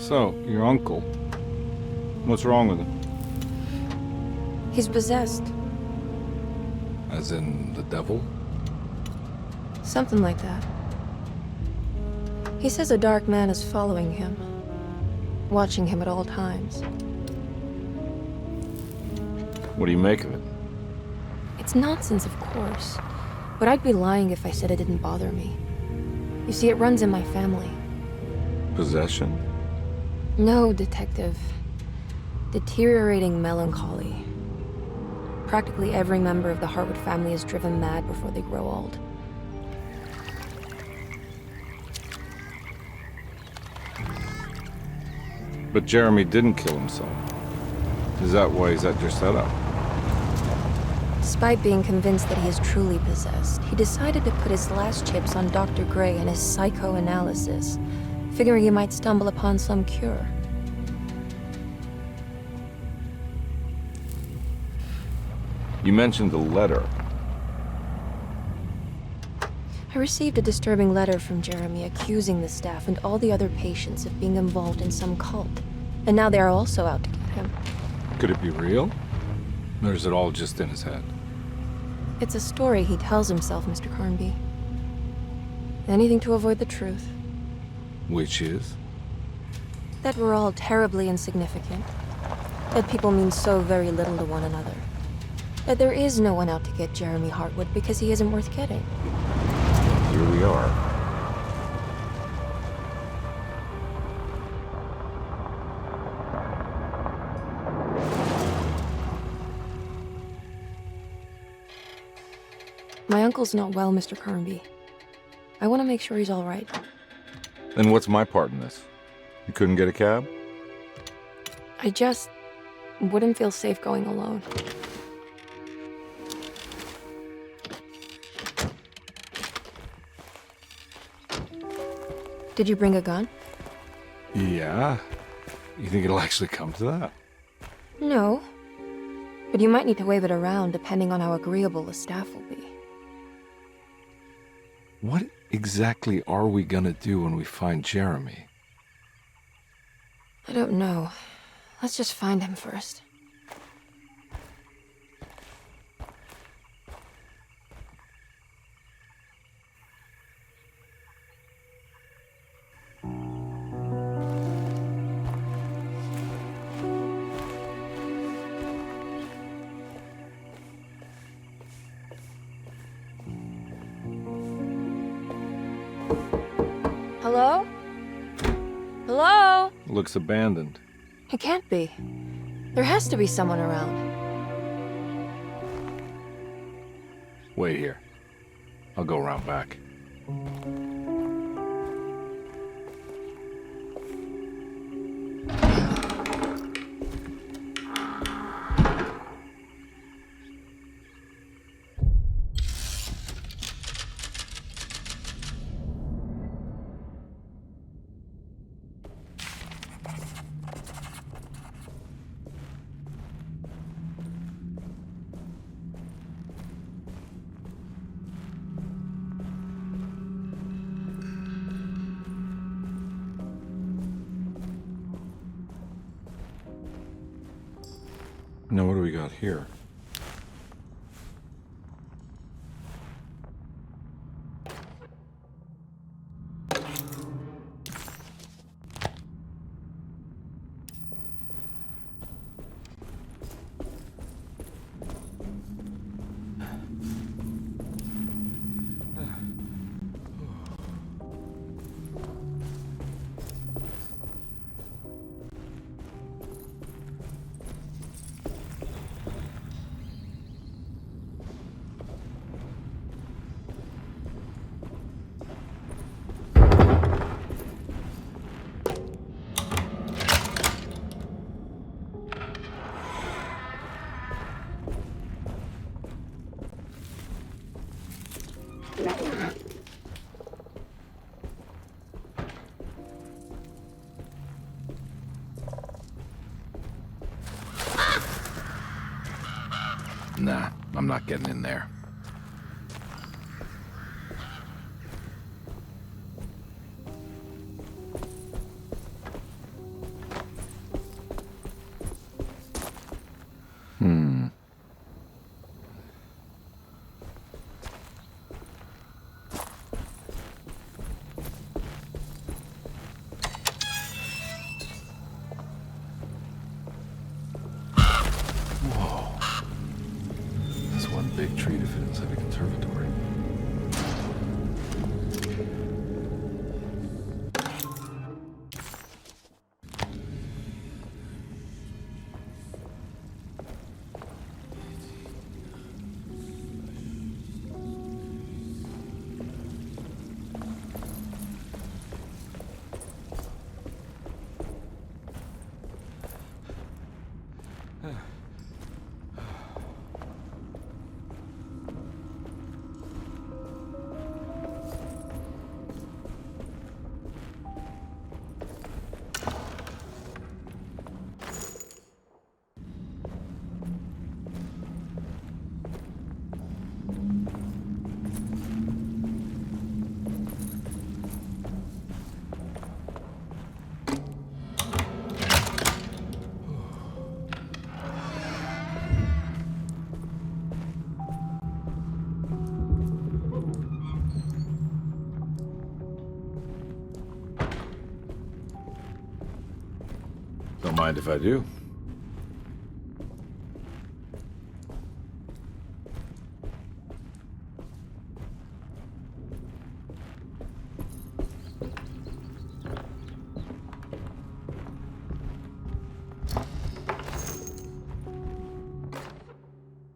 So, your uncle. What's wrong with him? He's possessed. As in the devil? Something like that. He says a dark man is following him, watching him at all times. What do you make of it? It's nonsense, of course. But I'd be lying if I said it didn't bother me. You see, it runs in my family. Possession? No, Detective. Deteriorating melancholy. Practically every member of the Hartwood family is driven mad before they grow old. But Jeremy didn't kill himself. Is that why he's at Derceto? Despite being convinced that he is truly possessed, he decided to put his last chips on Dr. Gray and his psychoanalysis, figuring he might stumble upon some cure. You mentioned a letter. I received a disturbing letter from Jeremy accusing the staff and all the other patients of being involved in some cult. And now they are also out to get him. Could it be real? Or is it all just in his head? It's a story he tells himself, Mr. Carnby. Anything to avoid the truth. Which is? That we're all terribly insignificant. That people mean so very little to one another. That there is no one out to get Jeremy Hartwood because he isn't worth getting. Here we are. My uncle's not well, Mr. Carnby. I want to make sure he's all right. Then what's my part in this? You couldn't get a cab? I just wouldn't feel safe going alone. Did you bring a gun? Yeah. You think it'll actually come to that? No. But you might need to wave it around depending on how agreeable the staff will be. What exactly are we gonna do when we find Jeremy? I don't know. Let's just find him first. Hello? Hello? Looks abandoned. It can't be. There has to be someone around. Wait here. I'll go around back. Now what do we got here? Nah, I'm not getting in there. mind if I do.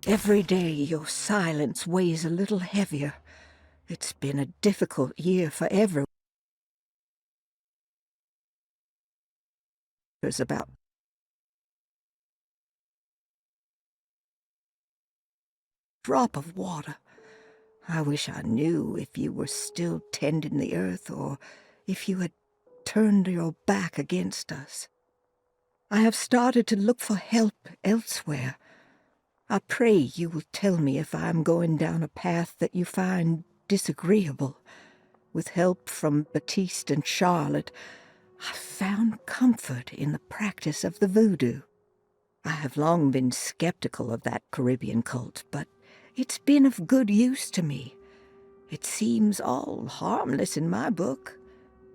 Every day your silence weighs a little heavier. It's been a difficult year for everyone. There's about a drop of water. I wish I knew if you were still tending the earth or if you had turned your back against us. I have started to look for help elsewhere. I pray you will tell me if I am going down a path that you find disagreeable. With help from Baptiste and Charlotte, I found comfort in the practice of the voodoo. I have long been skeptical of that Caribbean cult, but it's been of good use to me. It seems all harmless in my book.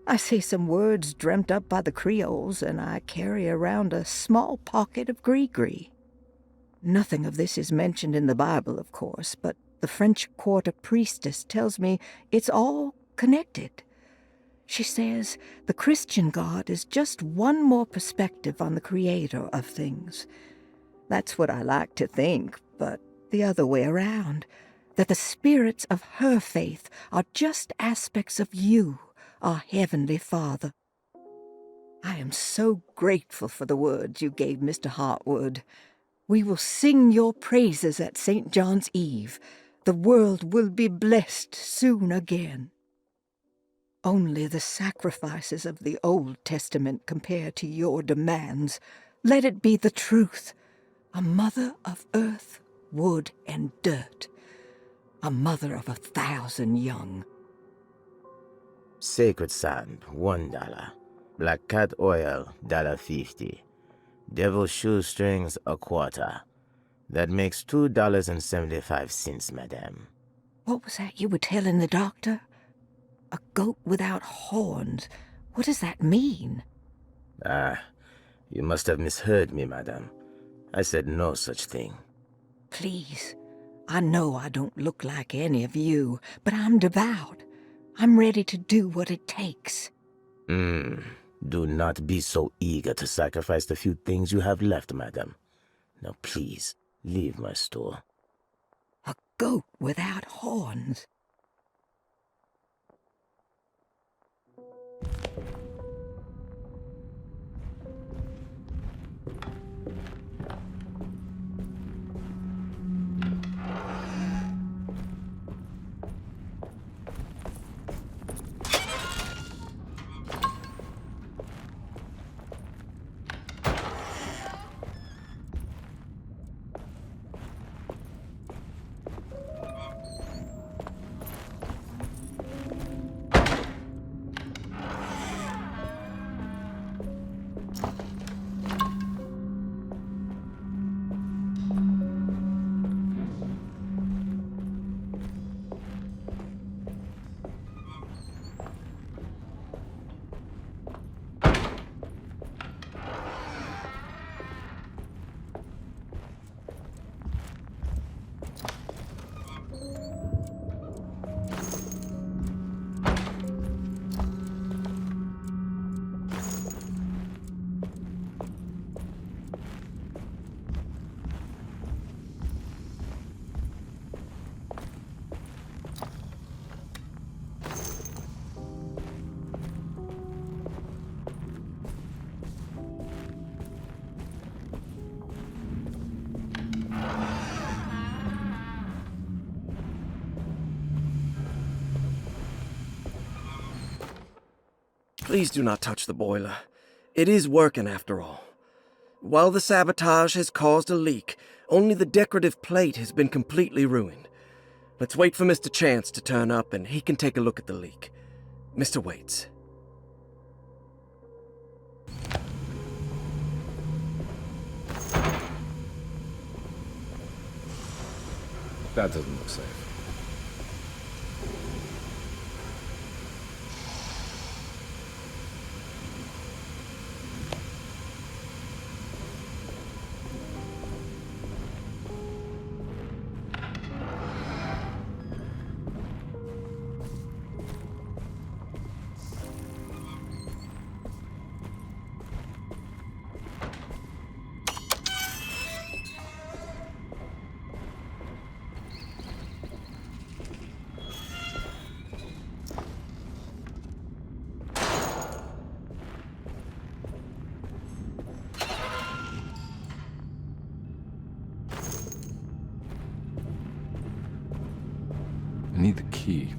I say some words dreamt up by the Creoles, and I carry around a small pocket of gris-gris. Nothing of this is mentioned in the Bible, of course, but the French quarter priestess tells me it's all connected. She says the Christian God is just one more perspective on the creator of things. That's what I like to think, but the other way around, that the spirits of her faith are just aspects of you, our Heavenly Father. I am so grateful for the words you gave Mr. Hartwood. We will sing your praises at St. John's Eve. The world will be blessed soon again. Only the sacrifices of the Old Testament compare to your demands. Let it be the truth. A mother of earth, wood, and dirt. A mother of 1,000 young. Sacred sand, $1. Black cat oil, $1.50. Devil shoestrings, $0.25. That makes $2.75, madame. What was that you were telling the doctor? A goat without horns. What does that mean? Ah, you must have misheard me, madame. I said no such thing. Please, I know I don't look like any of you, but I'm devout. I'm ready to do what it takes. Do not be so eager to sacrifice the few things you have left, madam. Now please, leave my store. A goat without horns. Please do not touch the boiler. It is working after all. While the sabotage has caused a leak, only the decorative plate has been completely ruined. Let's wait for Mr. Chance to turn up and he can take a look at the leak. Mr. Waits. That doesn't look safe. key.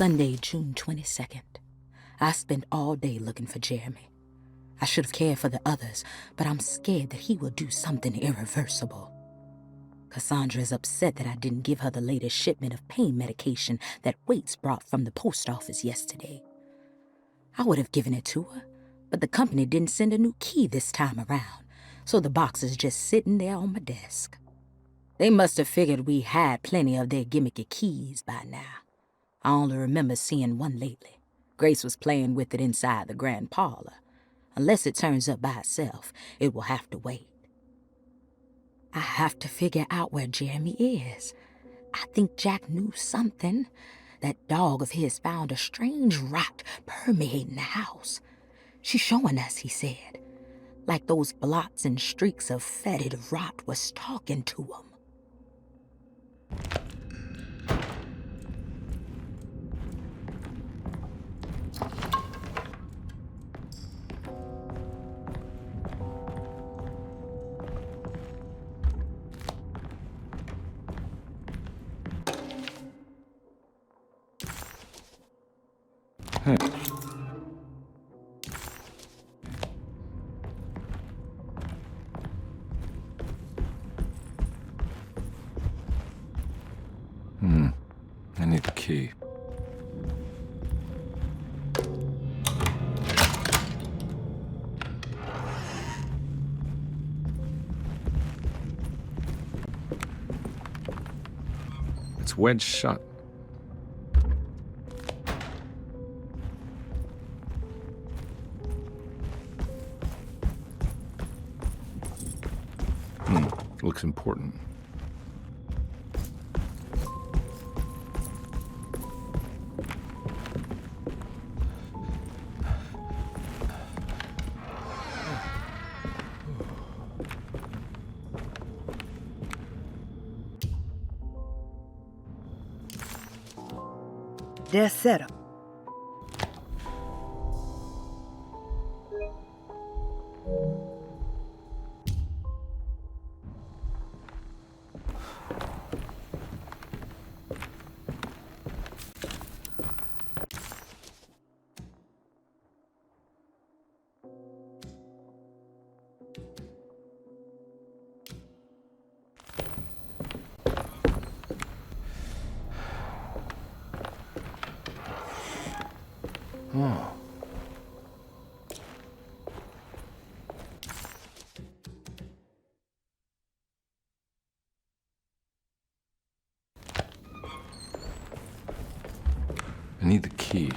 Sunday, June 22nd. I spent all day looking for Jeremy. I should have cared for the others, but I'm scared that he will do something irreversible. Cassandra is upset that I didn't give her the latest shipment of pain medication that Waits brought from the post office yesterday. I would have given it to her, but the company didn't send a new key this time around, so the box is just sitting there on my desk. They must have figured we had plenty of their gimmicky keys by now. I only remember seeing one lately. Grace was playing with it inside the grand parlor. Unless it turns up by itself, it will have to wait. I have to figure out where Jeremy is. I think Jack knew something. That dog of his found a strange rot permeating the house. She's showing us, he said. Like those blots and streaks of fetid rot was talking to him. I need the key. It's wedged shut. Looks important. Derceto. Oh. I need the key.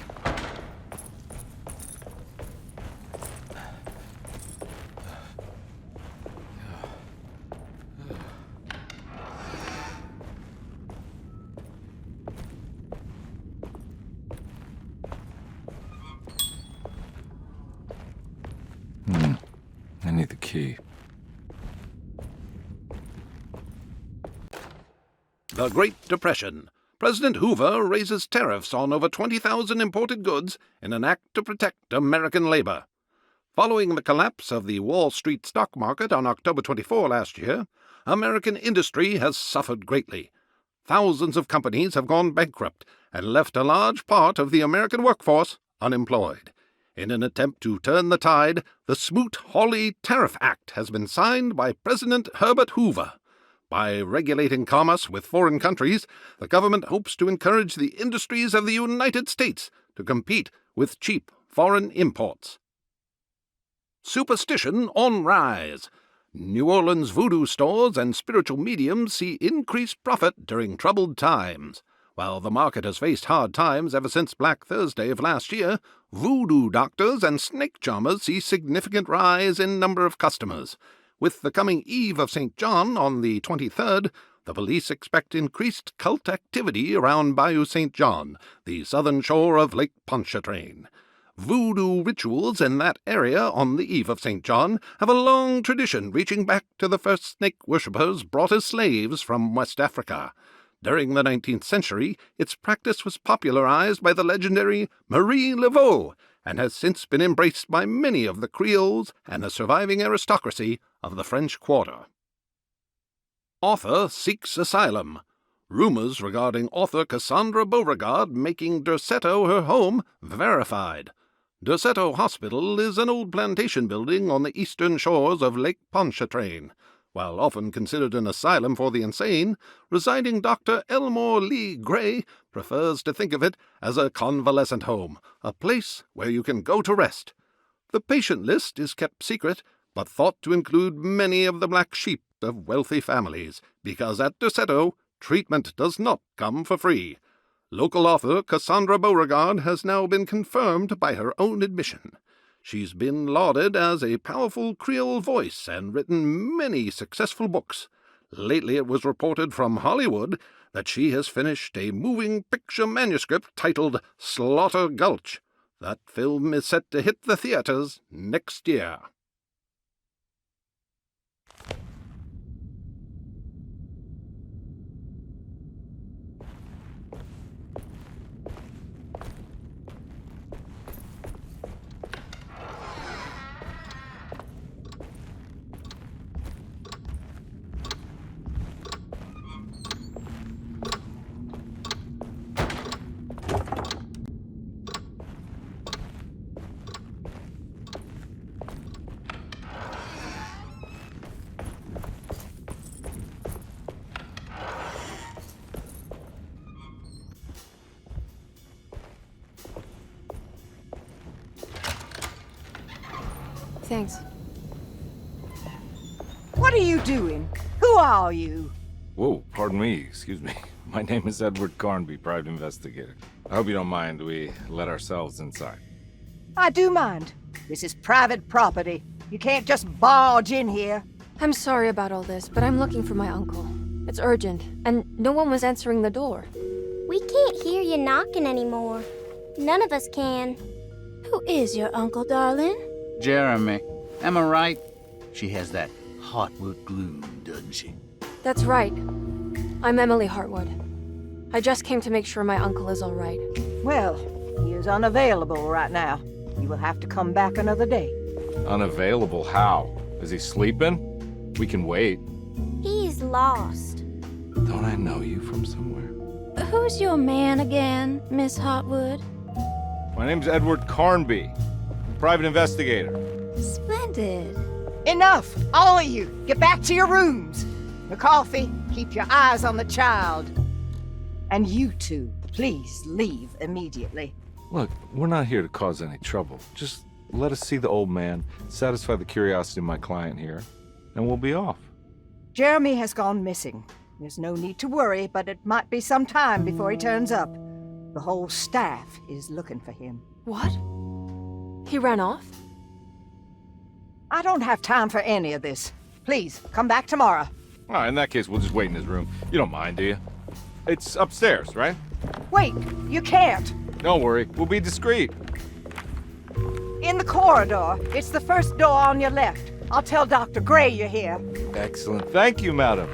I need the key. The Great Depression. President Hoover raises tariffs on over 20,000 imported goods in an act to protect American labor. Following the collapse of the Wall Street stock market on October 24 last year, American industry has suffered greatly. thousands of companies have gone bankrupt and left a large part of the American workforce unemployed. In an attempt to turn the tide, the Smoot-Hawley Tariff Act has been signed by President Herbert Hoover. By regulating commerce with foreign countries, the government hopes to encourage the industries of the United States to compete with cheap foreign imports. Superstition on rise. New Orleans voodoo stores and spiritual mediums see increased profit during troubled times. While the market has faced hard times ever since Black Thursday of last year, voodoo doctors and snake charmers see significant rise in number of customers. With the coming Eve of St. John on the 23rd, the police expect increased cult activity around Bayou St. John, the southern shore of Lake Pontchartrain. Voodoo rituals in that area on the Eve of St. John have a long tradition reaching back to the first snake worshippers brought as slaves from West Africa. During the 19th century, its practice was popularized by the legendary Marie Laveau and has since been embraced by many of the Creoles and the surviving aristocracy of the French Quarter. Author seeks asylum. Rumors regarding author Cassandra Beauregard making Derceto her home verified. Derceto Hospital is an old plantation building on the eastern shores of Lake Pontchartrain. While often considered an asylum for the insane, residing Dr. Elmore Lee Gray prefers to think of it as a convalescent home, a place where you can go to rest. The patient list is kept secret, but thought to include many of the black sheep of wealthy families, because at Derceto, treatment does not come for free. Local author Cassandra Beauregard has now been confirmed by her own admission. She's been lauded as a powerful Creole voice and written many successful books. Lately it was reported from Hollywood that she has finished a moving picture manuscript titled Slaughter Gulch. That film is set to hit the theaters next year. Thanks. What are you doing? Who are you? Whoa, pardon me, excuse me. My name is Edward Carnby, private investigator. I hope you don't mind we let ourselves inside. I do mind. This is private property. You can't just barge in here. I'm sorry about all this, but I'm looking for my uncle. It's urgent, and no one was answering the door. We can't hear you knocking anymore. None of us can. Who is your uncle, darling? Jeremy. Am I right? She has that Hartwood gloom, doesn't she? That's right. I'm Emily Hartwood. I just came to make sure my uncle is all right. Well, he is unavailable right now. You will have to come back another day. Unavailable how? Is he sleeping? We can wait. He's lost. Don't I know you from somewhere? Who's your man again, Miss Hartwood? My name's Edward Carnby, private investigator. Splendid. Enough! All of you! Get back to your rooms! McCarthy, keep your eyes on the child. And you two, please leave immediately. Look, we're not here to cause any trouble. Just let us see the old man, satisfy the curiosity of my client here, and we'll be off. Jeremy has gone missing. There's no need to worry, but it might be some time before he turns up. The whole staff is looking for him. What? He ran off? I don't have time for any of this. Please, come back tomorrow. All right, in that case, we'll just wait in his room. You don't mind, do you? It's upstairs, right? Wait, you can't. Don't worry, we'll be discreet. In the corridor. It's the first door on your left. I'll tell Dr. Gray you're here. Excellent. Thank you, madam.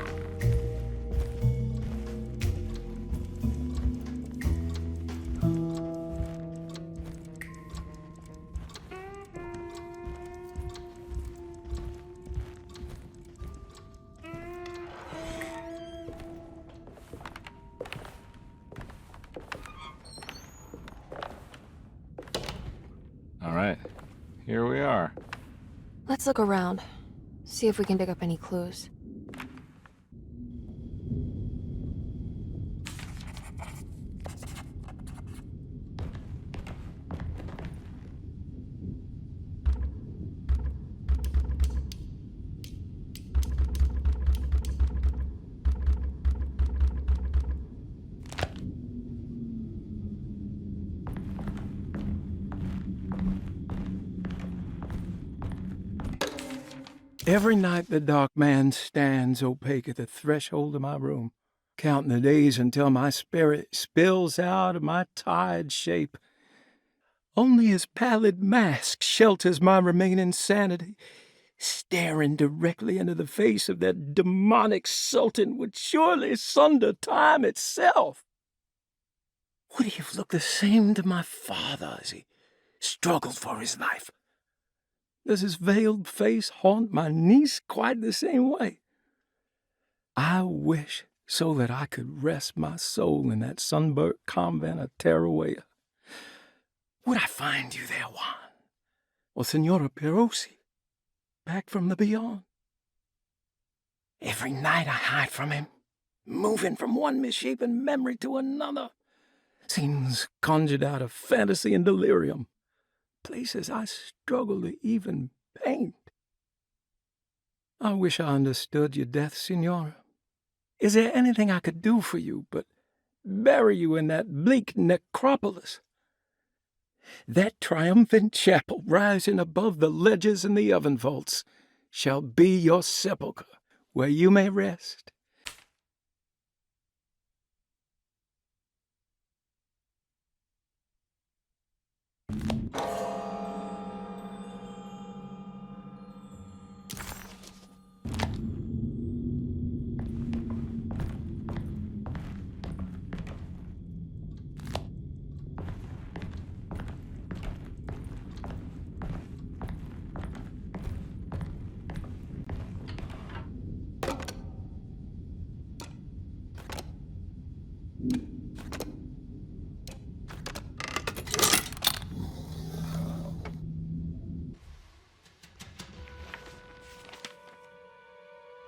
All right, here we are. Let's look around. See if we can dig up any clues. Every night the dark man stands opaque at the threshold of my room, counting the days until my spirit spills out of my tired shape. Only his pallid mask shelters my remaining sanity. Staring directly into the face of that demonic sultan would surely sunder time itself. Would he have looked the same to my father as he struggled for his life? Does his veiled face haunt my niece quite the same way? I wish so that I could rest my soul in that sunburnt convent of Teruel. Would I find you there, Juan? Or Senora Perosi, back from the beyond? Every night I hide from him, moving from one misshapen memory to another. Scenes conjured out of fantasy and delirium. Places I struggle to even paint. I wish I understood your death, Signora. Is there anything I could do for you but bury you in that bleak necropolis? That triumphant chapel rising above the ledges and the oven vaults shall be your sepulchre, where you may rest.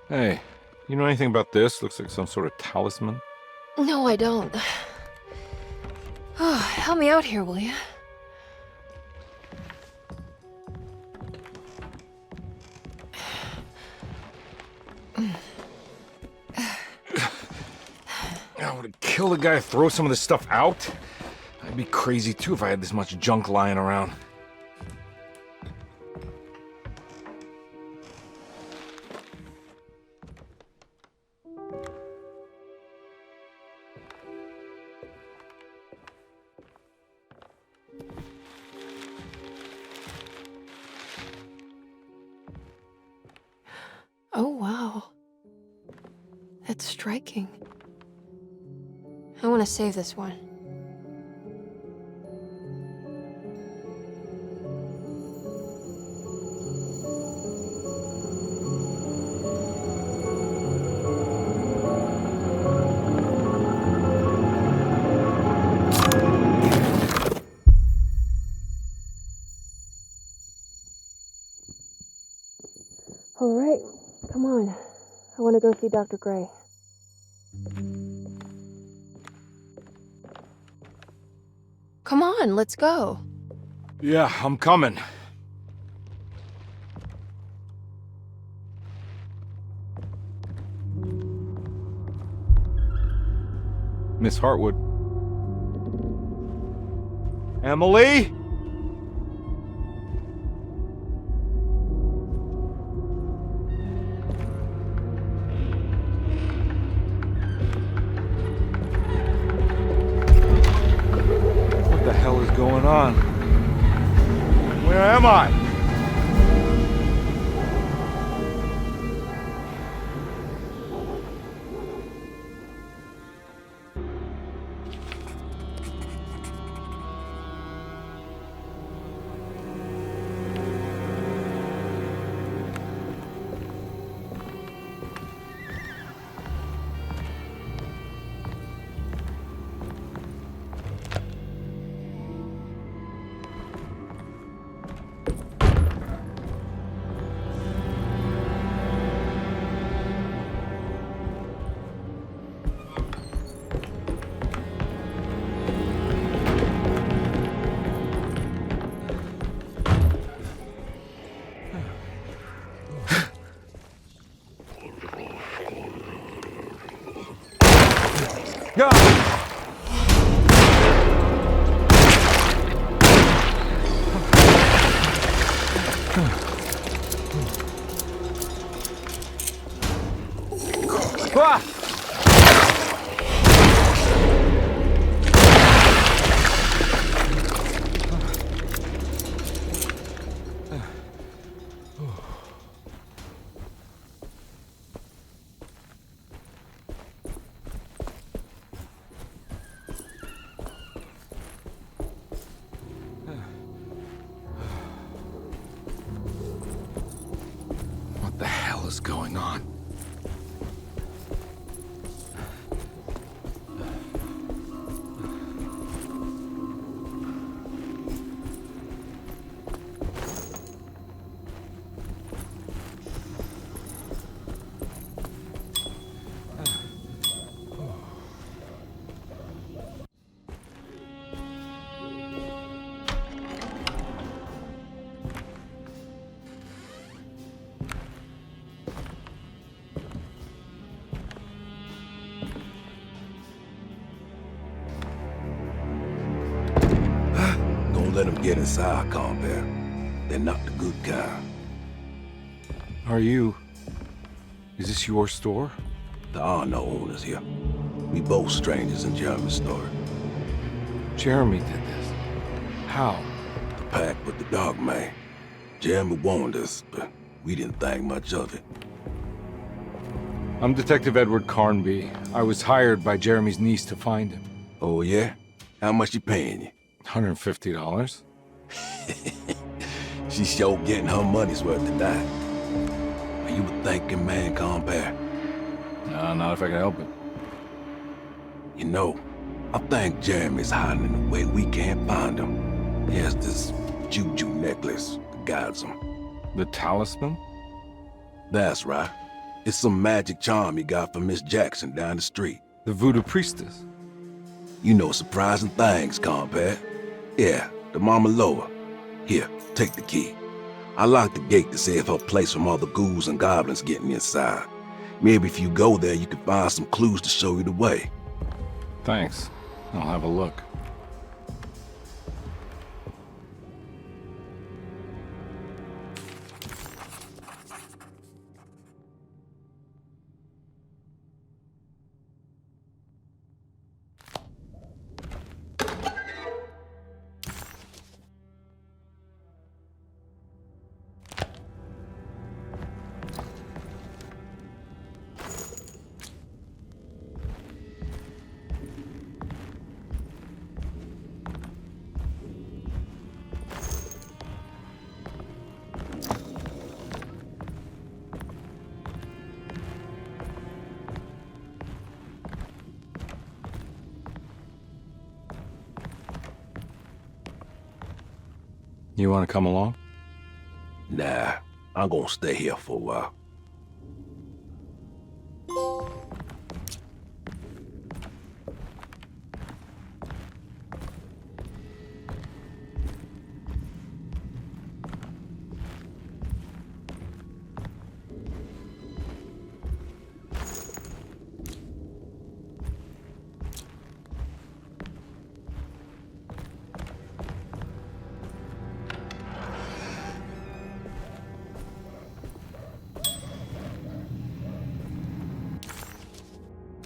Hey, you know anything about this? Looks like some sort of talisman. No, I don't. Oh, help me out here, will you? I would kill the guy to throw some of this stuff out. I'd be crazy too if I had this much junk lying around. Oh, wow. That's striking. I want to save this one. All right, come on. I want to go see Dr. Gray. Come on, let's go. Yeah, I'm coming. Miss Hartwood. Emily? What the hell is going on? Where am I? What the hell is going on? Don't let them get inside, combat. They're not the good kind. Is this your store? There are no owners here. We both strangers in Jeremy's store. Jeremy did this. How? The pact with the dog man. Jeremy warned us, but we didn't think much of it. I'm Detective Edward Carnby. I was hired by Jeremy's niece to find him. Oh, yeah? How much she paying you? $150. She's sure getting her money's worth tonight. Are you a thinking man, compare? No, not if I can help it. You know, I think Jeremy's hiding in a way we can't find him. He has this juju necklace that guides him. The talisman? That's right. It's some magic charm he got from Miss Jackson down the street. The voodoo priestess? You know surprising things, compare. Yeah, the Mama Loa. Here, take the key. I locked the gate to save her place from all the ghouls and goblins getting inside. Maybe if you go there, you can find some clues to show you the way. Thanks. I'll have a look. You want to come along? Nah, I'm gonna stay here for a while.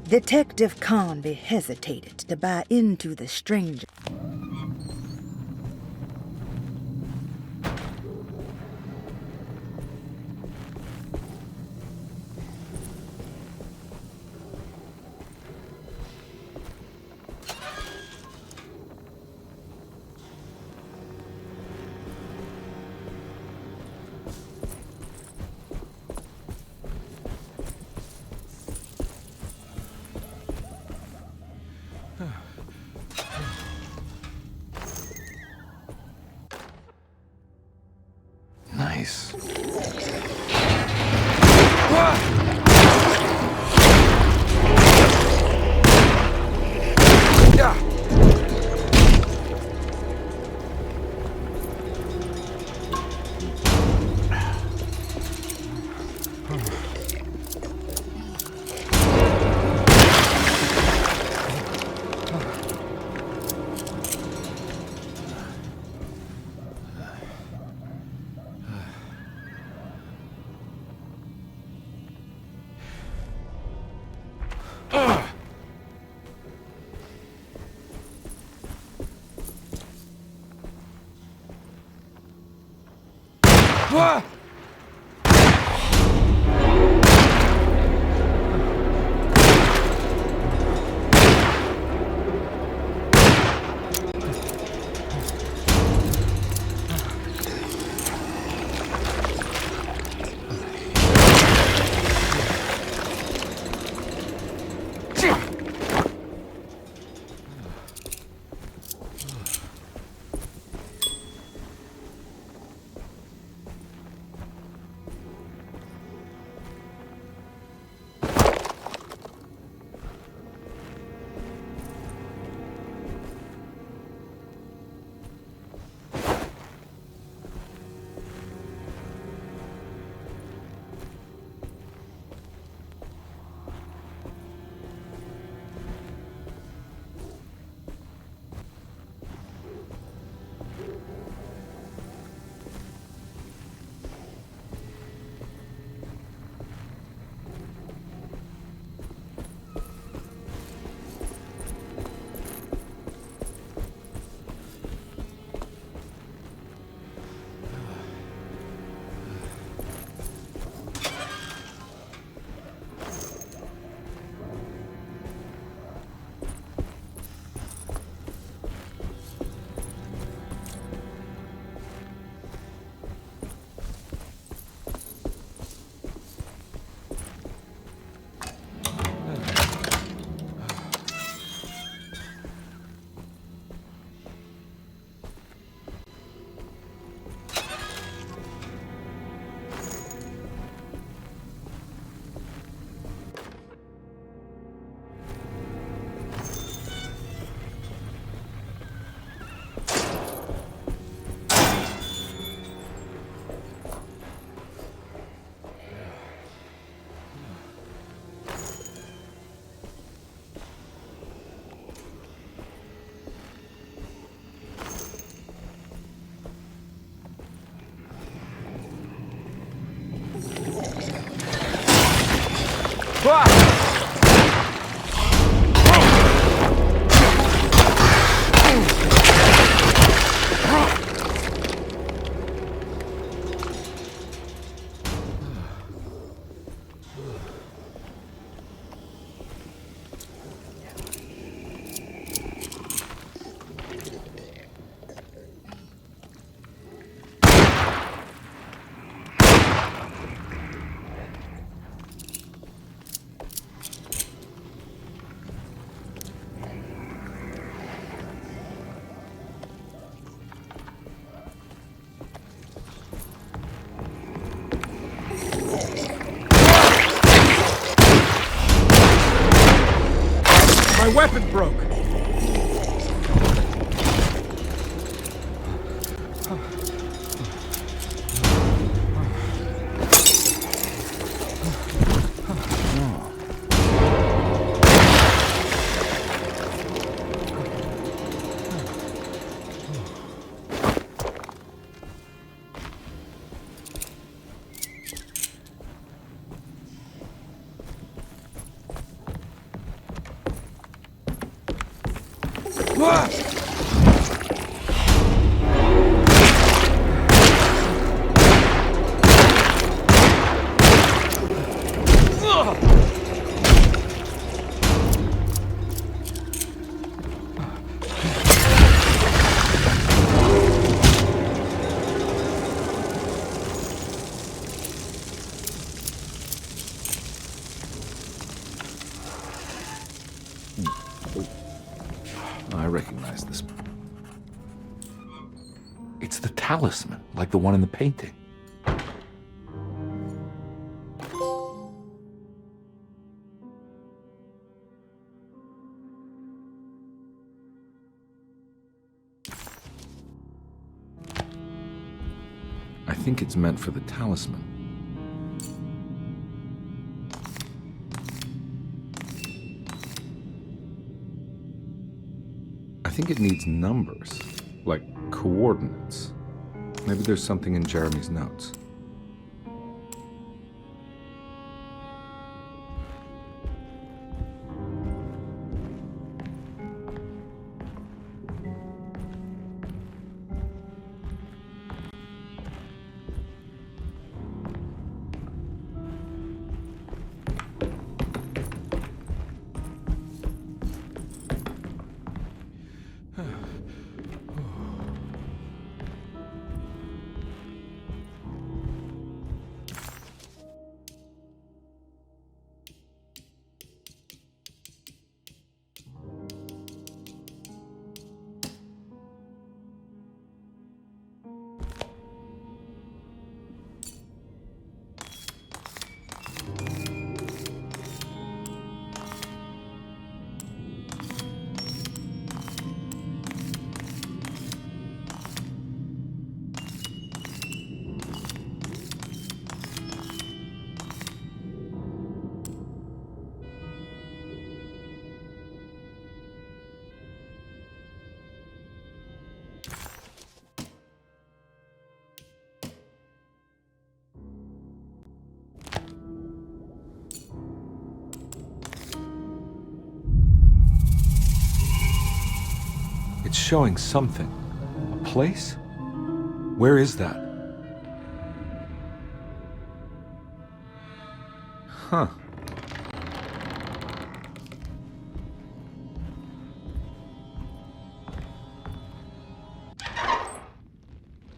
Detective Carnby hesitated to buy into the stranger. Nice. My weapon broke! I recognize this. It's the talisman, like the one in the painting. I think it's meant for the talisman. I think it needs numbers, like coordinates. Maybe there's something in Jeremy's notes. It's showing something. A place? Where is that? Huh.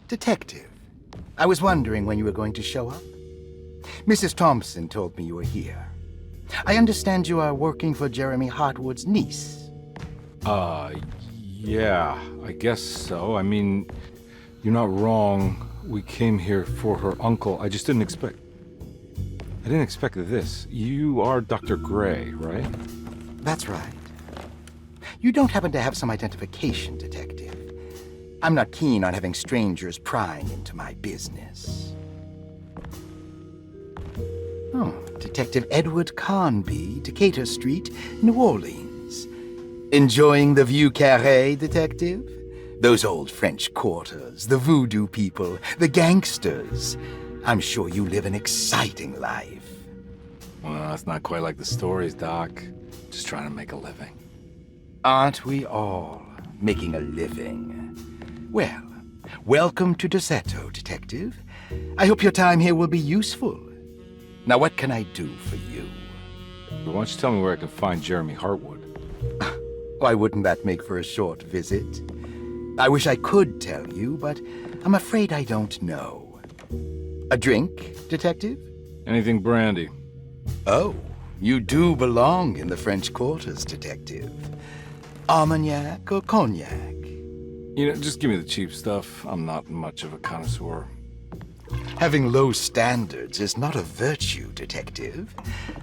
Detective, I was wondering when you were going to show up. Mrs. Thompson told me you were here. I understand you are working for Jeremy Hartwood's niece. Yeah, I guess so. I mean, you're not wrong. We came here for her uncle. I just didn't expect... I didn't expect this. You are Dr. Gray, right? That's right. You don't happen to have some identification, Detective. I'm not keen on having strangers prying into my business. Oh, Detective Edward Carnby, Decatur Street, New Orleans. Enjoying the Vieux Carré, Detective? Those old French quarters, the voodoo people, the gangsters. I'm sure you live an exciting life. Well, it's not quite like the stories, Doc. Just trying to make a living. Aren't we all making a living? Well, welcome to Derceto, Detective. I hope your time here will be useful. Now, what can I do for you? Why don't you tell me where I can find Jeremy Hartwood? Why wouldn't that make for a short visit? I wish I could tell you, but I'm afraid I don't know. A drink, Detective? Anything brandy. Oh, you do belong in the French quarters, Detective. Armagnac or cognac? You know, just give me the cheap stuff. I'm not much of a connoisseur. Having low standards is not a virtue, Detective.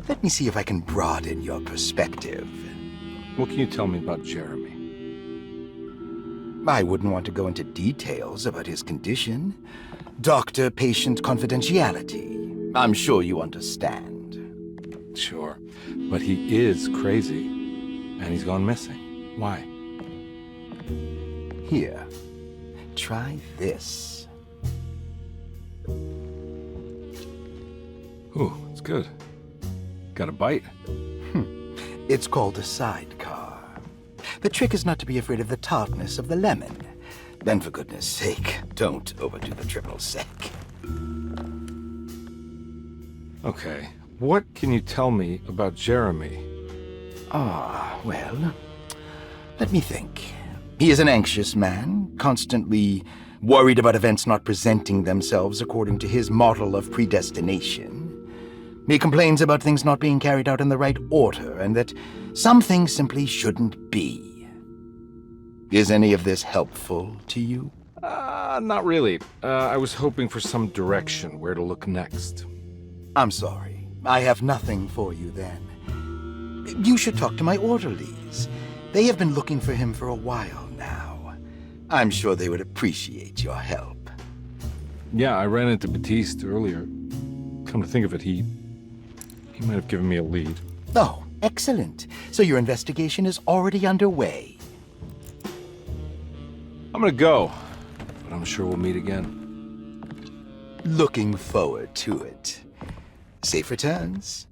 Let me see if I can broaden your perspective. What can you tell me about Jeremy? I wouldn't want to go into details about his condition. Doctor-patient confidentiality. I'm sure you understand. Sure, but he is crazy, and he's gone missing. Why? Here, try this. Ooh, it's good. Got a bite? It's called a sidecar. The trick is not to be afraid of the tartness of the lemon. Then, for goodness sake, don't overdo the triple sec. Okay, what can you tell me about Jeremy? Well, let me think. He is an anxious man, constantly worried about events not presenting themselves according to his model of predestination. He complains about things not being carried out in the right order, and that some things simply shouldn't be. Is any of this helpful to you? Not really. I was hoping for some direction, where to look next. I'm sorry. I have nothing for you then. You should talk to my orderlies. They have been looking for him for a while now. I'm sure they would appreciate your help. Yeah, I ran into Batiste earlier. Come to think of it, he might have given me a lead. Oh, excellent. So your investigation is already underway. I'm gonna go, but I'm sure we'll meet again. Looking forward to it. Safe returns.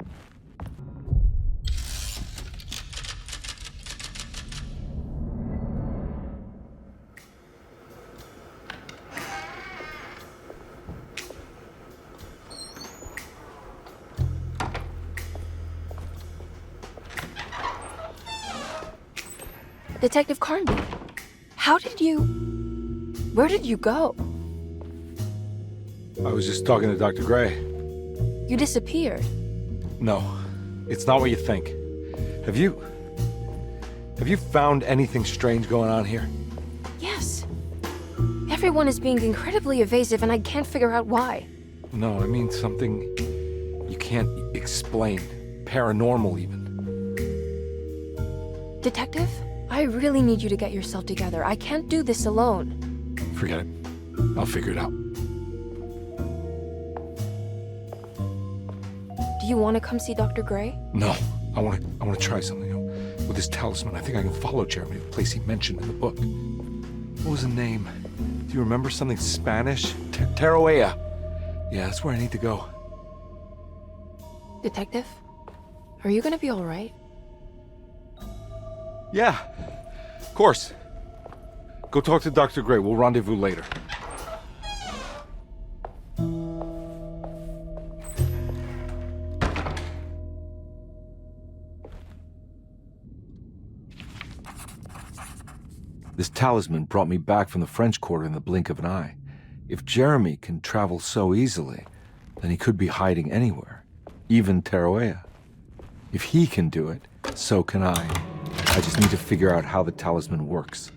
Detective Carnby, where did you go? I was just talking to Dr. Gray. You disappeared. No, it's not what you think. Have you found anything strange going on here? Yes. Everyone is being incredibly evasive and I can't figure out why. No, I mean something you can't explain. Paranormal, even. Detective, I really need you to get yourself together. I can't do this alone. Forget it. I'll figure it out. Do you want to come see Dr. Gray? No, I want to try something. With this talisman, I think I can follow Jeremy to the place he mentioned in the book. What was the name? Do you remember something Spanish? Teroea. Yeah, that's where I need to go. Detective, are you gonna be all right? Yeah, of course. Go talk to Dr. Gray. We'll rendezvous later. This talisman brought me back from the French Quarter in the blink of an eye. If Jeremy can travel so easily, then he could be hiding anywhere, even Tarawea. If he can do it, so can I. I just need to figure out how the talisman works.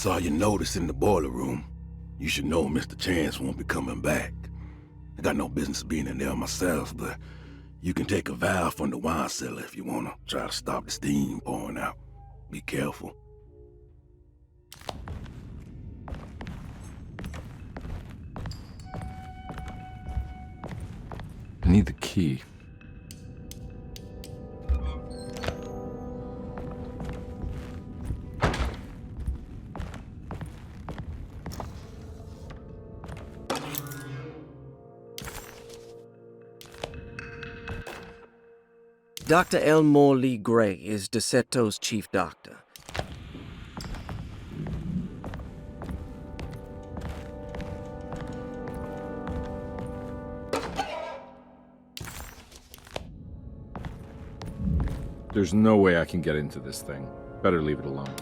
Saw your notice in the boiler room. You should know Mr. Chance won't be coming back. I got no business being in there myself, but you can take a valve from the wine cellar if you want to try to stop the steam pouring out. Be careful. I need the key. Dr. Elmore Lee Gray is Derceto's chief doctor. There's no way I can get into this thing. Better leave it alone.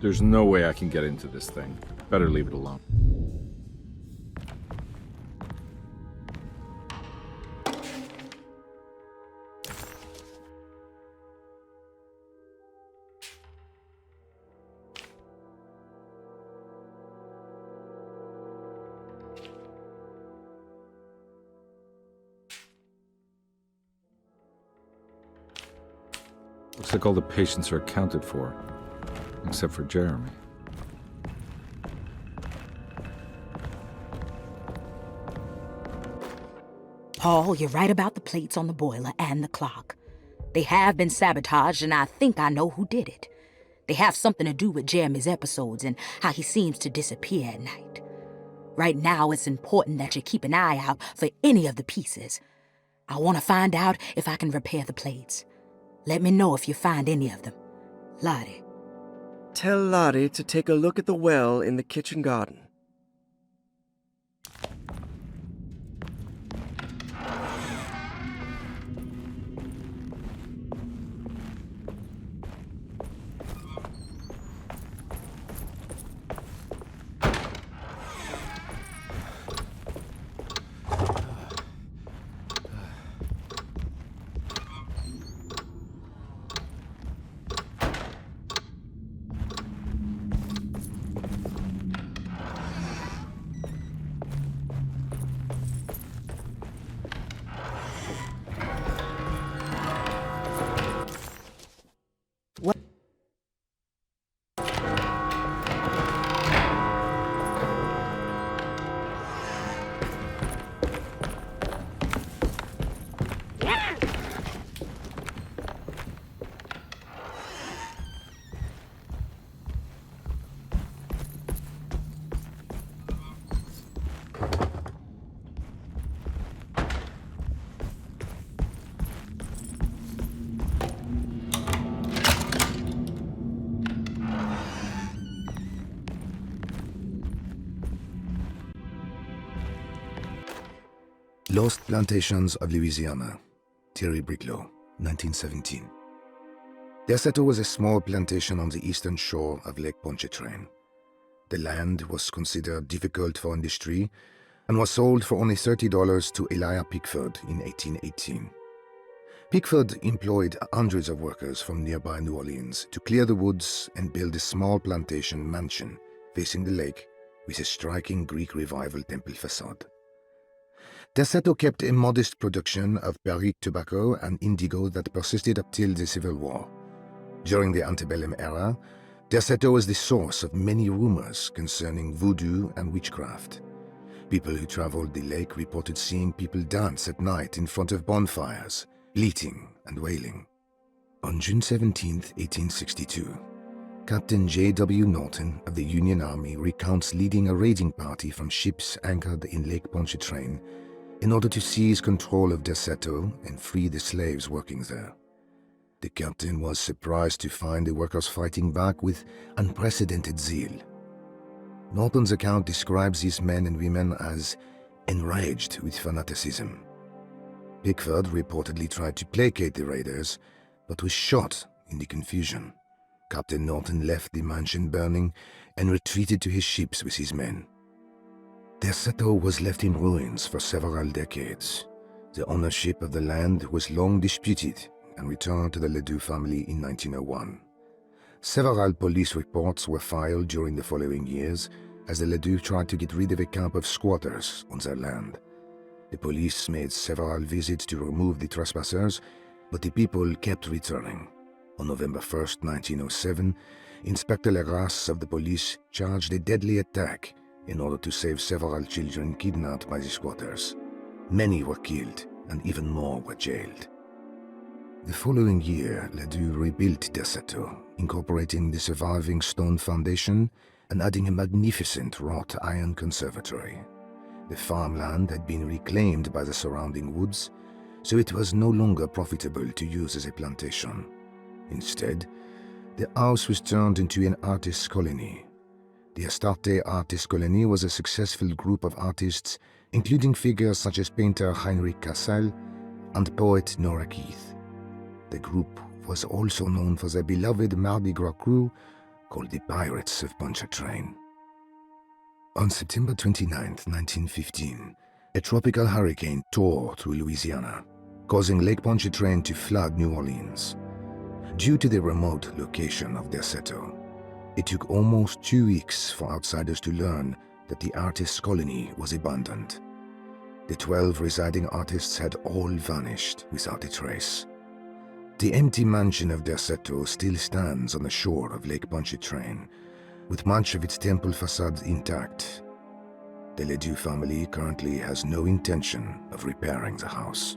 There's no way I can get into this thing. Better leave it alone. Looks like all the patients are accounted for, except for Jeremy. Paul, you're right about the plates on the boiler and the clock. They have been sabotaged, and I think I know who did it. They have something to do with Jeremy's episodes and how he seems to disappear at night. Right now, it's important that you keep an eye out for any of the pieces. I want to find out if I can repair the plates. Let me know if you find any of them. Lottie. Tell Lottie to take a look at the well in the kitchen garden. Lost Plantations of Louisiana, Thierry Briclot, 1917. Derceto was a small plantation on the eastern shore of Lake Pontchartrain. The land was considered difficult for industry and was sold for only $30 to Elijah Pickford in 1818. Pickford employed hundreds of workers from nearby New Orleans to clear the woods and build a small plantation mansion facing the lake with a striking Greek Revival temple facade. Derceto kept a modest production of barrique tobacco and indigo that persisted up till the Civil War. During the antebellum era, Derceto was the source of many rumors concerning voodoo and witchcraft. People who traveled the lake reported seeing people dance at night in front of bonfires, bleating and wailing. On June 17, 1862, Captain J.W. Norton of the Union Army recounts leading a raiding party from ships anchored in Lake Pontchartrain in order to seize control of Derceto and free the slaves working there. The captain was surprised to find the workers fighting back with unprecedented zeal. Norton's account describes these men and women as enraged with fanaticism. Pickford reportedly tried to placate the raiders, but was shot in the confusion. Captain Norton left the mansion burning and retreated to his ships with his men. Derceto was left in ruins for several decades. The ownership of the land was long disputed and returned to the Ledoux family in 1901. Several police reports were filed during the following years as the Ledoux tried to get rid of a camp of squatters on their land. The police made several visits to remove the trespassers, but the people kept returning. On November 1st, 1907, Inspector Legrasse of the police charged a deadly attack in order to save several children kidnapped by the squatters. Many were killed, and even more were jailed. The following year, Ledoux rebuilt Derceto, incorporating the surviving stone foundation and adding a magnificent wrought iron conservatory. The farmland had been reclaimed by the surrounding woods, so it was no longer profitable to use as a plantation. Instead, the house was turned into an artist's colony. The Astarte Artist Colony was a successful group of artists, including figures such as painter Heinrich Cassel and poet Nora Keith. The group was also known for their beloved Mardi Gras crew called the Pirates of Pontchartrain. On September 29, 1915, a tropical hurricane tore through Louisiana, causing Lake Pontchartrain to flood New Orleans. Due to the remote location of Derceto, it took almost 2 weeks for outsiders to learn that the artist's colony was abandoned. The 12 residing artists had all vanished without a trace. The empty mansion of Derceto still stands on the shore of Lake Pontchartrain, with much of its temple facade intact. The Ledoux family currently has no intention of repairing the house.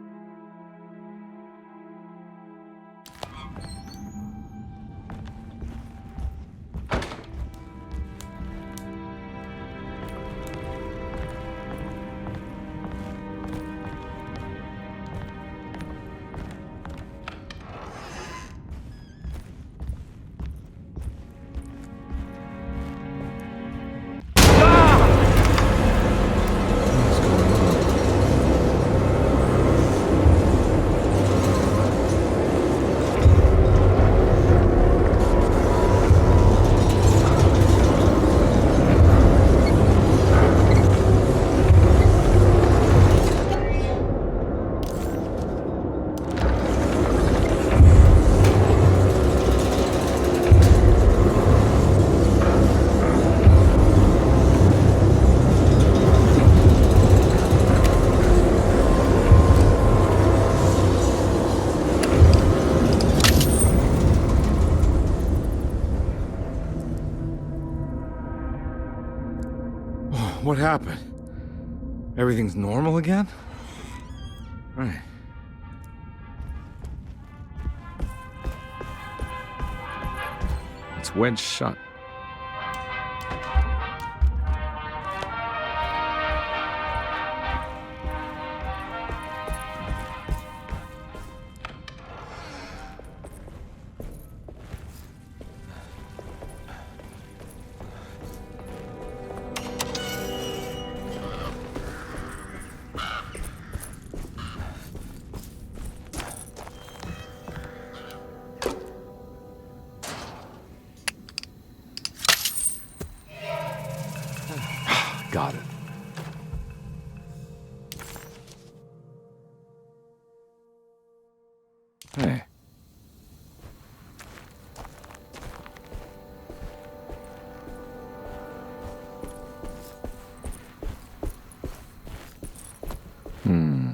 What happened? Everything's normal again? Right. It's wedged shut. Got it. Hey. Hmm.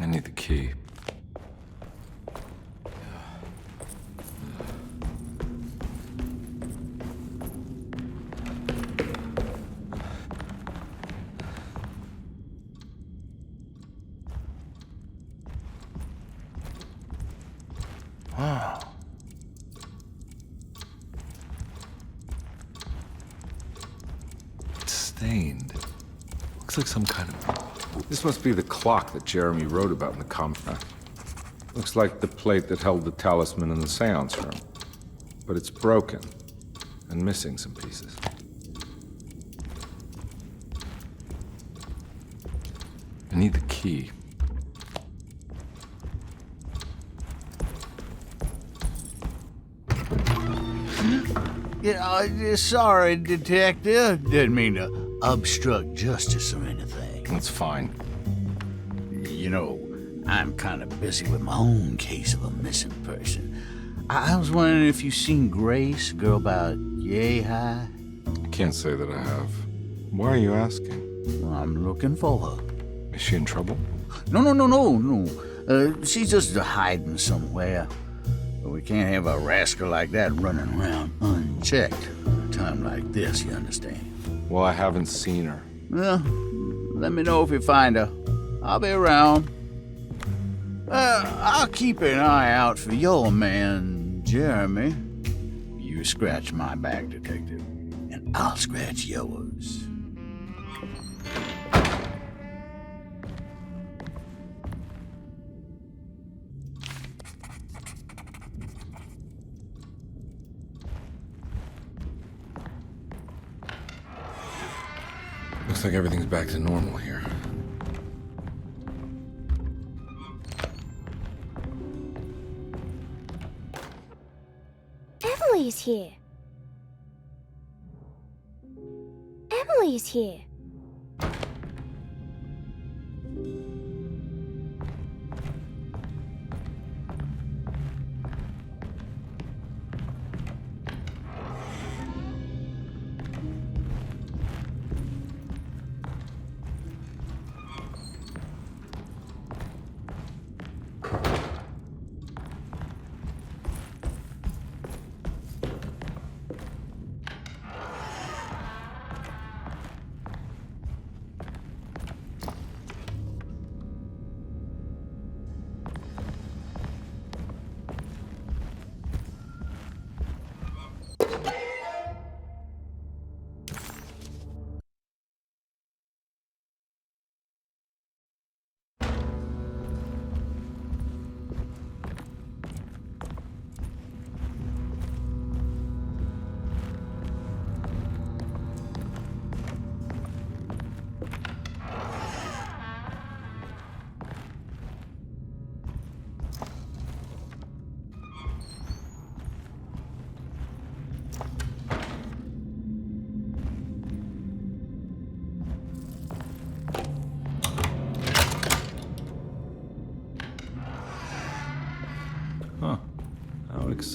I need the key. Wow. It's stained. Looks like some kind of... This must be the clock that Jeremy wrote about in the comic. Looks like the plate that held the talisman in the seance room. But it's broken and missing some pieces. I need the key. Yeah, sorry, Detective. Didn't mean to obstruct justice or anything. That's fine. You know, I'm kind of busy with my own case of a missing person. I was wondering if you've seen Grace, a girl about yay high? I can't say that I have. Why are you asking? Well, I'm looking for her. Is she in trouble? No. She's just hiding somewhere. But we can't have a rascal like that running around unchecked at a time like this, you understand? Well, I haven't seen her. Well, let me know if you find her. I'll be around. I'll keep an eye out for your man, Jeremy. You scratch my back, Detective, and I'll scratch yours. Looks like everything's back to normal here. Emily's here. Emily's here.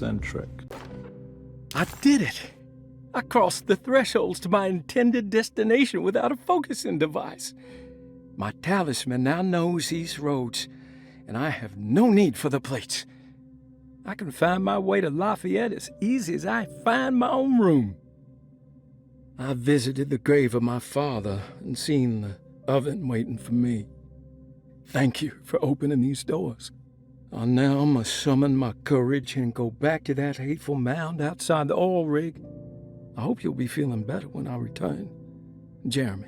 eccentric. I did it! I crossed the thresholds to my intended destination without a focusing device. My talisman now knows these roads, and I have no need for the plates. I can find my way to Lafayette as easy as I find my own room. I visited the grave of my father and seen the oven waiting for me. Thank you for opening these doors. I now must summon my courage and go back to that hateful mound outside the oil rig. I hope you'll be feeling better when I return. Jeremy.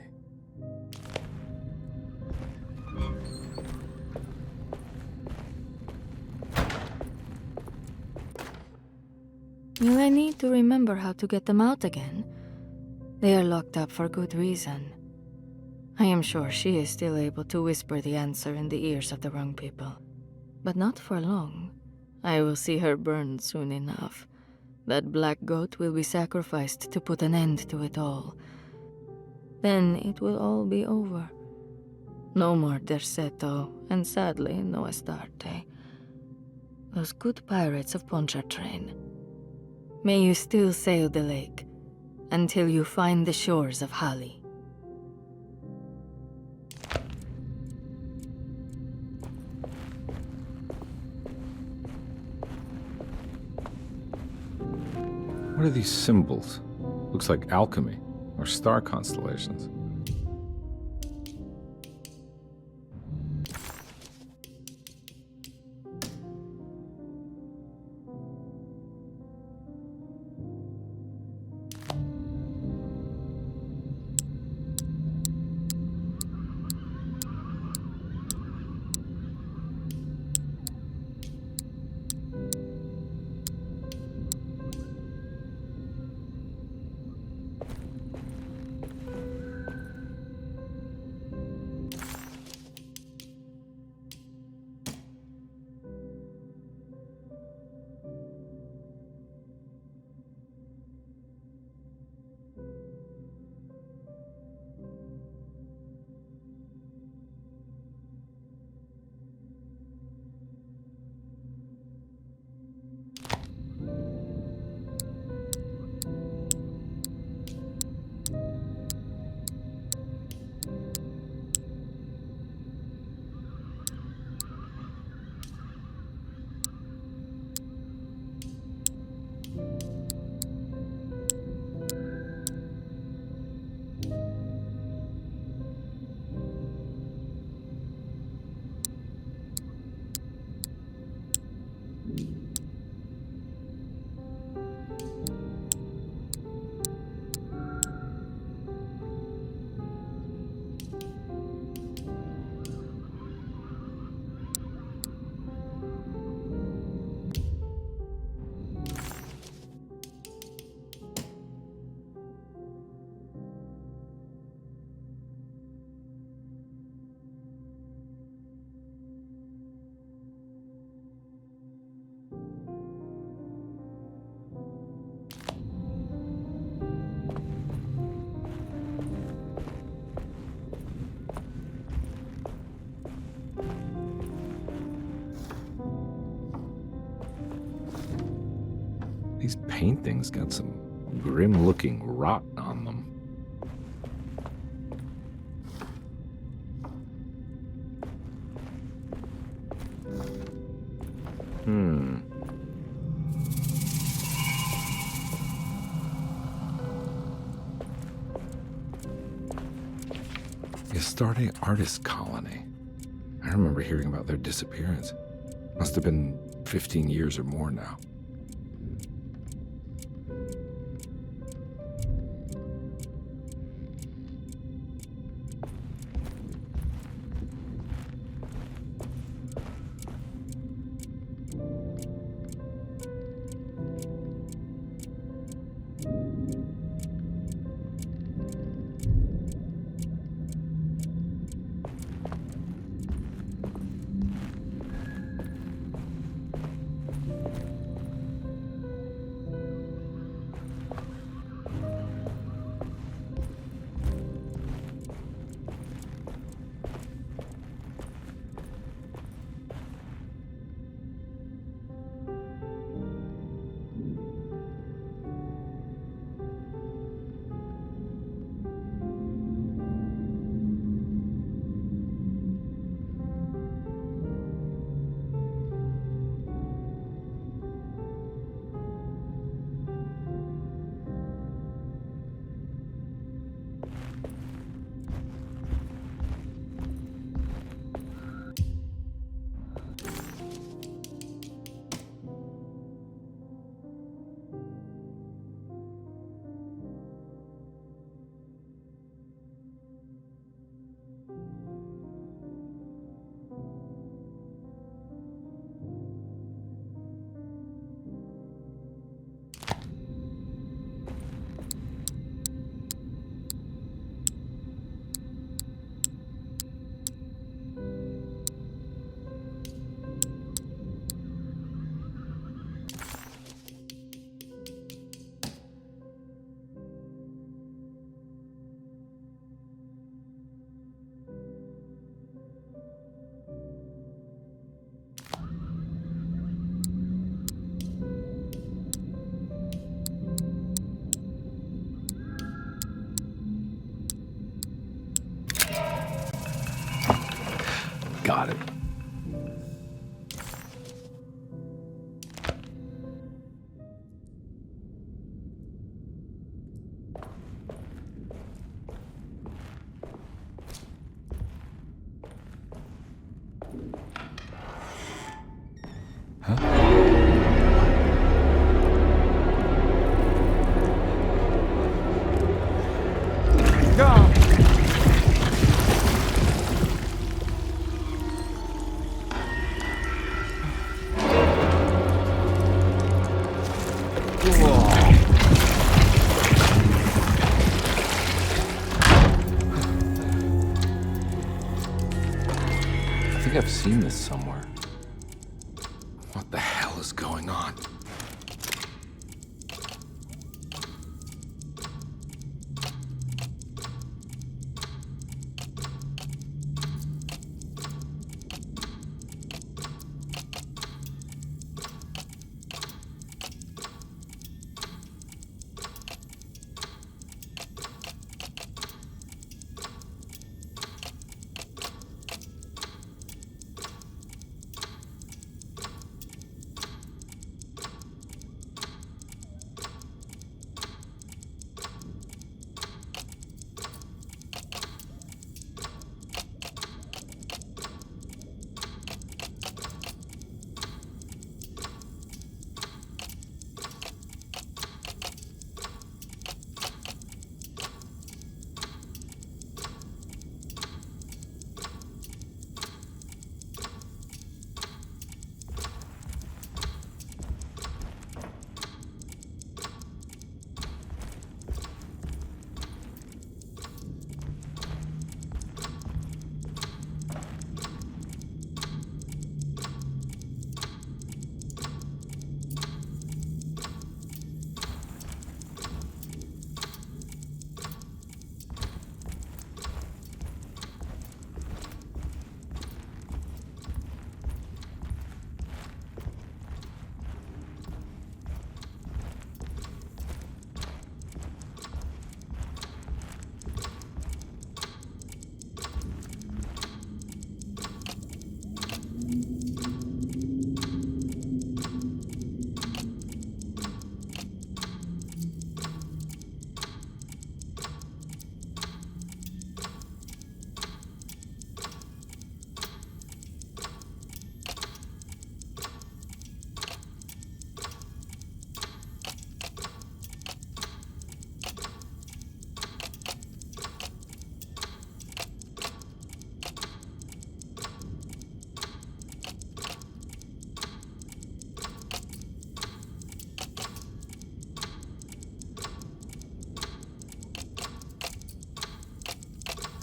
Will I need to remember how to get them out again? They are locked up for good reason. I am sure she is still able to whisper the answer in the ears of the wrong people. But not for long. I will see her burned soon enough. That black goat will be sacrificed to put an end to it all. Then it will all be over. No more Derceto, and sadly, no Astarte. Those good pirates of Pontchartrain. May you still sail the lake, until you find the shores of Hali. What are these symbols? Looks like alchemy, or star constellations. These paintings got some grim-looking rot on them. The Astarte Artist Colony. I remember hearing about their disappearance. Must have been 15 years or more now. got it. I think I've seen this somewhere. What the hell is going on?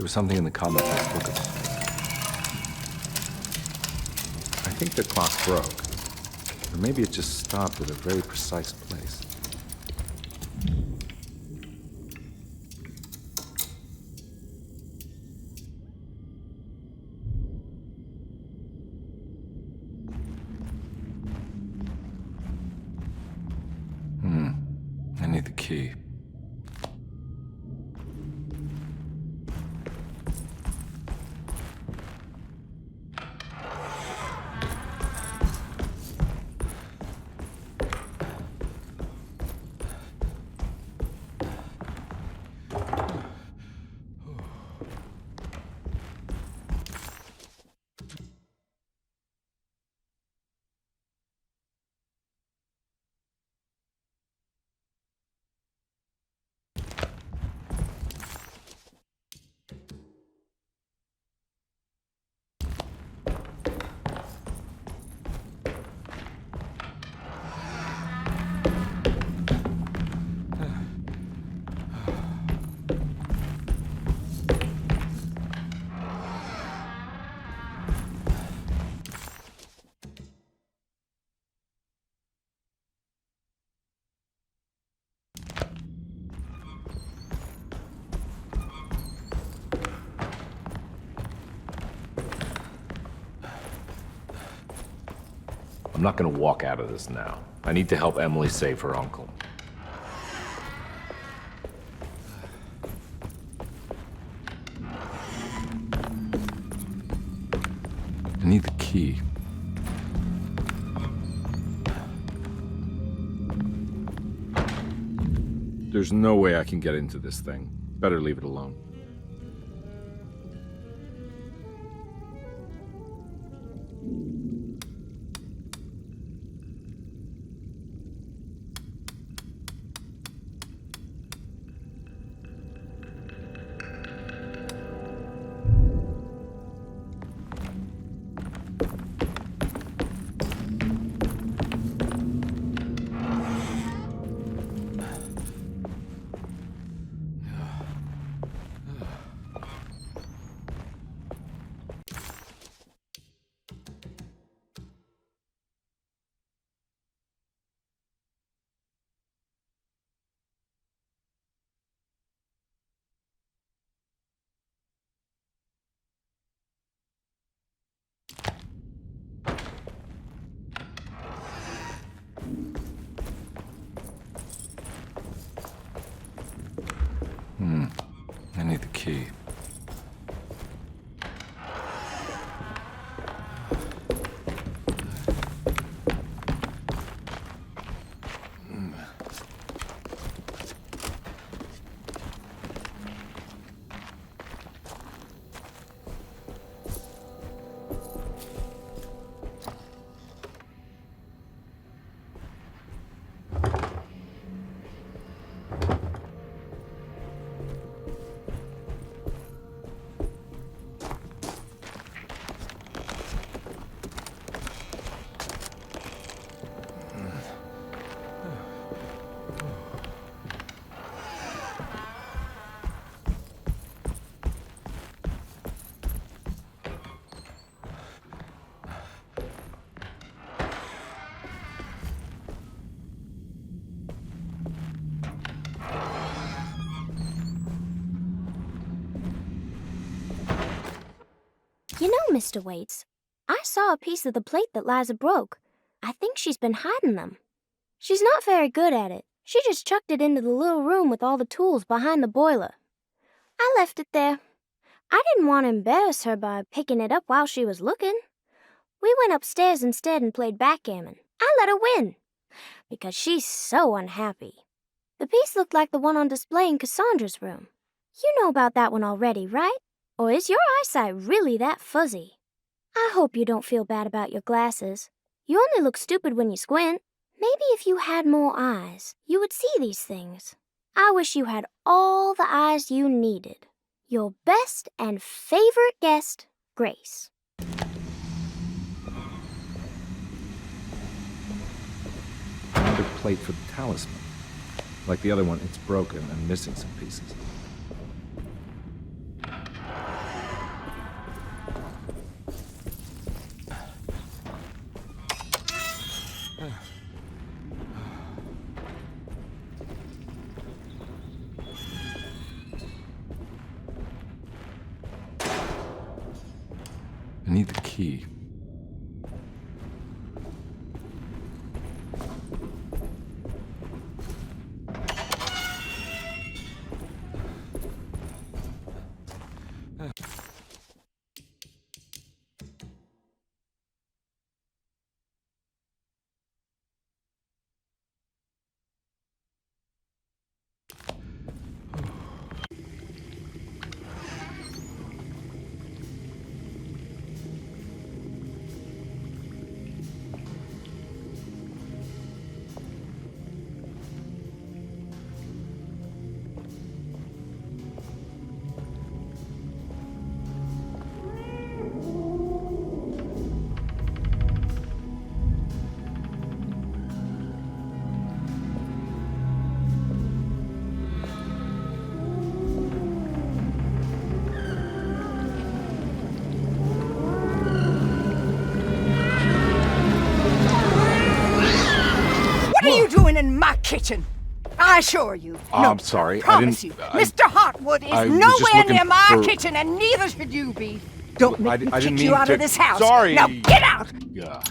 There was something in the comment in this book. I think the clock broke. Or maybe it just stopped at a very precise place. I need the key. I'm not gonna walk out of this now. I need to help Emily save her uncle. need the key. There's no way I can get into this thing. Better leave it alone. I need the key. You know, Mr. Waits, I saw a piece of the plate that Liza broke. I think she's been hiding them. She's not very good at it. She just chucked it into the little room with all the tools behind the boiler. I left it there. I didn't want to embarrass her by picking it up while she was looking. We went upstairs instead and played backgammon. I let her win, because she's so unhappy. The piece looked like the one on display in Cassandra's room. You know about that one already, right? Or is your eyesight really that fuzzy? I hope you don't feel bad about your glasses. You only look stupid when you squint. Maybe if you had more eyes, you would see these things. I wish you had all the eyes you needed. Your best and favorite guest, Grace. Another plate for the talisman. Like the other one, it's broken and missing some pieces. I need the key. What are you doing in my kitchen? I assure you. Oh, no, I'm sorry. Promise I you, didn't. Mr. Hotwood is I was just nowhere looking near my for- kitchen, and neither should you be. Don't make me I kick didn't you mean out to- of this house. Sorry. Now get out! Yeah.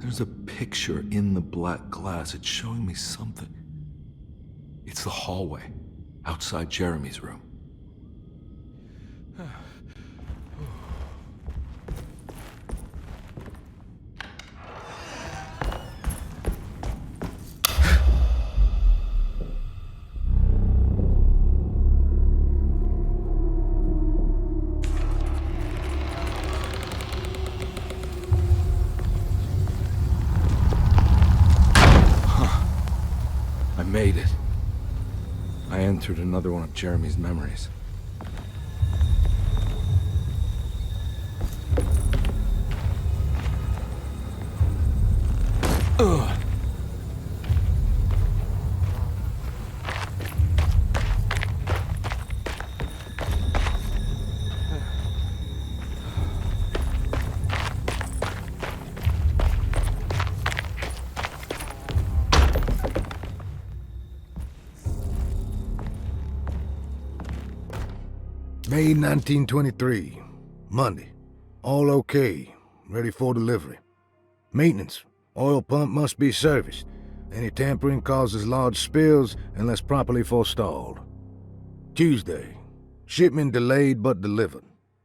There's a picture in the black glass. It's showing me something. It's the hallway outside Jeremy's room. I made it. I entered another one of Jeremy's memories. Ugh. May 1923, Monday. All okay, ready for delivery. Maintenance. Oil pump must be serviced. Any tampering causes large spills unless properly forestalled. Tuesday. Shipment delayed but delivered.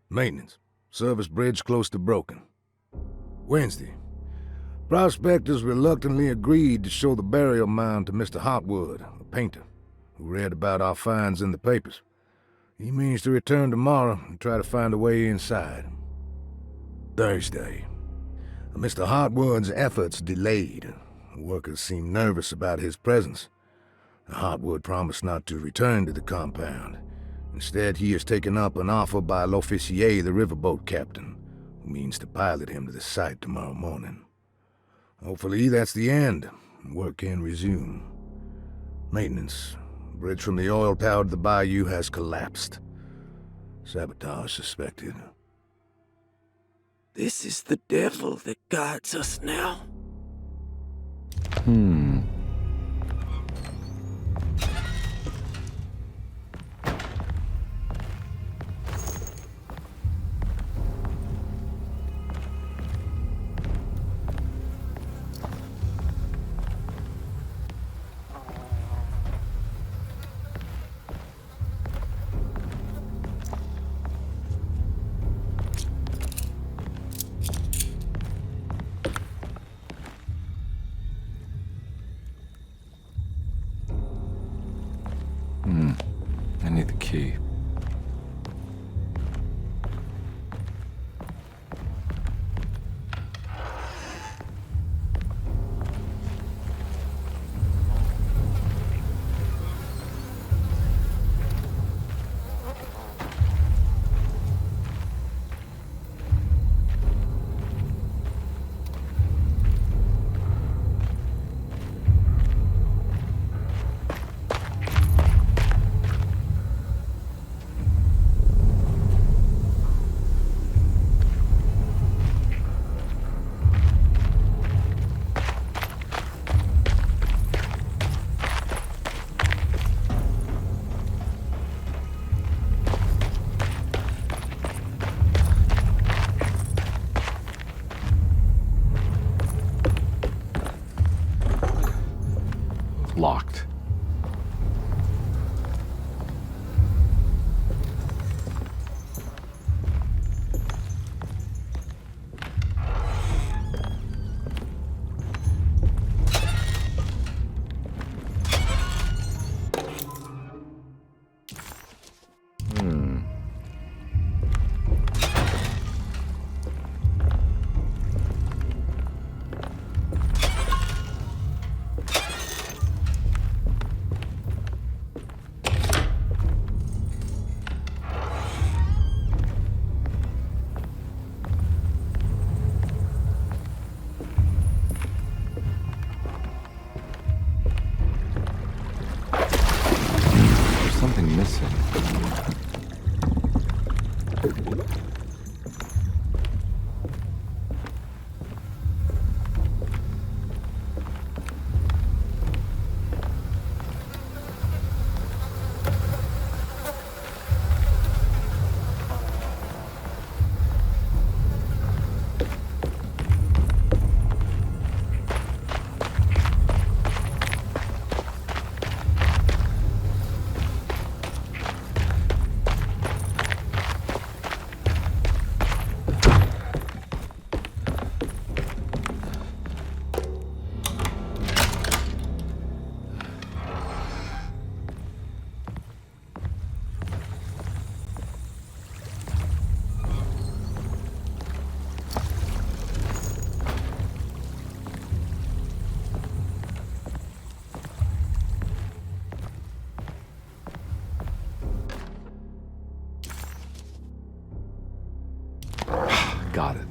Maintenance. Service bridge close to broken. Wednesday. Prospectors reluctantly agreed to show the burial mound to Mr. Hotwood, a painter, who read about our finds in the papers. He means to return tomorrow and try to find a way inside. Thursday. Mr. Hotwood's efforts delayed. The workers seemed nervous about his presence. Hotwood promised not to return to the compound. Instead, he has taken up an offer by L'Officier, the riverboat captain, who means to pilot him to the site tomorrow morning. Hopefully that's the end, and work can resume. Maintenance. Bridge from the oil tower to the bayou has collapsed. Sabotage suspected. This is the devil that guides us now. Got it.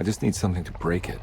I just need something to break it.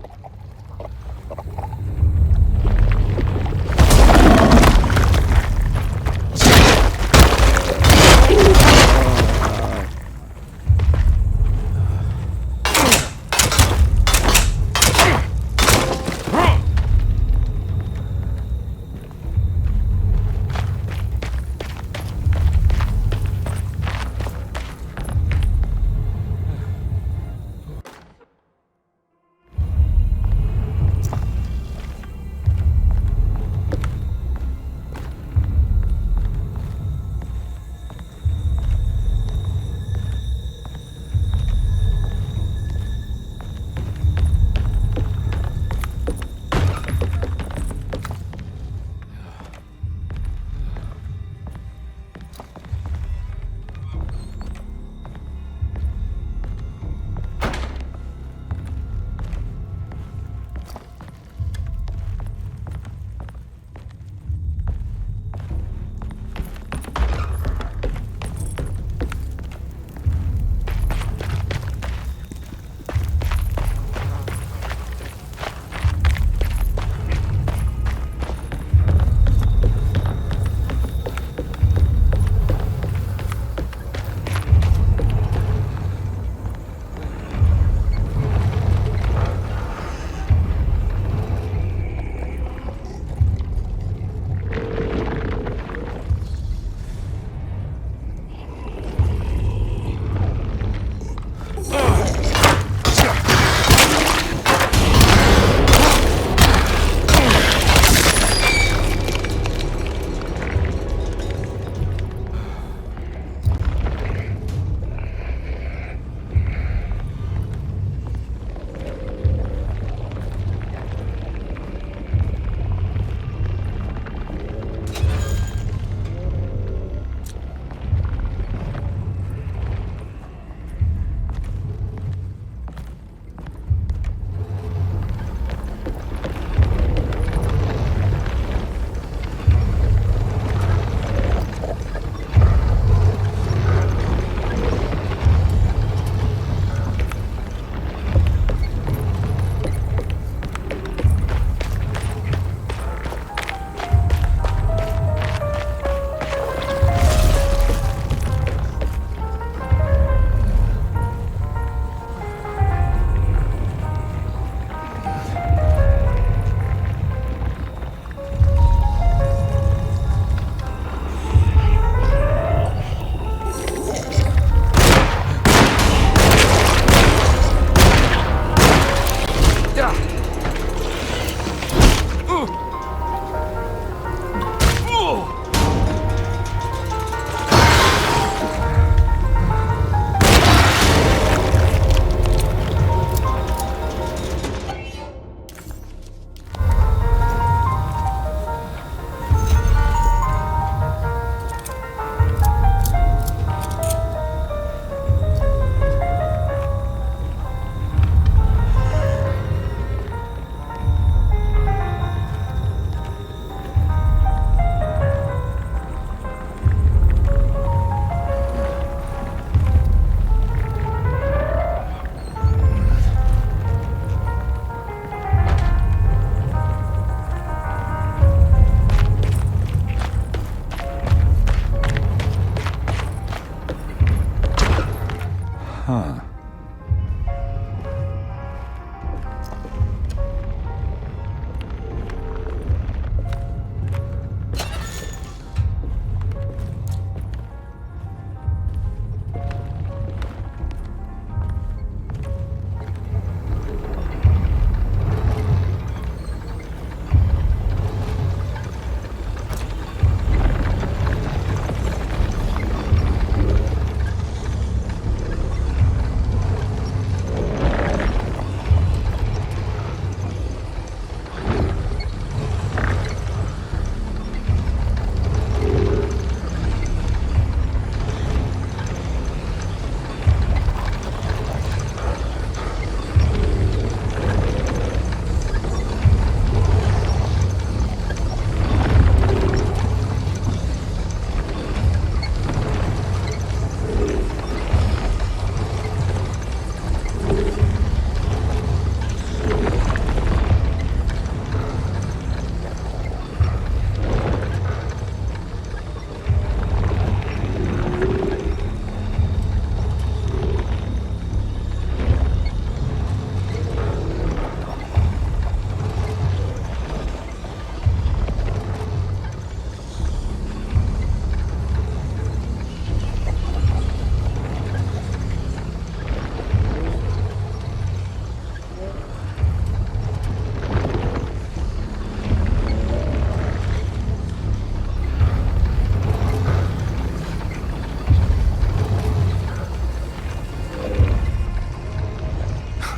Huh.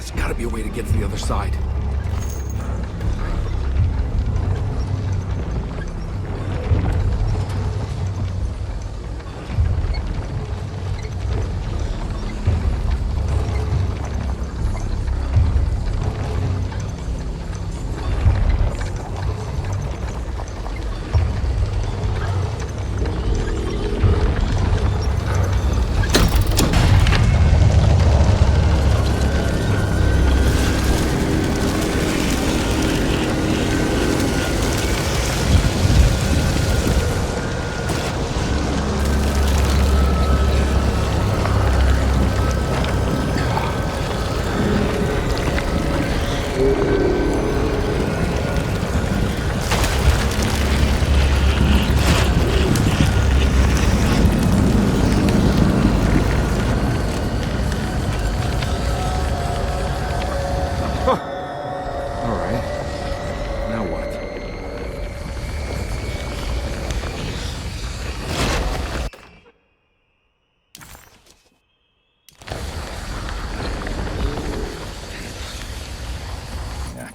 There's gotta be a way to get to the other side.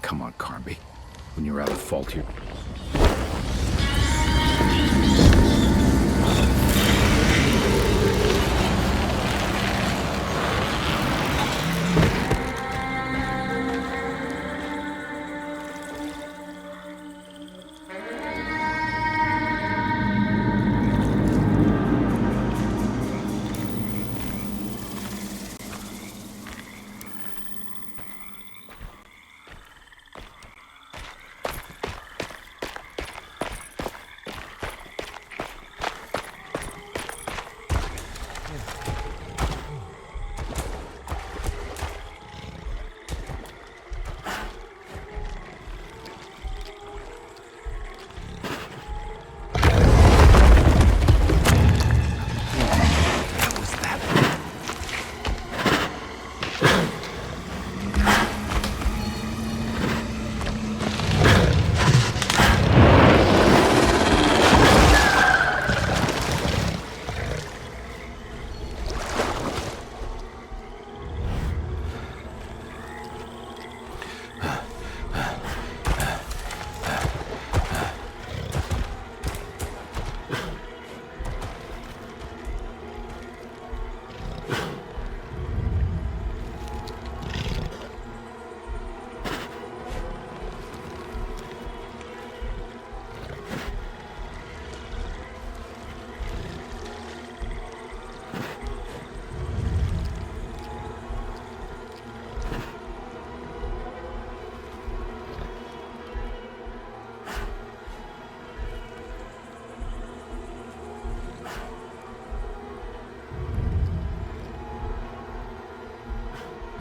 Come on, Carby. When you're out of fault here.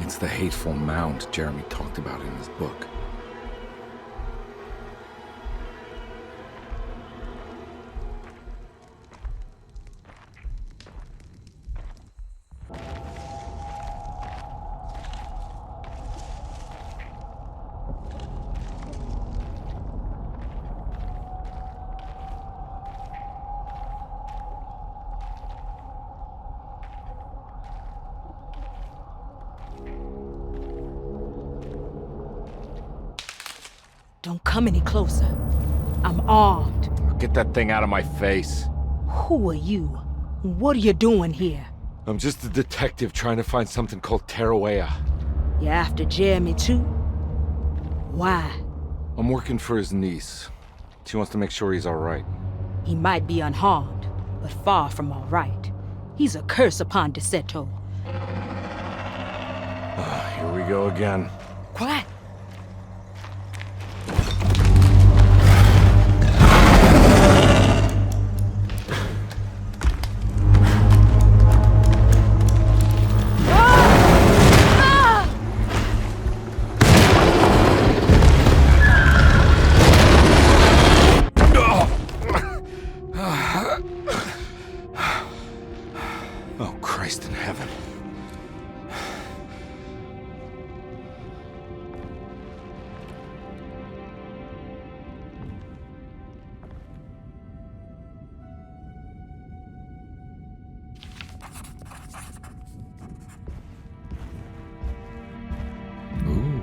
It's the hateful mound Jeremy talked about in his book. Don't come any closer. I'm armed. Get that thing out of my face. Who are you? What are you doing here? I'm just a detective trying to find something called Tarawea. You after Jeremy too? Why? I'm working for his niece. She wants to make sure he's all right. He might be unharmed, but far from all right. He's a curse upon Derceto. Here we go again. Quiet. Oh, Christ in heaven. Ooh.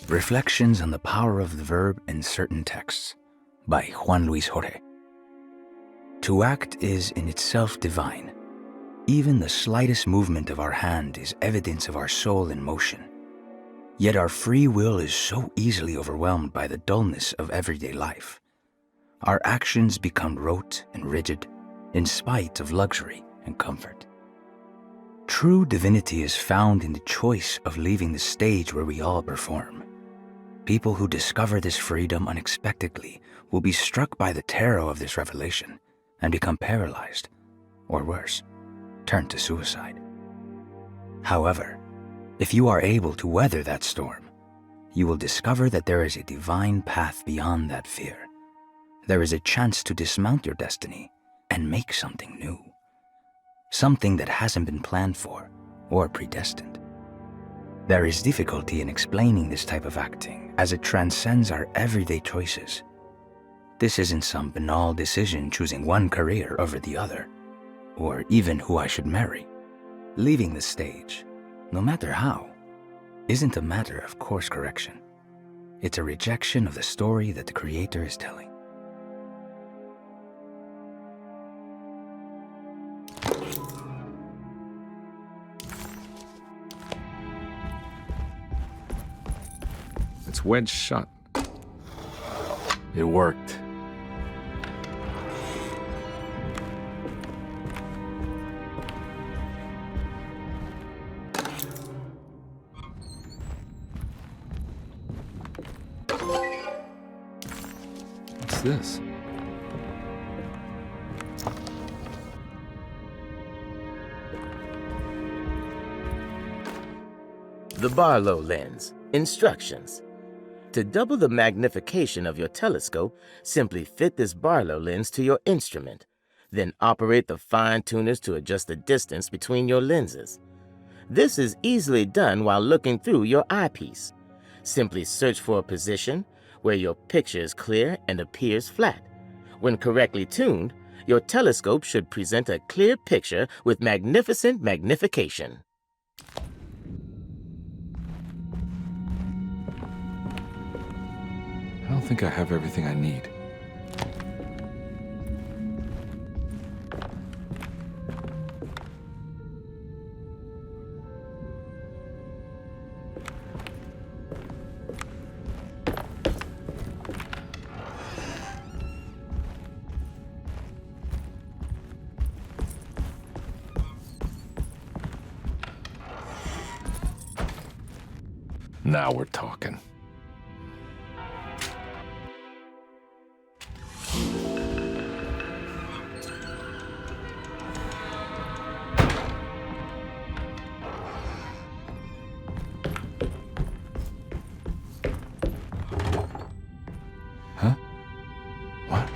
Reflections on the Power of the Verb in Certain Texts by Juan Luis Jorge. To act is in itself divine. Even the slightest movement of our hand is evidence of our soul in motion. Yet our free will is so easily overwhelmed by the dullness of everyday life. Our actions become rote and rigid in spite of luxury and comfort. True divinity is found in the choice of leaving the stage where we all perform. People who discover this freedom unexpectedly will be struck by the terror of this revelation and become paralyzed, or worse, turn to suicide. However, if you are able to weather that storm, you will discover that there is a divine path beyond that fear. There is a chance to dismount your destiny and make something new. Something that hasn't been planned for or predestined. There is difficulty in explaining this type of acting as it transcends our everyday choices. This isn't some banal decision choosing one career over the other, or even who I should marry. Leaving the stage, no matter how, isn't a matter of course correction. It's a rejection of the story that the Creator is telling. It's wedged shut. It worked. What's this? The Barlow lens. Instructions. To double the magnification of your telescope, simply fit this Barlow lens to your instrument. Then operate the fine-tuners to adjust the distance between your lenses. This is easily done while looking through your eyepiece. Simply search for a position where your picture is clear and appears flat. When correctly tuned, your telescope should present a clear picture with magnificent magnification. I don't think I have everything I need. Now we're talking. Huh? What?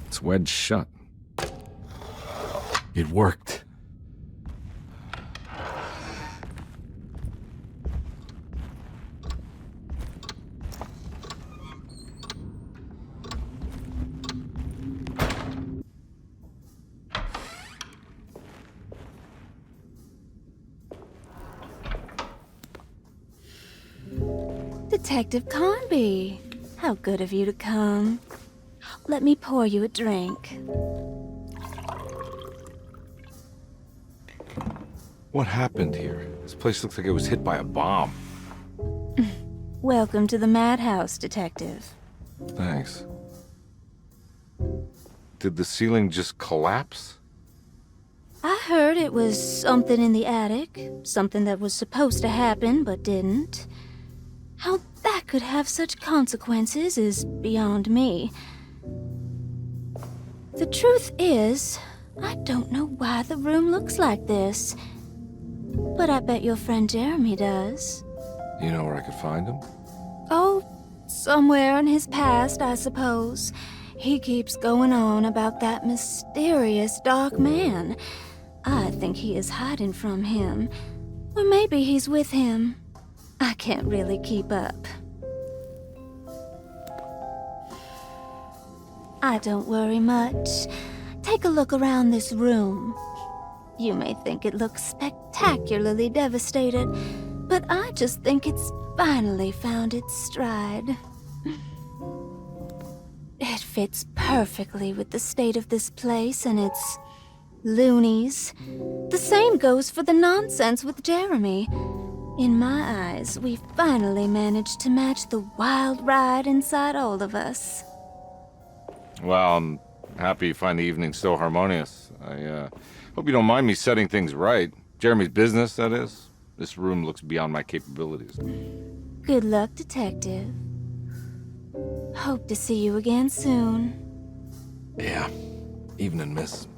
It's wedged shut. It worked. Detective Conby, how good of you to come. Let me pour you a drink. What happened here? This place looks like it was hit by a bomb. Welcome to the madhouse, Detective. Thanks. Did the ceiling just collapse? I heard it was something in the attic, something that was supposed to happen but didn't. How that could have such consequences is beyond me. The truth is, I don't know why the room looks like this. But I bet your friend Jeremy does. You know where I could find him? Oh, somewhere in his past, I suppose. He keeps going on about that mysterious dark man. I think he is hiding from him. Or maybe he's with him. I can't really keep up. I don't worry much. Take a look around this room. You may think it looks spectacularly devastated, but I just think it's finally found its stride. It fits perfectly with the state of this place and its loonies. The same goes for the nonsense with Jeremy. In my eyes, we finally managed to match the wild ride inside all of us. Well, I'm happy you find the evening still harmonious. I hope you don't mind me setting things right. Jeremy's business, that is. This room looks beyond my capabilities. Good luck, Detective. Hope to see you again soon. Yeah. Evening, miss.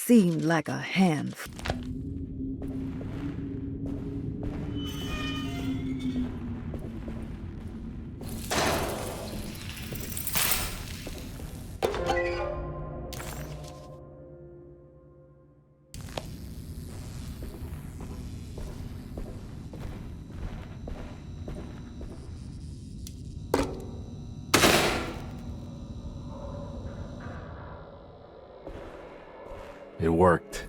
seemed like a handful. It worked.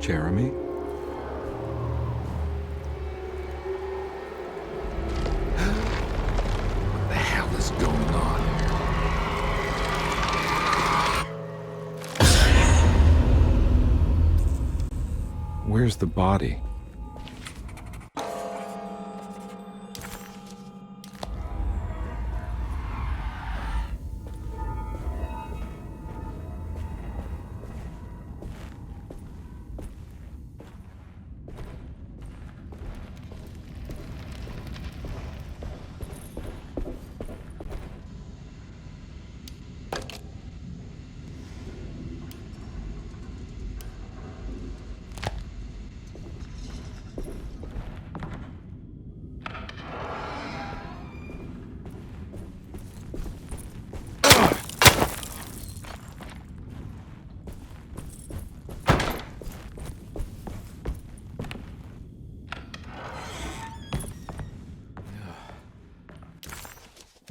Jeremy? What the hell is going on? Where's the body?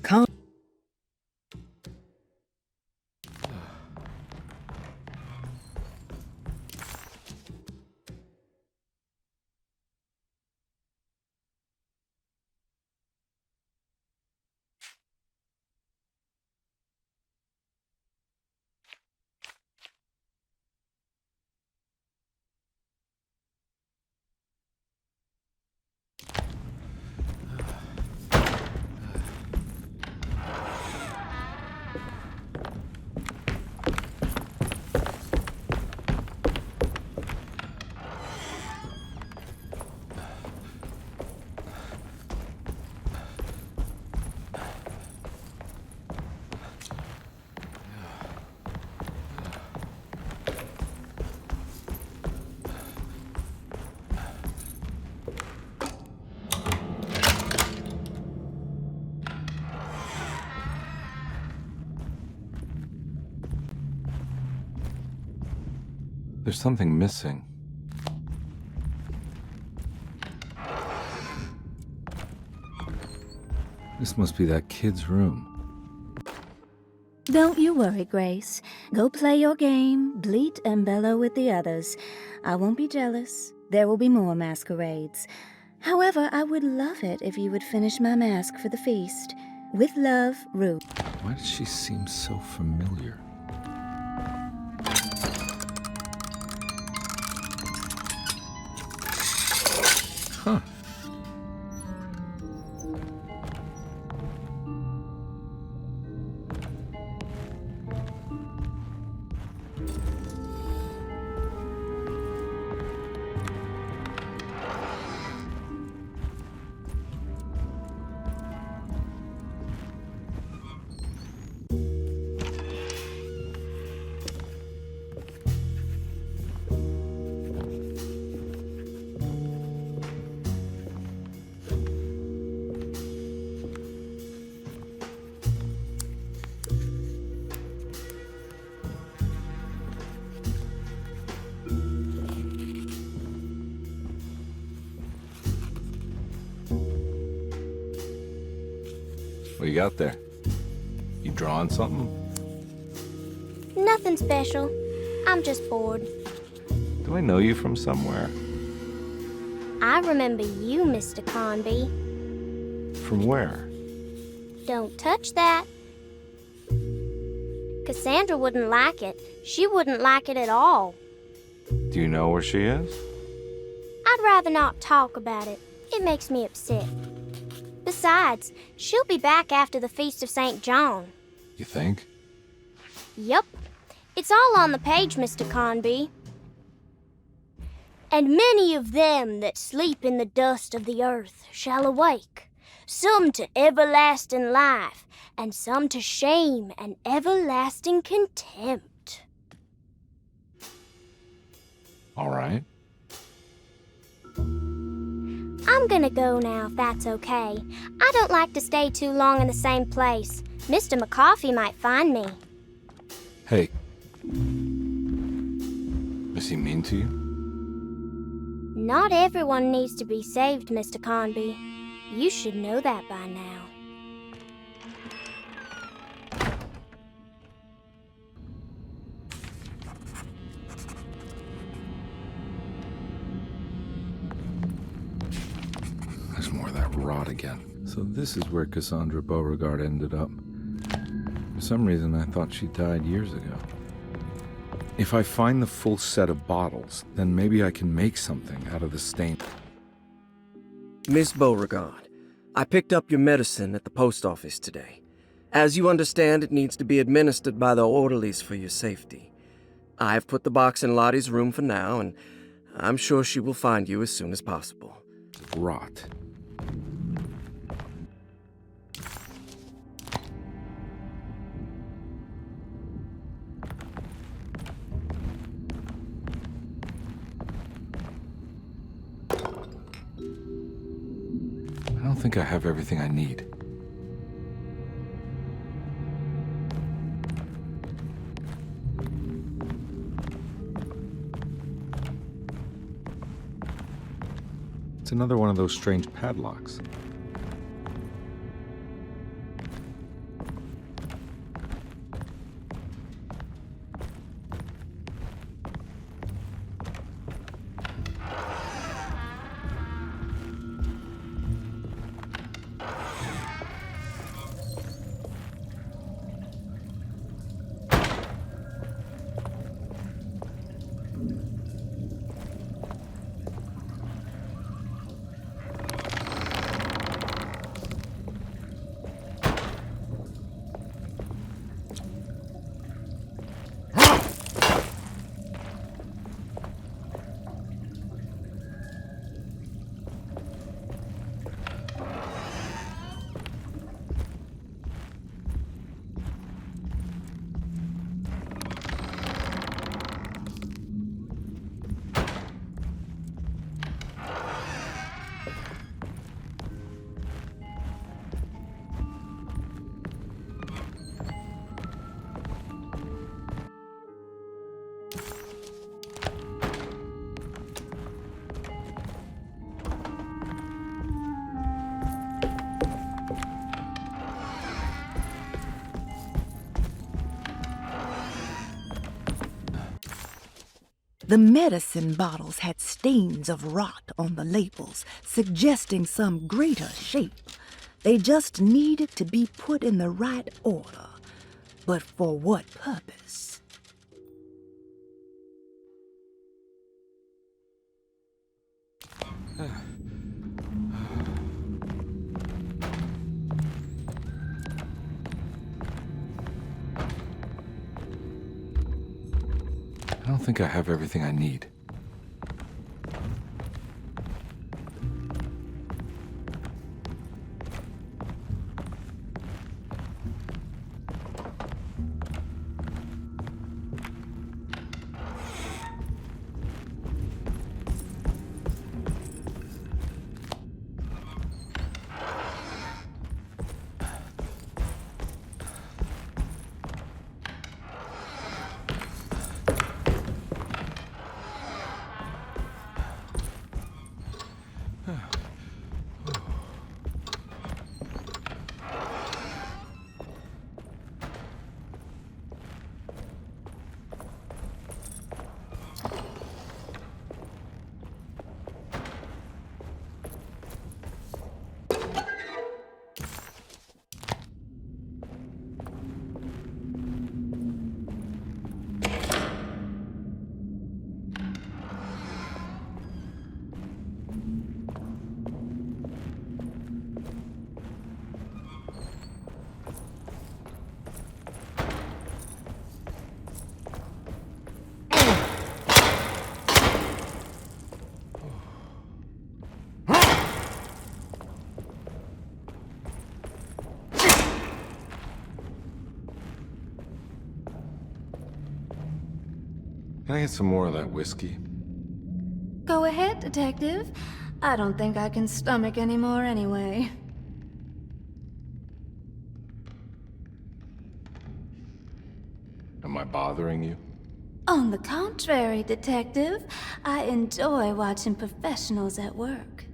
Come. There's something missing. This must be that kid's room. Don't you worry, Grace. Go play your game, bleat and bellow with the others. I won't be jealous. There will be more masquerades. However, I would love it if you would finish my mask for the feast. With love, Rue. Why does she seem so familiar? Huh. What you got there? You drawing something? Nothing special. I'm just bored. Do I know you from somewhere? I remember you, Mr. Conby. From where? Don't touch that. Cassandra wouldn't like it. She wouldn't like it at all. Do you know where she is? I'd rather not talk about it. It makes me upset. Besides, she'll be back after the Feast of St. John. You think? Yup. It's all on the page, Mr. Conby. And many of them that sleep in the dust of the earth shall awake, some to everlasting life, and some to shame and everlasting contempt. All right. I'm gonna go now, if that's okay. I don't like to stay too long in the same place. Mr. McCoffey might find me. Hey. Is he mean to you? Not everyone needs to be saved, Mr. Conby. You should know that by now. There's more of that rot again. So this is where Cassandra Beauregard ended up. For some reason, I thought she died years ago. If I find the full set of bottles, then maybe I can make something out of the stain. Miss Beauregard, I picked up your medicine at the post office today. As you understand, it needs to be administered by the orderlies for your safety. I've put the box in Lottie's room for now, and I'm sure she will find you as soon as possible. Rot. I don't think I have everything I need. It's another one of those strange padlocks. The medicine bottles had stains of rot on the labels, suggesting some greater shape. They just needed to be put in the right order. But for what purpose? I don't think I have everything I need. Can I get some more of that whiskey? Go ahead, Detective. I don't think I can stomach any more anyway. Am I bothering you? On the contrary, Detective, I enjoy watching professionals at work.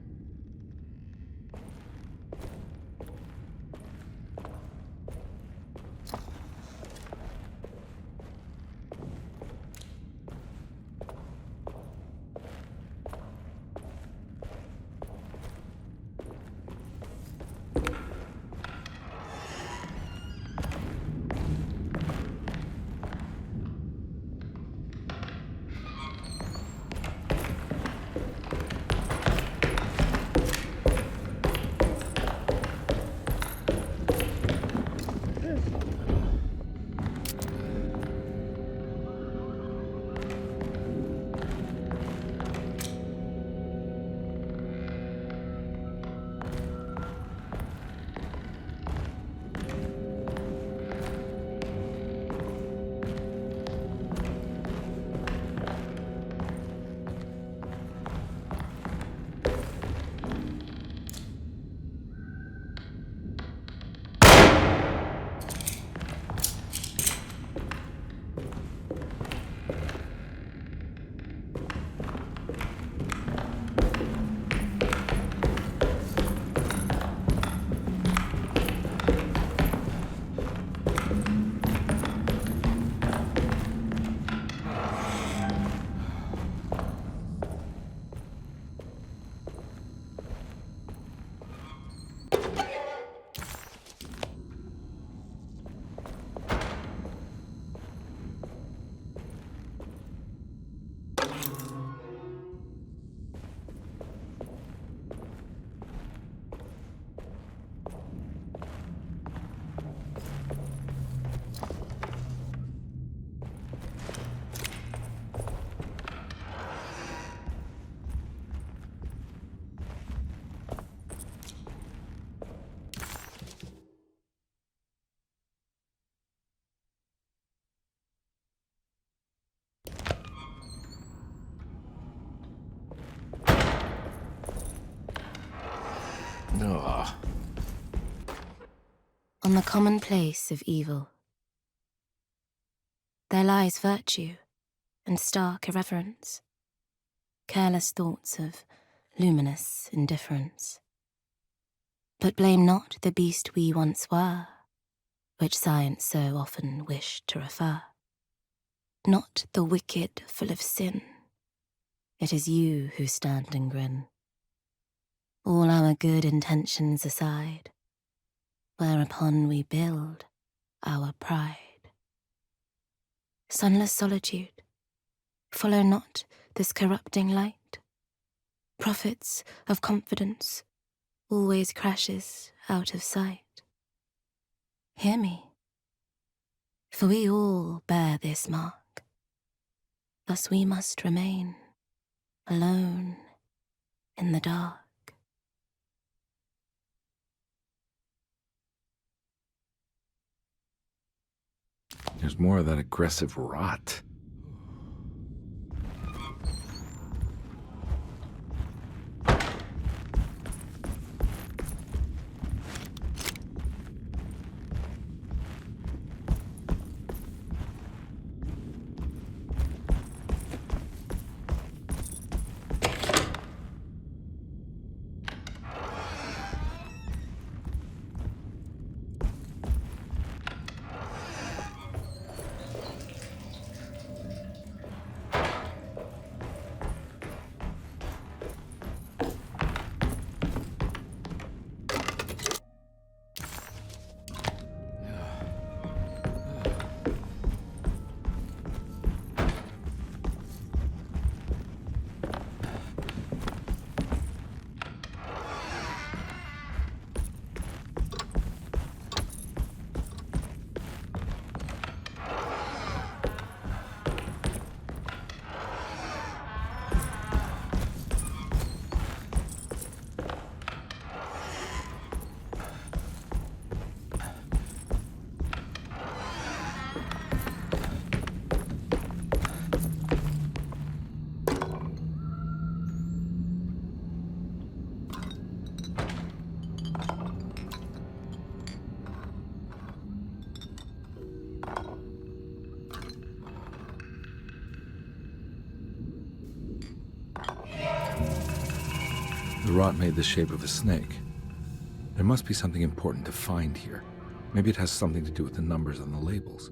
Ugh. On the commonplace of evil, there lies virtue and stark irreverence, careless thoughts of luminous indifference. But blame not the beast we once were, which science so often wished to refer. Not the wicked full of sin, it is you who stand and grin. All our good intentions aside, whereupon we build our pride. Sunless solitude, follow not this corrupting light. Prophets of confidence always crashes out of sight. Hear me, for we all bear this mark. Thus we must remain alone in the dark. There's more of that aggressive rot. rot made the shape of a snake. There must be something important to find here. Maybe it has something to do with the numbers on the labels.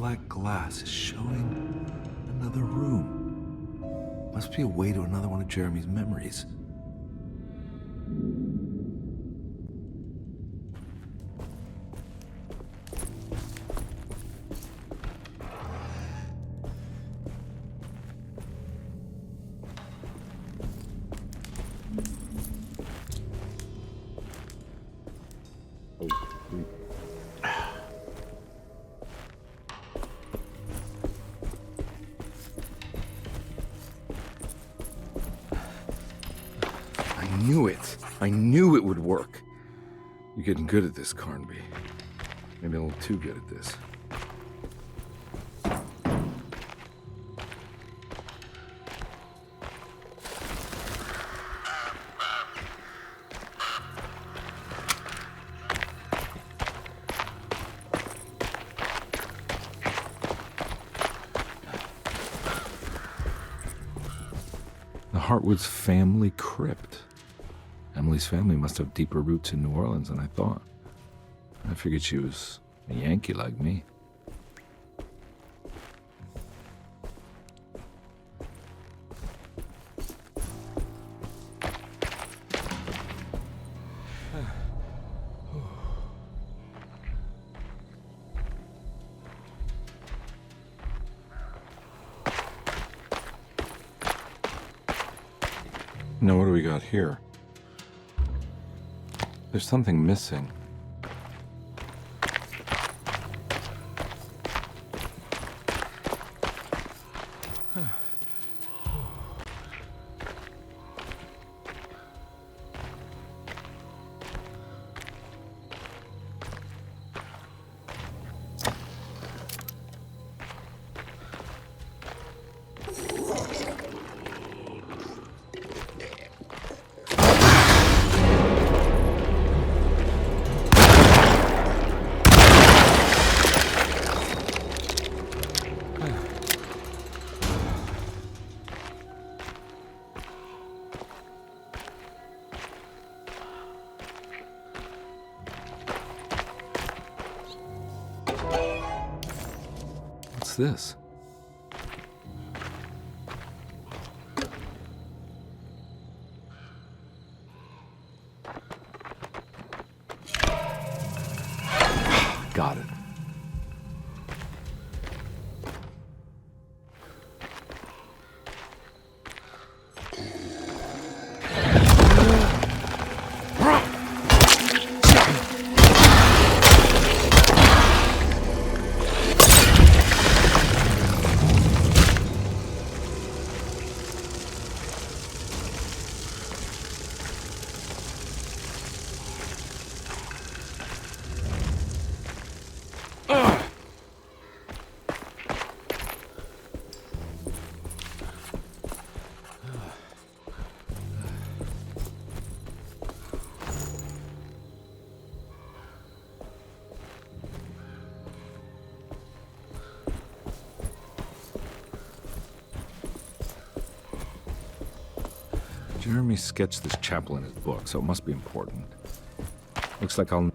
black glass is showing another room. Must be a way to another one of Jeremy's memories. I knew it would work. You're getting good at this, Carnby. Maybe a little too good at this. The Hartwood's family crypt. Emily's family must have deeper roots in New Orleans than I thought. I figured she was a Yankee like me. Now what do we got here? There's something missing. What's this? Got it. Jeremy sketched this chapel in his book, so it must be important. Looks like I'll...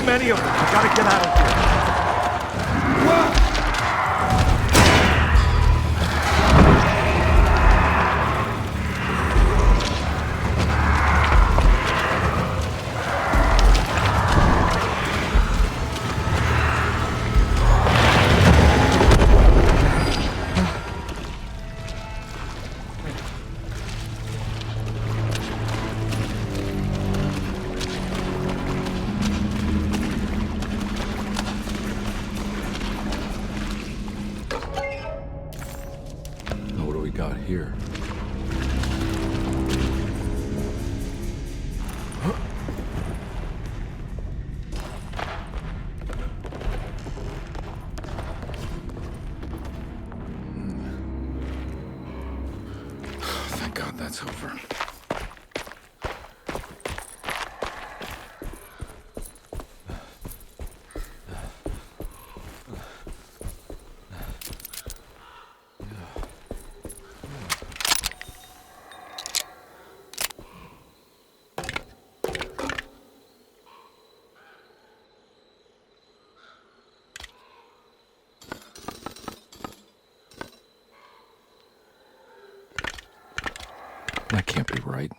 Many of them. I gotta get out of here. Got here. Thank God that's over. That can't be right.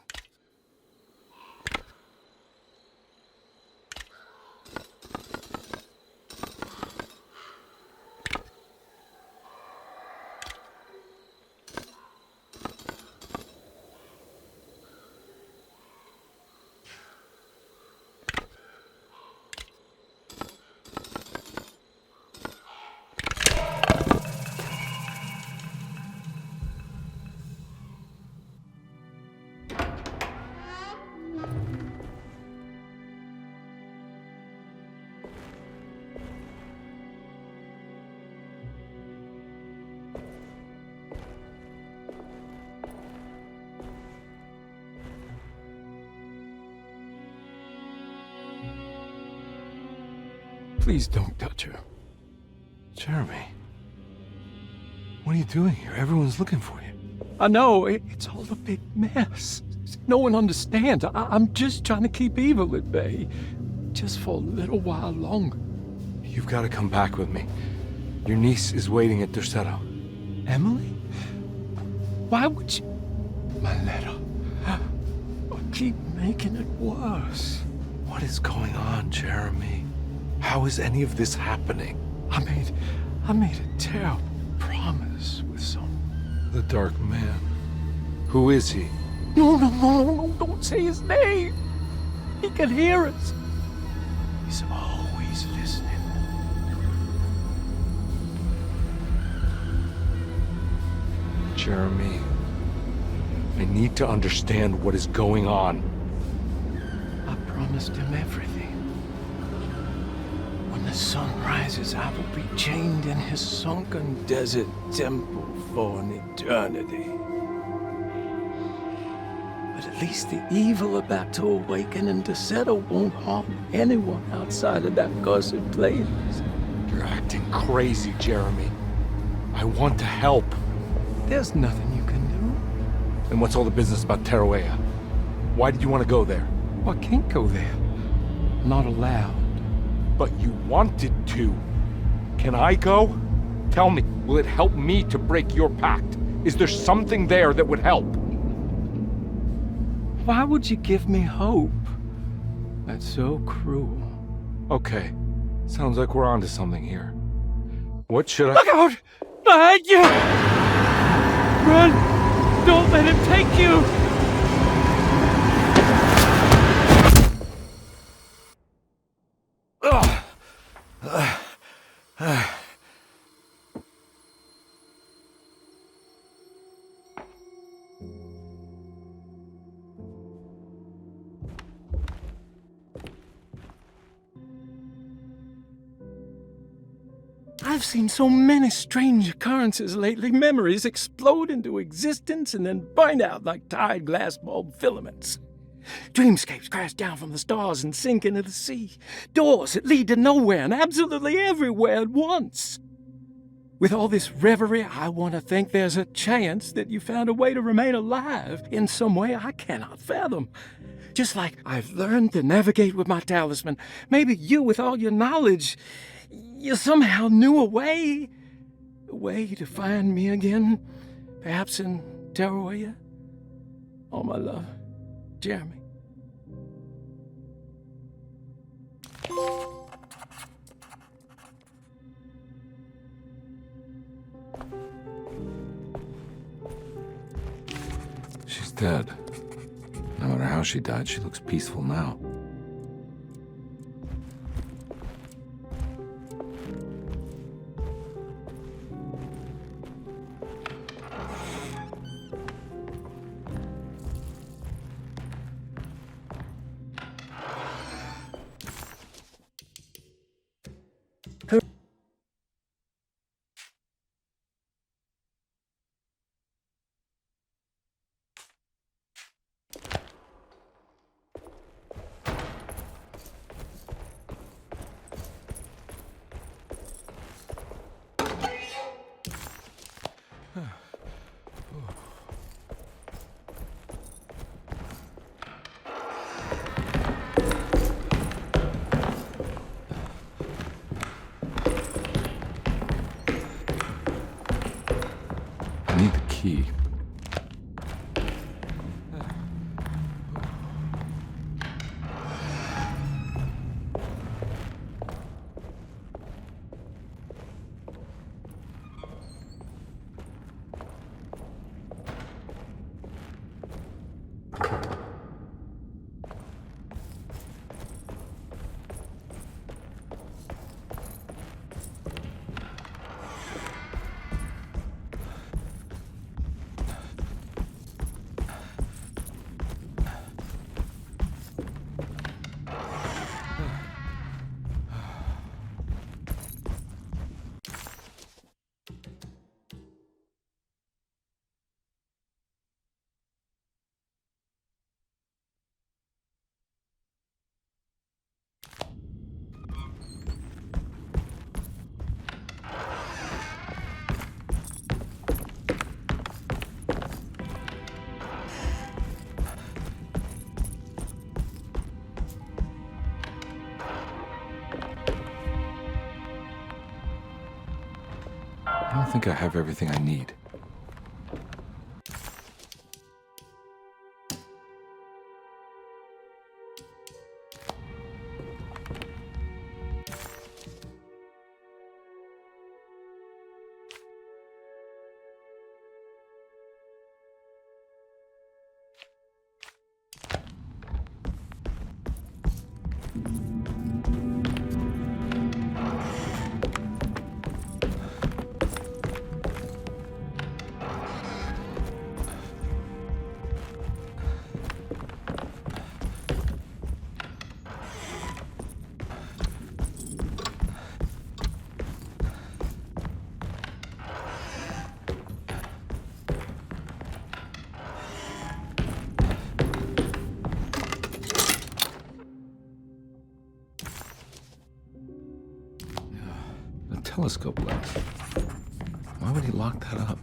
Please don't touch her. Jeremy. What are you doing here? Everyone's looking for you. I know, it's all a big mess. No one understands. I'm just trying to keep evil at bay. Just for a little while longer. You've got to come back with me. Your niece is waiting at Derceto. Emily? Why would you... My letter. Keep making it worse. What is going on, Jeremy? How is any of this happening? I made a terrible promise with someone. The Dark Man. Who is he? No, don't say his name. He can hear us. He's always listening. Jeremy, I need to understand what is going on. I promised him everything. When the sun rises, I will be chained in his sunken desert temple for an eternity. But at least the evil about to awaken, and Derceto won't harm anyone outside of that cursed place. You're acting crazy, Jeremy. I want to help. There's nothing you can do. And what's all the business about Tarawea? Why did you want to go there? I can't go there. I'm not allowed. But you wanted to. Can I go? Tell me, will it help me to break your pact? Is there something there that would help? Why would you give me hope? That's so cruel. Okay, sounds like we're onto something here. What should I— Look out! Behind you! Run! Don't let him take you! I've seen so many strange occurrences lately. Memories explode into existence and then burn out like tired glass bulb filaments. Dreamscapes crash down from the stars and sink into the sea. Doors that lead to nowhere and absolutely everywhere at once. With all this reverie, I want to think there's a chance that you found a way to remain alive in some way I cannot fathom. Just like I've learned to navigate with my talisman. Maybe you, with all your knowledge, you somehow knew a way to find me again, perhaps in Tarawea. All my love, Jeremy. She's dead. No matter how she died, she looks peaceful now. I need the key. I don't think I have everything I need. telescope lens. Why would he lock that up?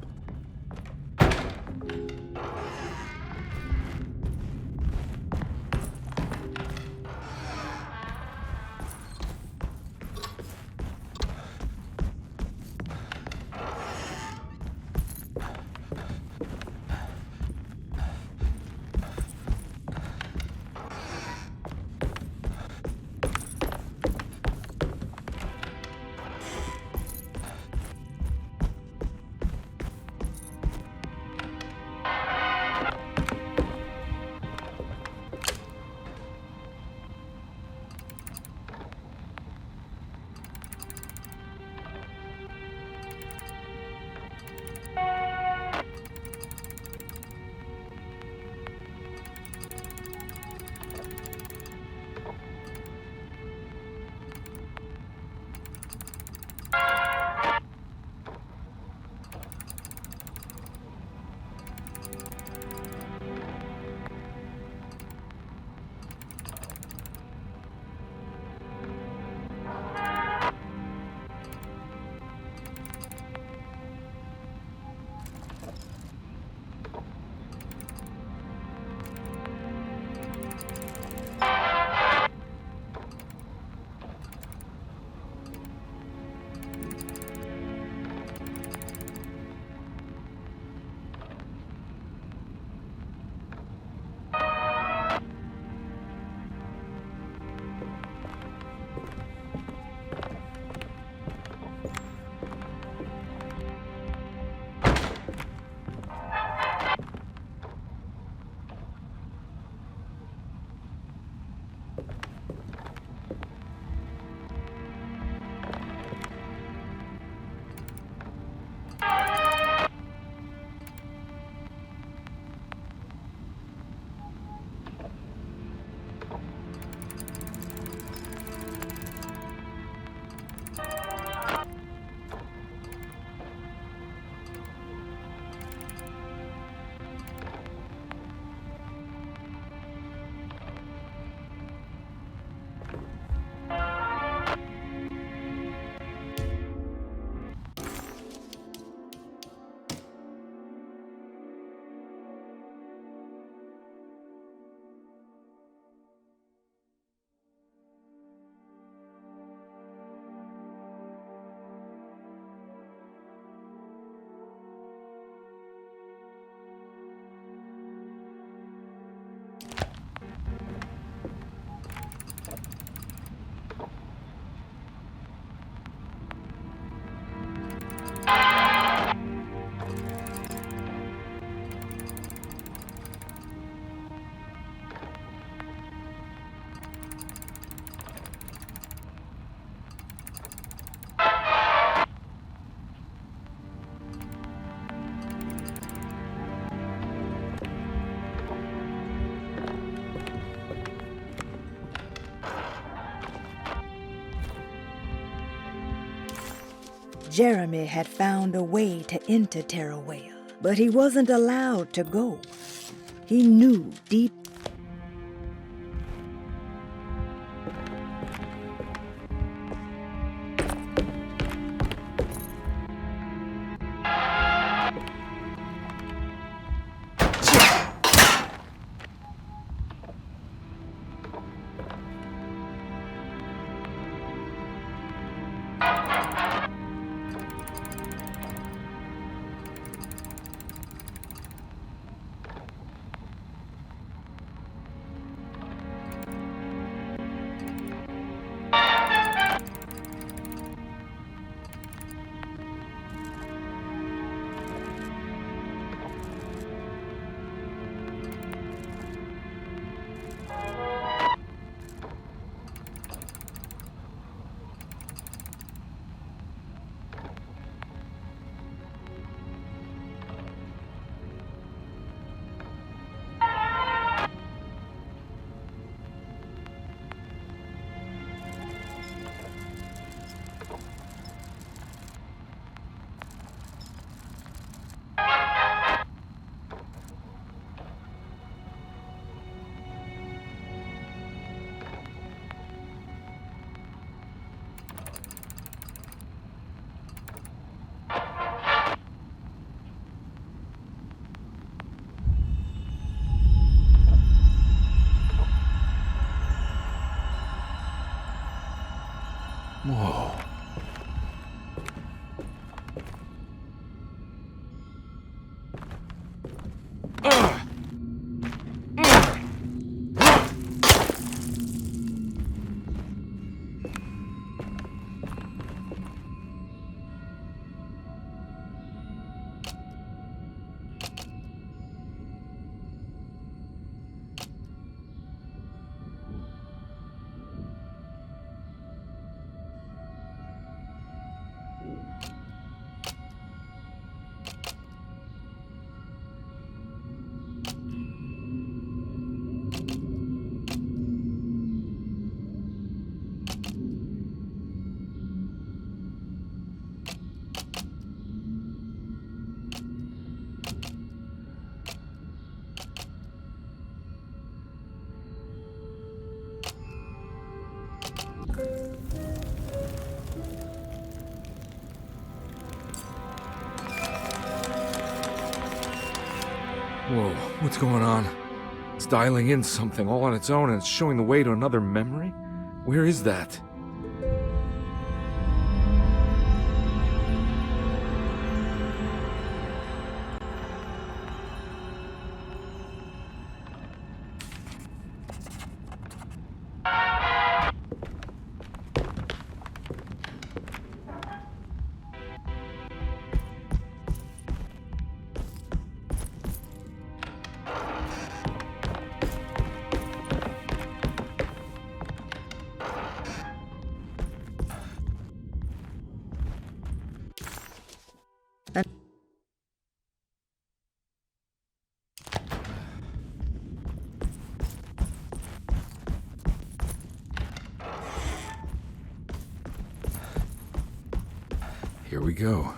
Jeremy had found a way to enter Tarawea, but he wasn't allowed to go. He knew deep Whoa. Whoa, what's going on? It's dialing in something all on its own and it's showing the way to another memory? Where is that? Here we go.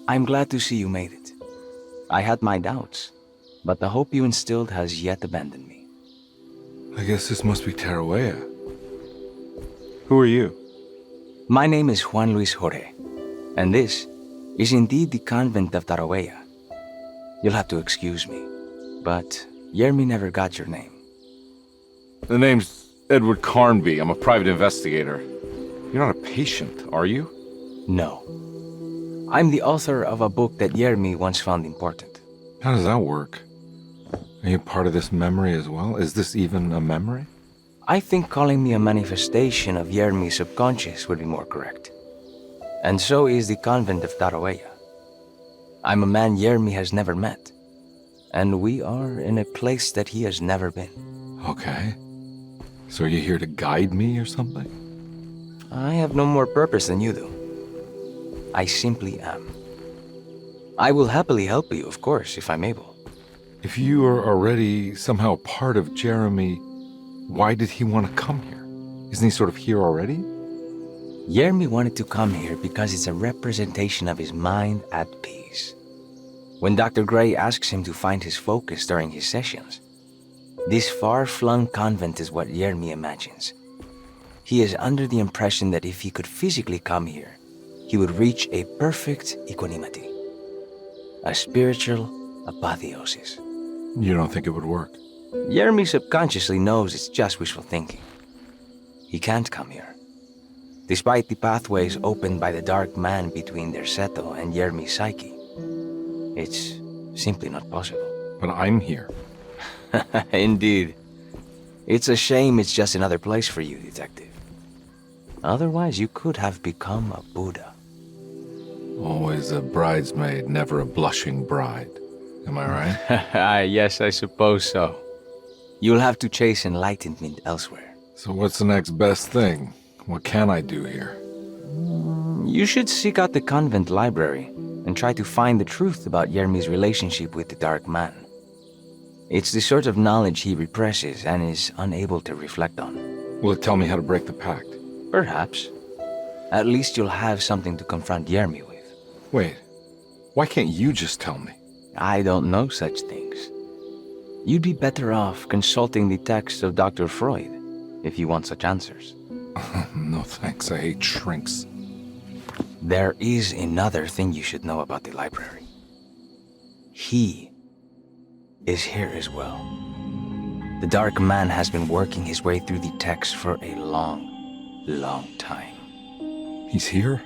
I'm glad to see you made it. I had my doubts, but the hope you instilled has yet abandoned me. I guess this must be Tarawea. Who are you? My name is Juan Luis Jorge, and this is indeed the convent of Tarawea. You'll have to excuse me, but Yermi never got your name. The name's Edward Carnby. I'm a private investigator. You're not a patient, are you? No. I'm the author of a book that Yermi once found important. How does that work? Are you part of this memory as well? Is this even a memory? I think calling me a manifestation of Yermi's subconscious would be more correct. And so is the convent of Tarawea. I'm a man Yermi has never met, and we are in a place that he has never been. Okay. So are you here to guide me or something? I have no more purpose than you do. I simply am. I will happily help you, of course, if I'm able. If you are already somehow part of Jeremy, why did he want to come here? Isn't he sort of here already? Yermi wanted to come here because it's a representation of his mind at peace. When Dr. Gray asks him to find his focus during his sessions, this far-flung convent is what Yermi imagines. He is under the impression that if he could physically come here, he would reach a perfect equanimity, a spiritual apotheosis. You don't think it would work? Yermi subconsciously knows it's just wishful thinking. He can't come here. Despite the pathways opened by the dark man between Derceto and Yermi's psyche, it's simply not possible. But I'm here. Indeed. It's a shame it's just another place for you, Detective. Otherwise, you could have become a Buddha. Always a bridesmaid, never a blushing bride. Am I right? Yes, I suppose so. You'll have to chase enlightenment elsewhere. So what's the next best thing? What can I do here? You should seek out the convent library and try to find the truth about Yermi's relationship with the Dark Man. It's the sort of knowledge he represses and is unable to reflect on. Will it tell me how to break the pact? Perhaps. At least you'll have something to confront Yermi with. Wait, why can't you just tell me? I don't know such things. You'd be better off consulting the texts of Dr. Freud if you want such answers. No thanks, I hate shrinks. There is another thing you should know about the library. He is here as well. The Dark Man has been working his way through the text for a long time. He's here?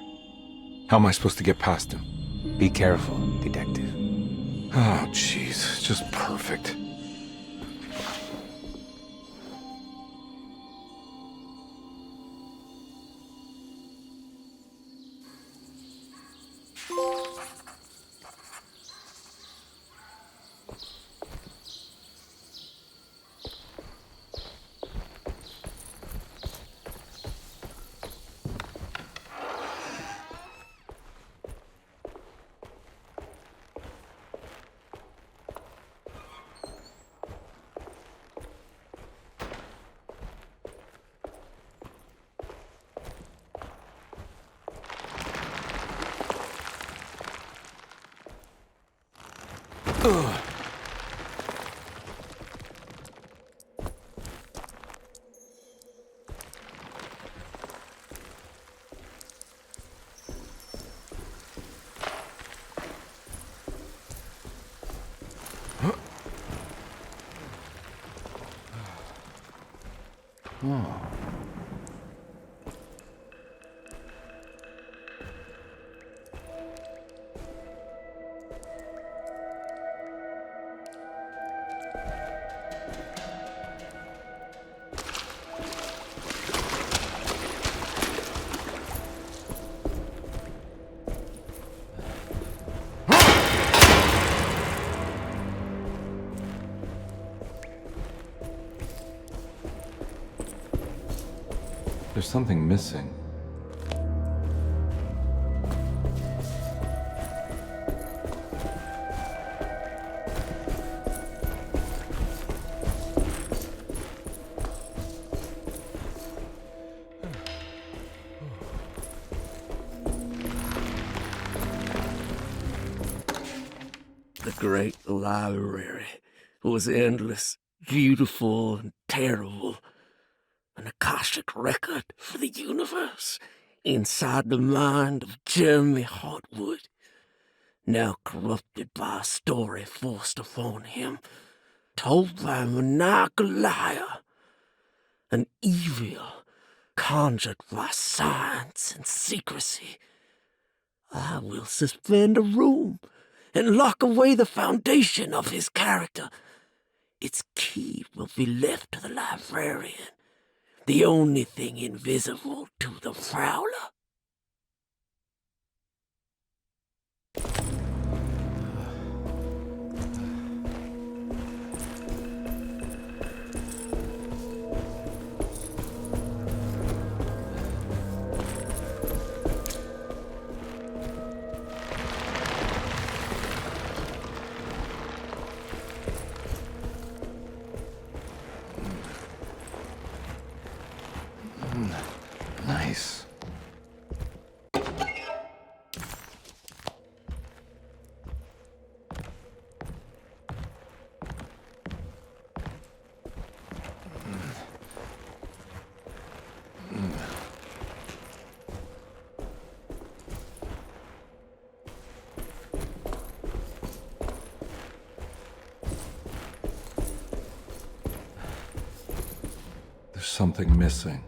How am I supposed to get past him? Be careful, detective. Oh, jeez, just perfect. There's something missing. The great library was endless, beautiful, and terrible. An Akashic record for the universe inside the mind of Jeremy Hartwood, now corrupted by a story forced upon him, told by a maniacal liar, an evil conjured by science and secrecy. I will suspend a room and lock away the foundation of his character. Its key will be left to the librarian, the only thing invisible to the prowler. Nice. There's something missing.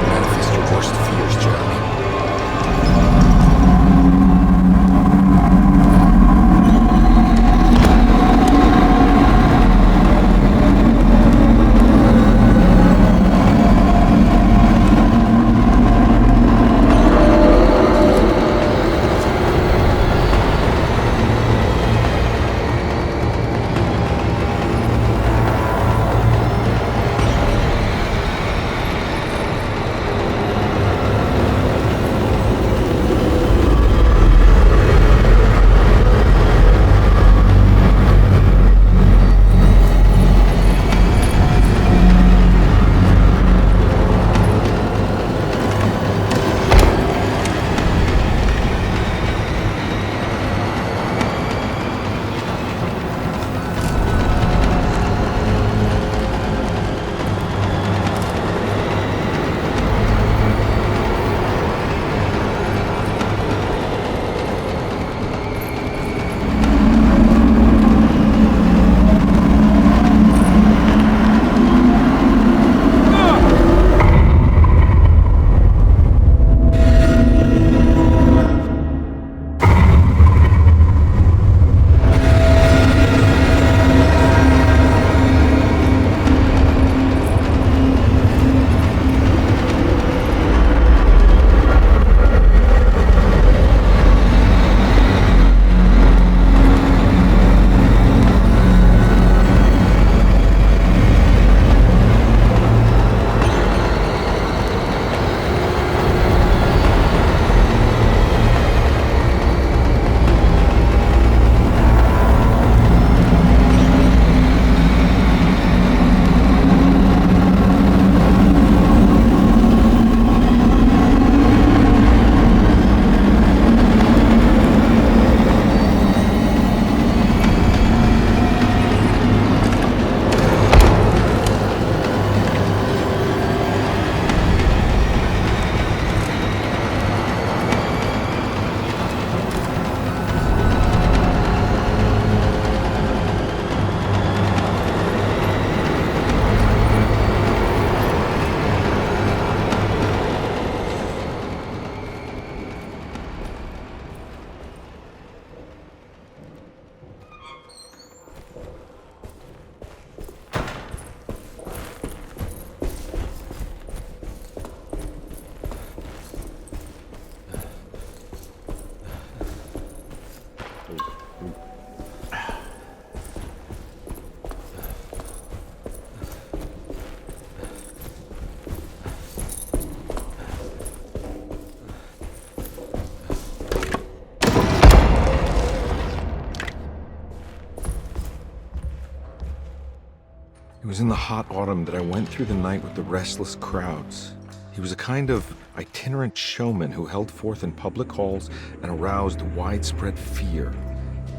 Manifest your worst fears, Jeremy. It was in the hot autumn that I went through the night with the restless crowds. He was a kind of itinerant showman who held forth in public halls and aroused widespread fear.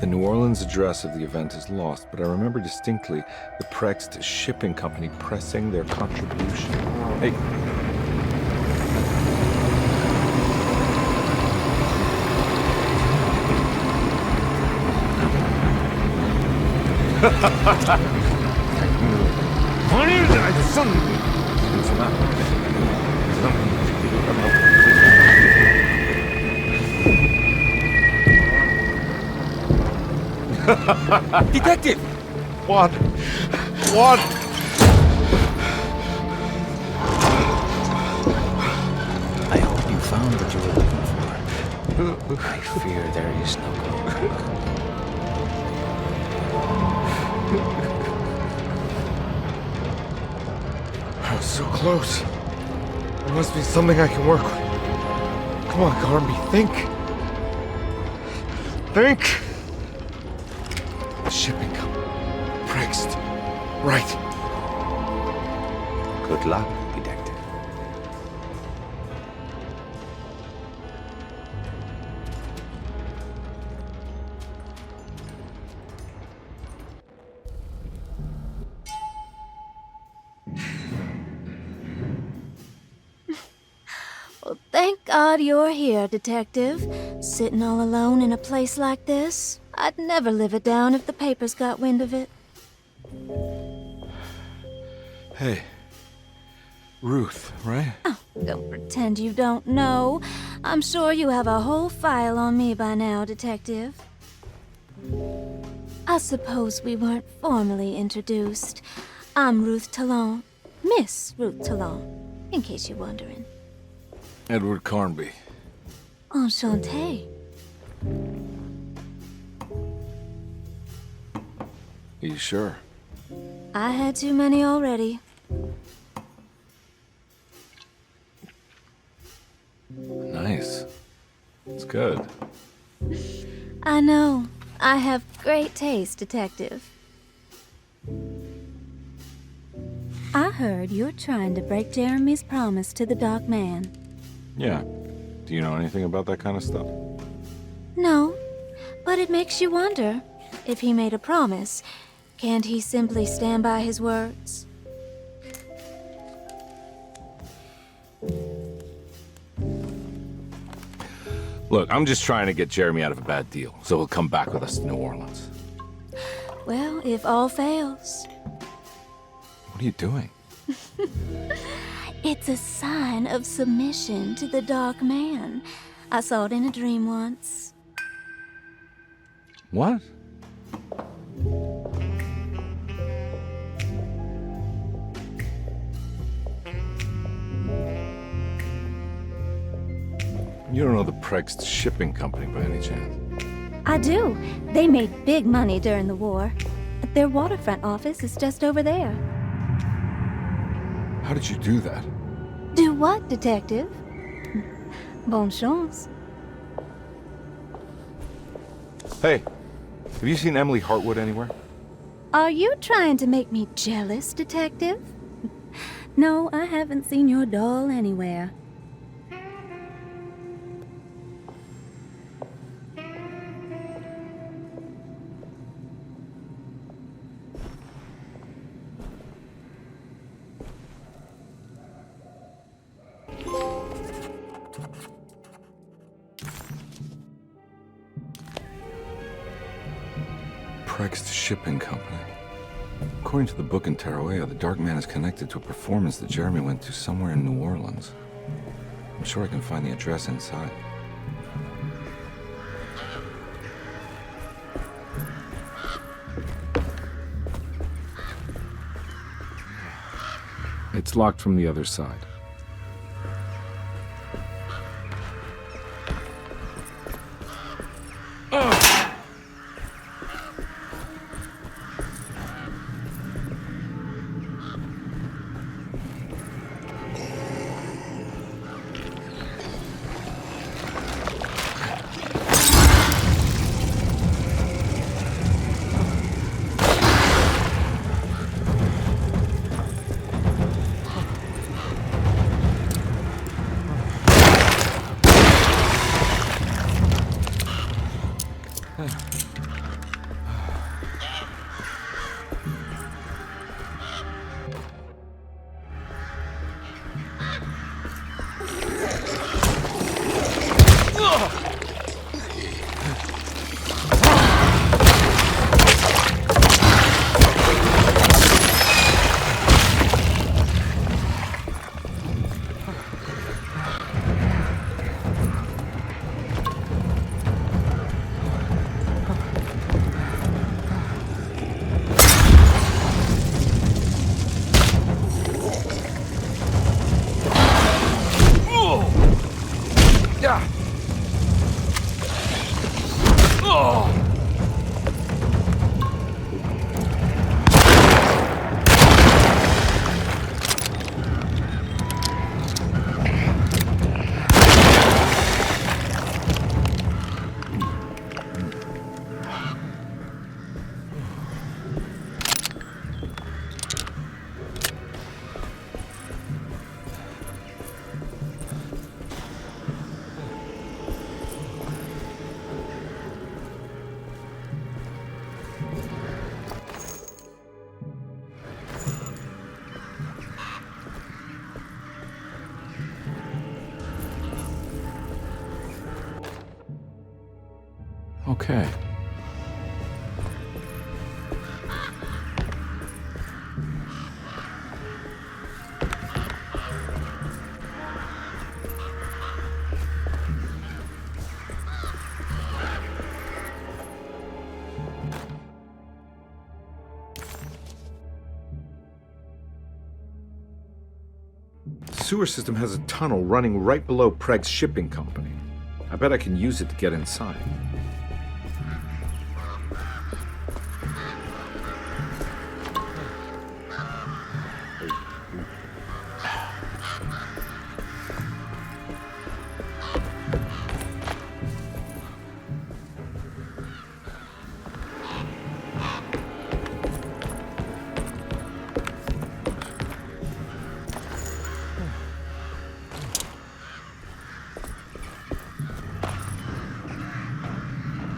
The New Orleans address of the event is lost, but I remember distinctly the Prext Shipping Company pressing their contribution. Hey. Detective! What? What? I hope you found what you were looking for. I fear there is no going back. I was so close. There must be something I can work with. Come on, Garmby, think. Think! The shipping company. Prext. Right. Good luck, detective. Well, thank God you're here, Detective. Sitting all alone in a place like this. I'd never live it down if the papers got wind of it. Hey. Ruth, right? Oh, don't pretend you don't know. I'm sure you have a whole file on me by now, Detective. I suppose we weren't formally introduced. I'm Ruth Talon. Miss Ruth Talon, in case you're wondering. Edward Carnby. Enchanté. Are you sure? I had too many already. Nice. It's good. I know. I have great taste, Detective. I heard you're trying to break Jeremy's promise to the Dark Man. Yeah. Do you know anything about that kind of stuff? No, but it makes you wonder. If he made a promise, can't he simply stand by his words? Look, I'm just trying to get Jeremy out of a bad deal, so he'll come back with us to New Orleans. Well, if all fails. What are you doing? It's a sign of submission to the Dark Man. I saw it in a dream once. What? You don't know the Prext Shipping Company by any chance? I do. They made big money during the war. Their waterfront office is just over there. How did you do that? Do what, Detective? Bonne chance. Hey, have you seen Emily Hartwood anywhere? Are you trying to make me jealous, Detective? No, I haven't seen your doll anywhere. Prext Shipping Company. According to the book in Tarawea, the Dark Man is connected to a performance that Jeremy went to somewhere in New Orleans. I'm sure I can find the address inside. It's locked from the other side. Okay. The sewer system has a tunnel running right below Preg's shipping company. I bet I can use it to get inside.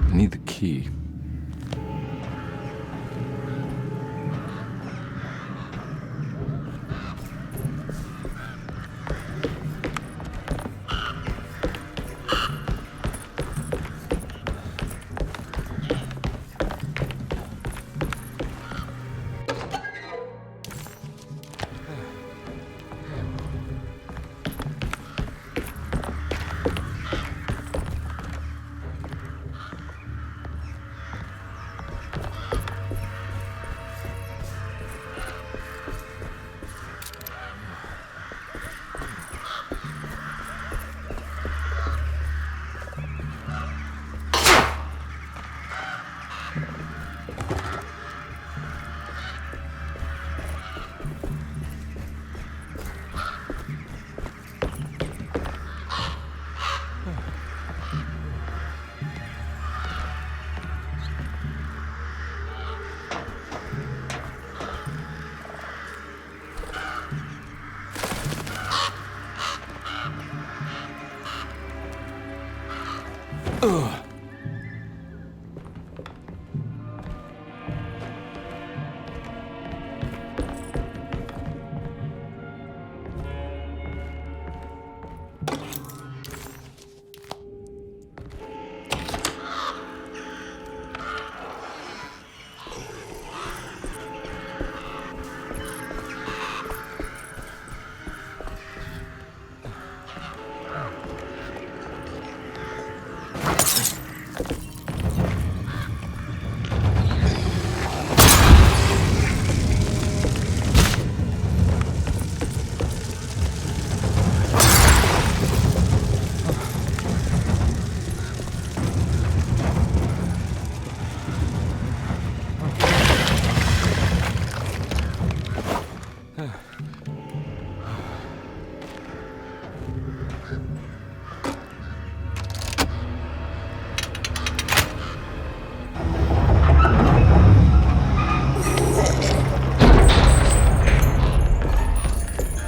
I need the key. Ugh.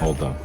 Hold on.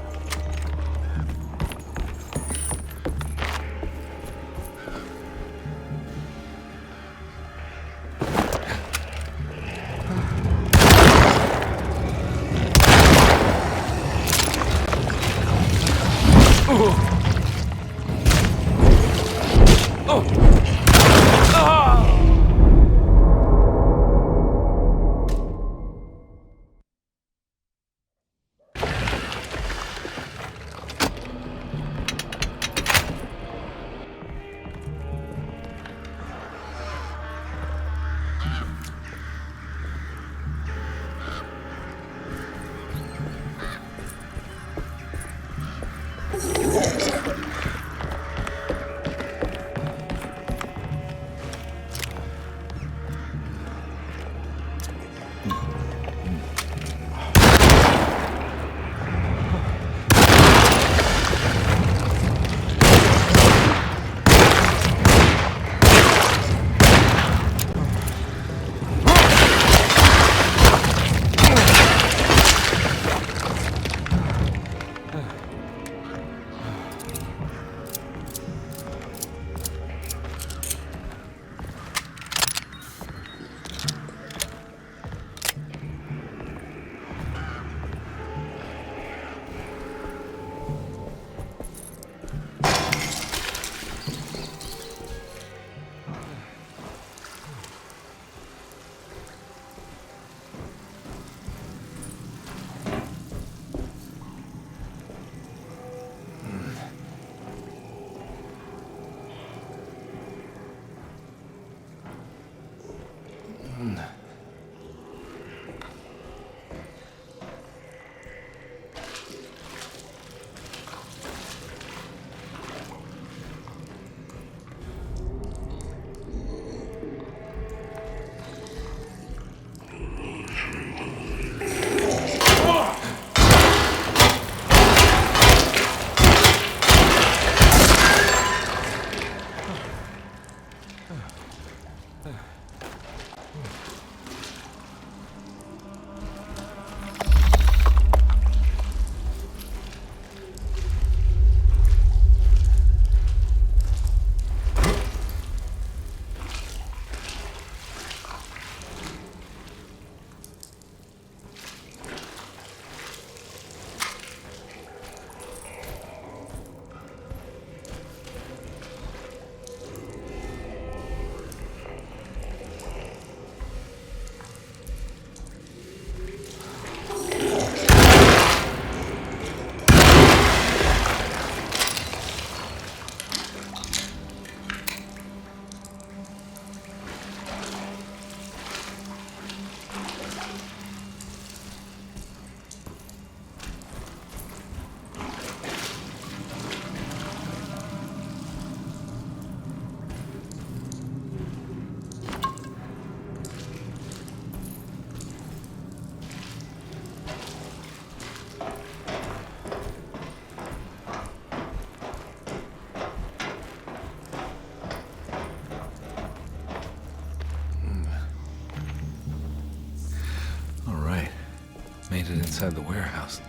Made it inside the warehouse.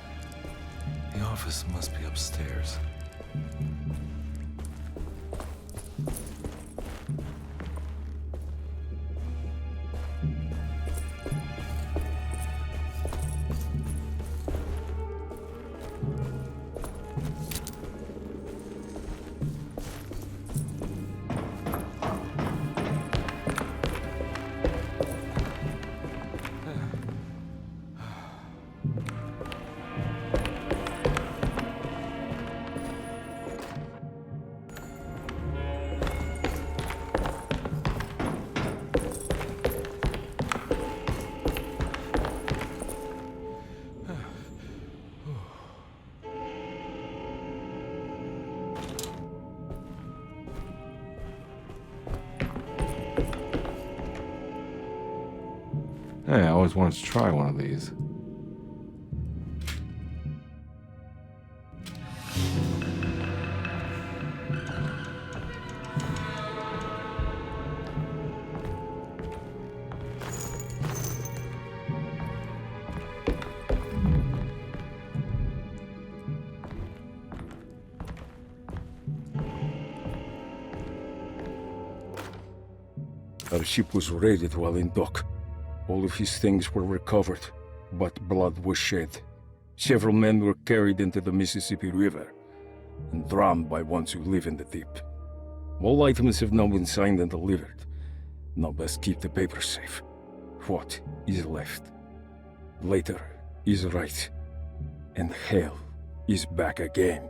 The office must be upstairs. Hey, I always wanted to try one of these. Our ship was raided while in dock. All of his things were recovered, but blood was shed. Several men were carried into the Mississippi River and drowned by ones who live in the deep. All items have now been signed and delivered. Now best keep the papers safe. What is left? Later is right, and hell is back again.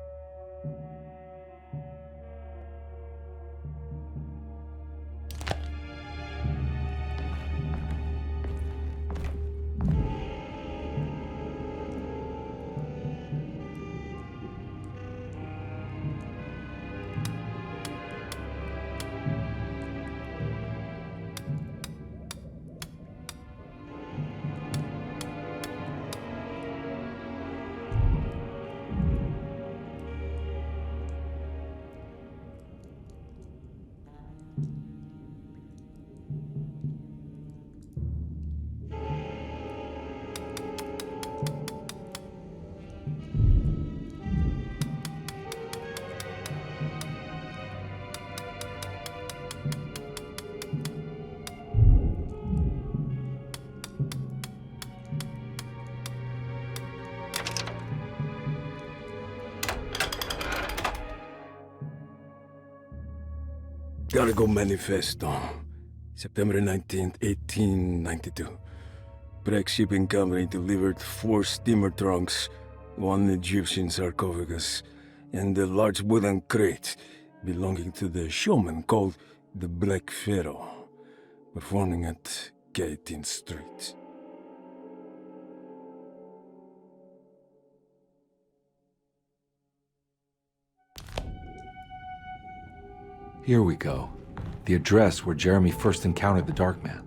Cargo Manifesto, September 19th, 1892. Breck Shipping Company delivered 4 steamer trunks, 1 Egyptian sarcophagus, and a large wooden crate belonging to the showman called the Black Pharaoh, performing at 18th Street. Here we go. The address where Jeremy first encountered the Dark Man.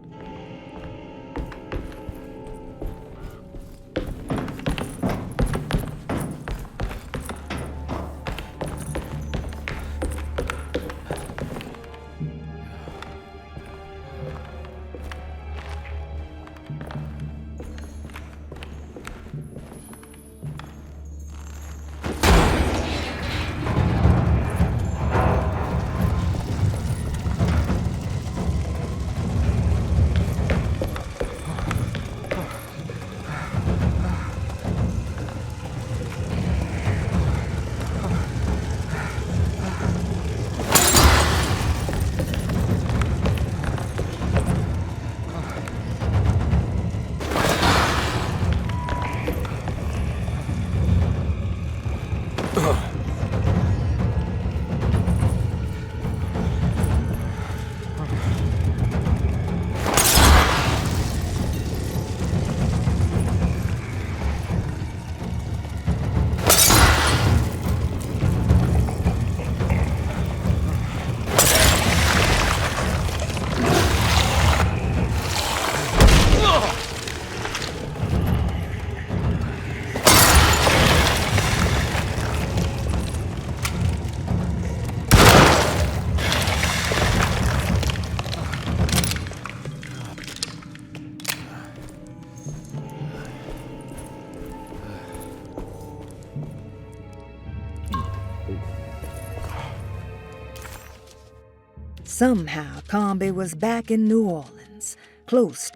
Somehow, Comby was back in New Orleans, close.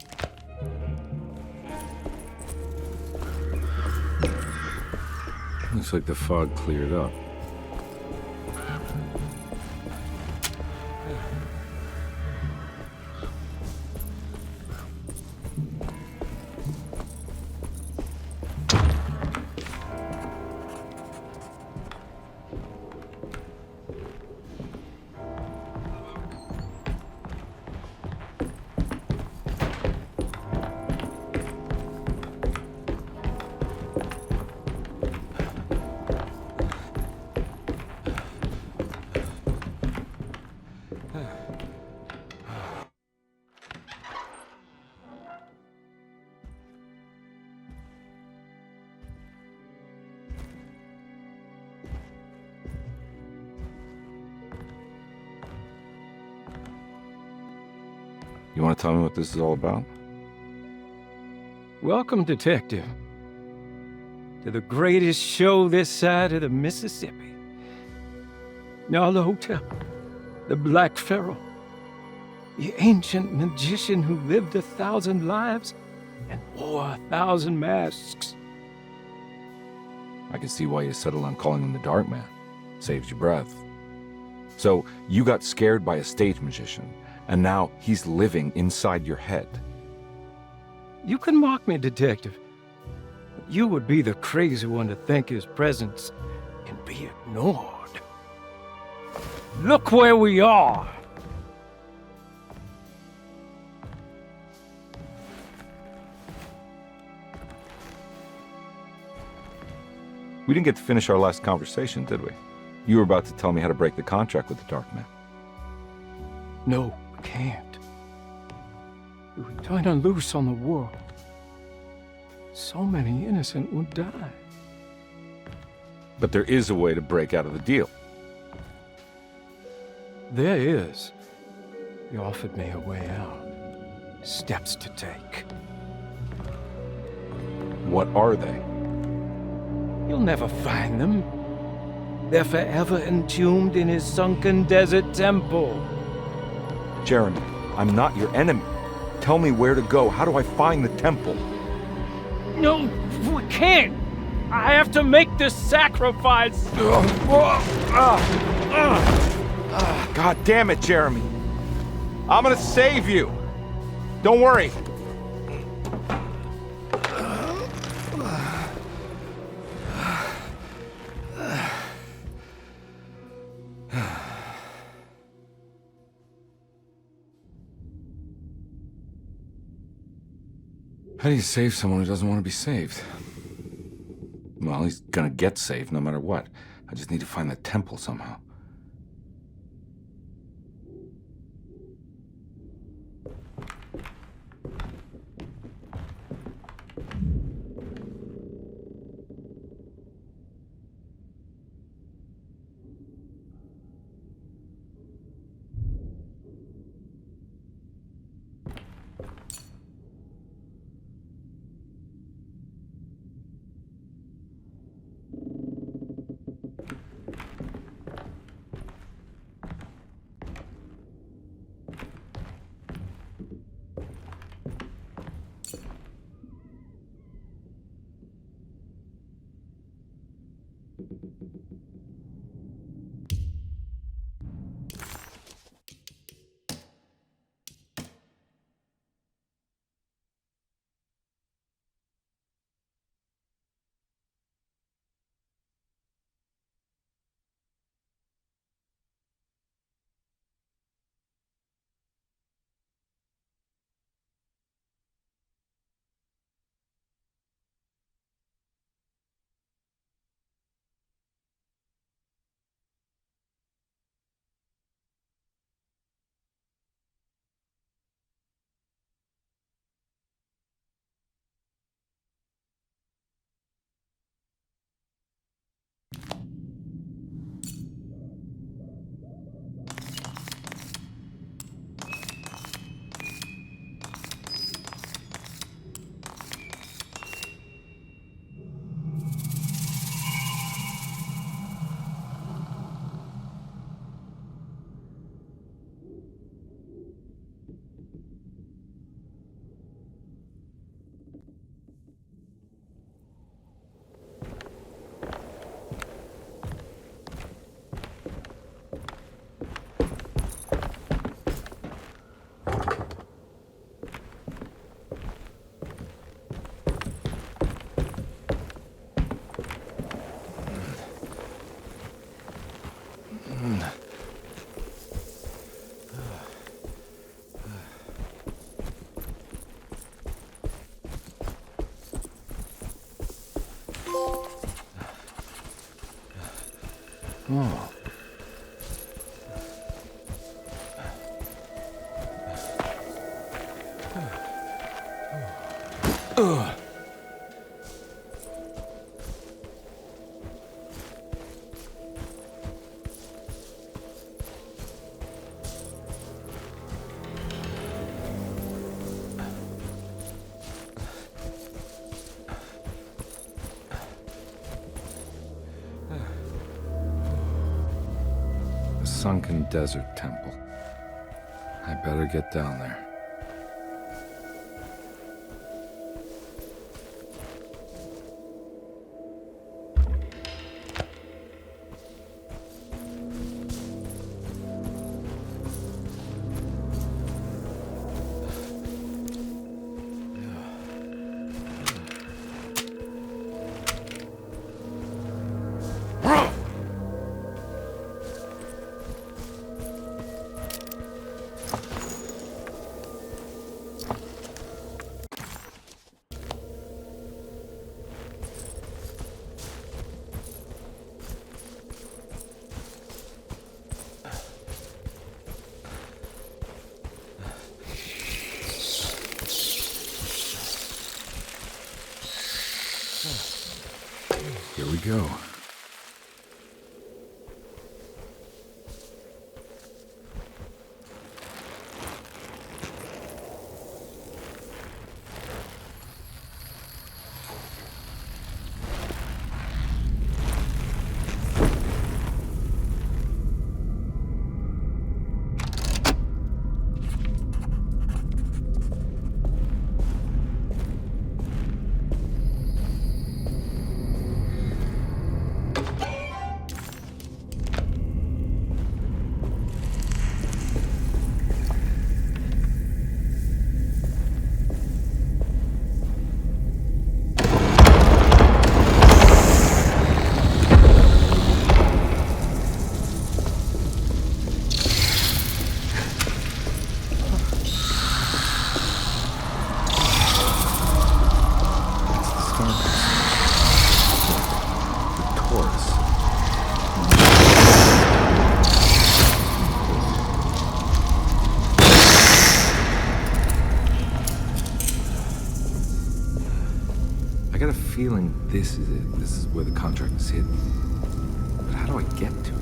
Looks like the fog cleared up. You want to tell me what this is all about? Welcome, Detective, to the greatest show this side of the Mississippi. Now the hotel, the Black Pharaoh, the ancient magician who lived 1,000 lives and wore 1,000 masks. I can see why you settled on calling him the Dark Man. Saves your breath. So, you got scared by a stage magician, and now he's living inside your head. You can mock me, Detective. But you would be the crazy one to think his presence can be ignored. Look where we are! We didn't get to finish our last conversation, did we? You were about to tell me how to break the contract with the Dark Man. No, we can't. We would turn her loose on the world. So many innocent would die. But there is a way to break out of the deal. There is. You offered me a way out. Steps to take. What are they? You'll never find them. They're forever entombed in his sunken desert temple. Jeremy, I'm not your enemy. Tell me where to go. How do I find the temple? No, we can't. I have to make this sacrifice. God damn it, Jeremy. I'm gonna save you. Don't worry. How do you save someone who doesn't want to be saved? Well, he's gonna get saved no matter what. I just need to find the temple somehow. Oh. Ugh. A sunken desert temple. I better get down there. Here we go. I got a feeling this is it. This is where the contract is hidden. But how do I get to it?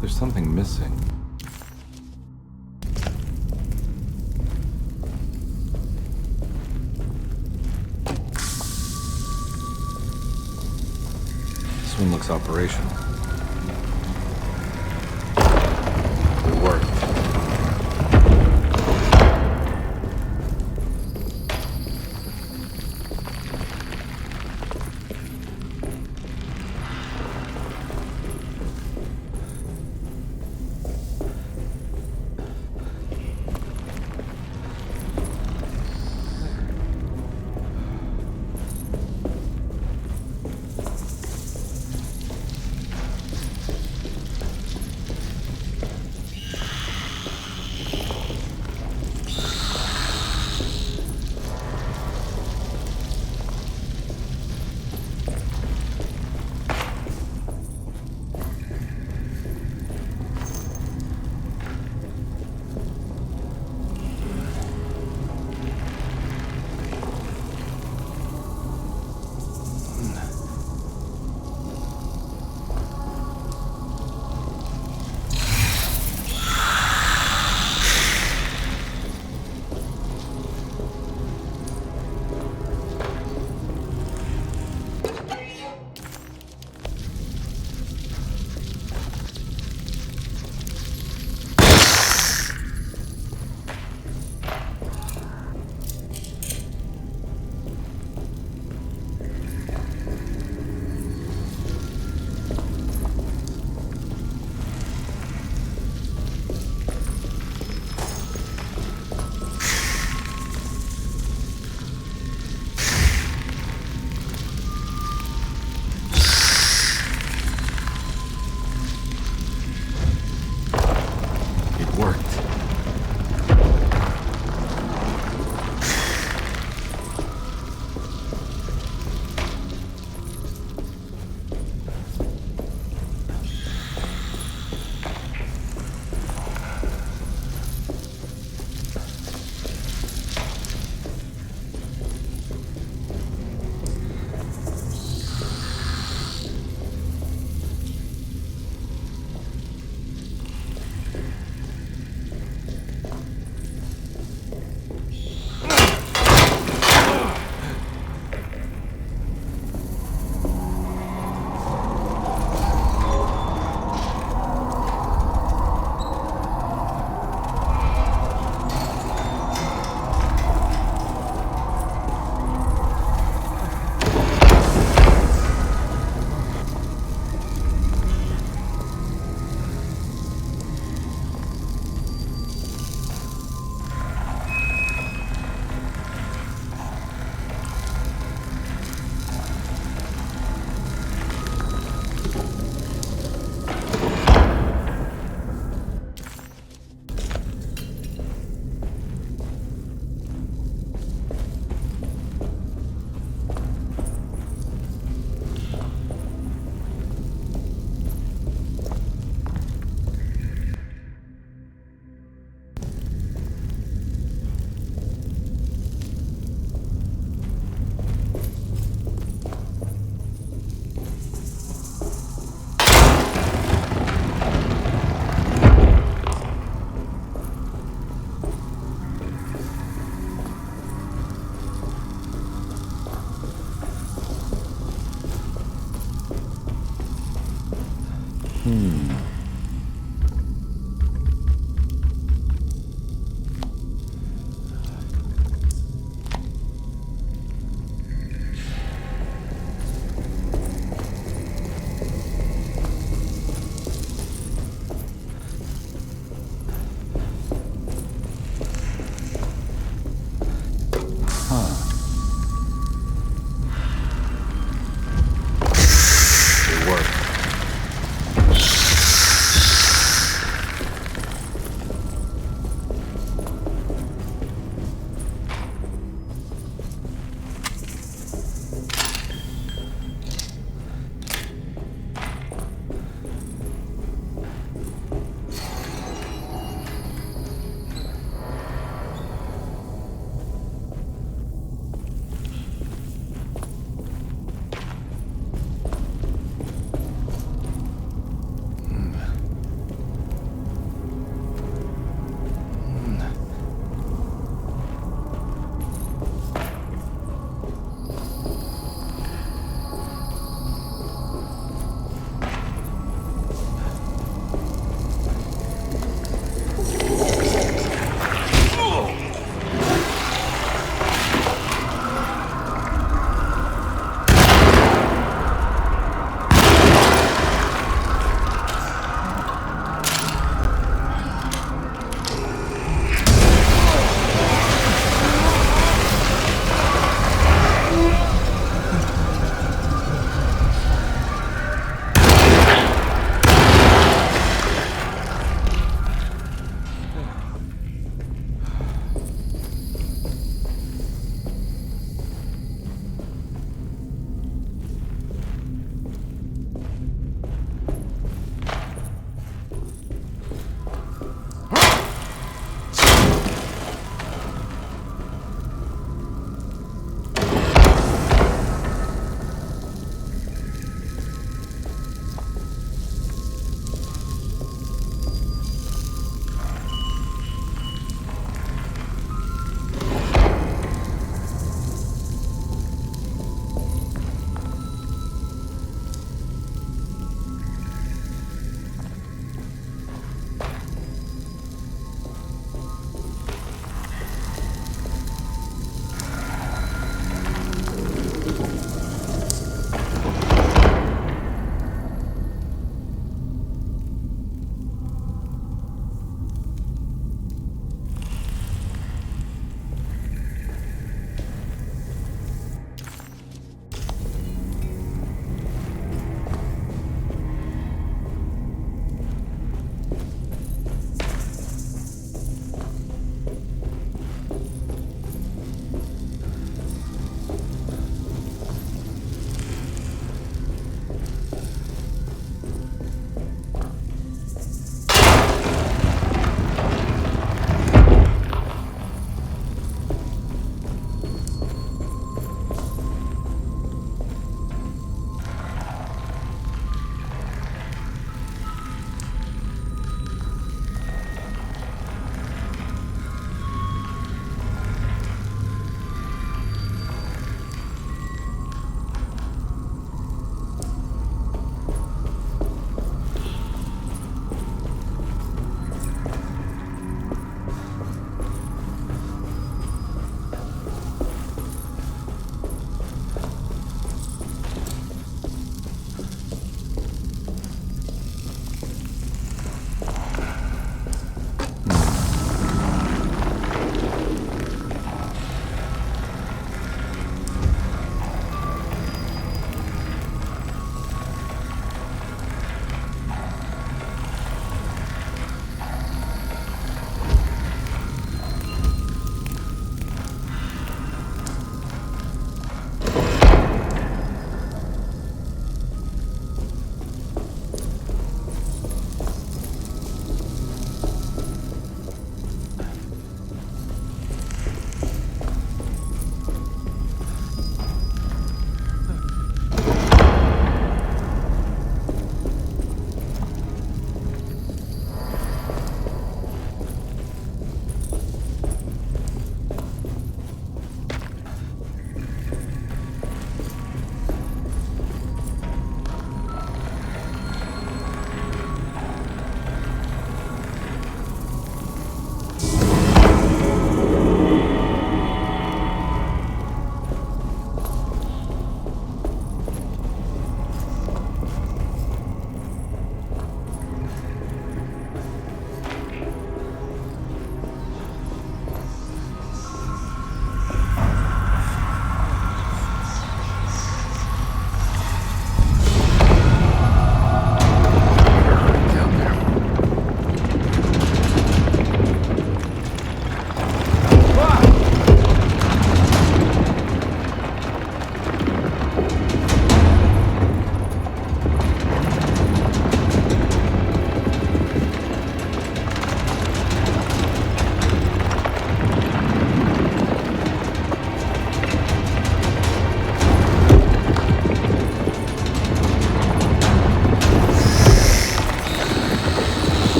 There's something missing. This one looks operational. It worked.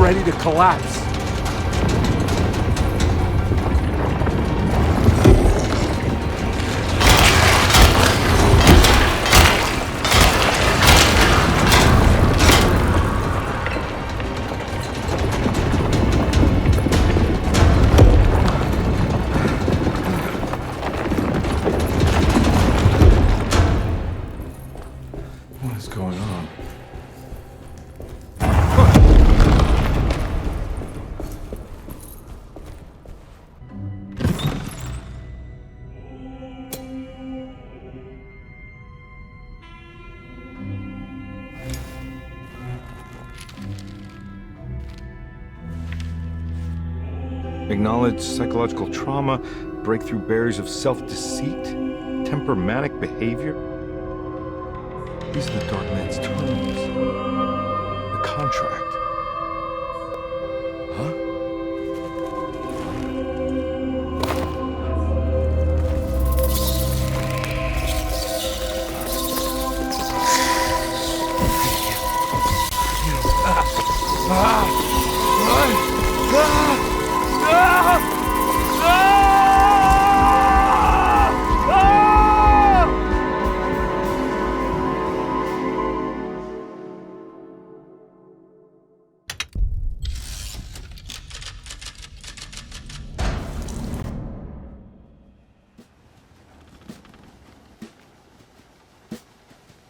ready to collapse. What is going on? Acknowledge psychological trauma, break through barriers of self-deceit, temperamental behavior. These are the Dark Man's terms. The contract. Huh?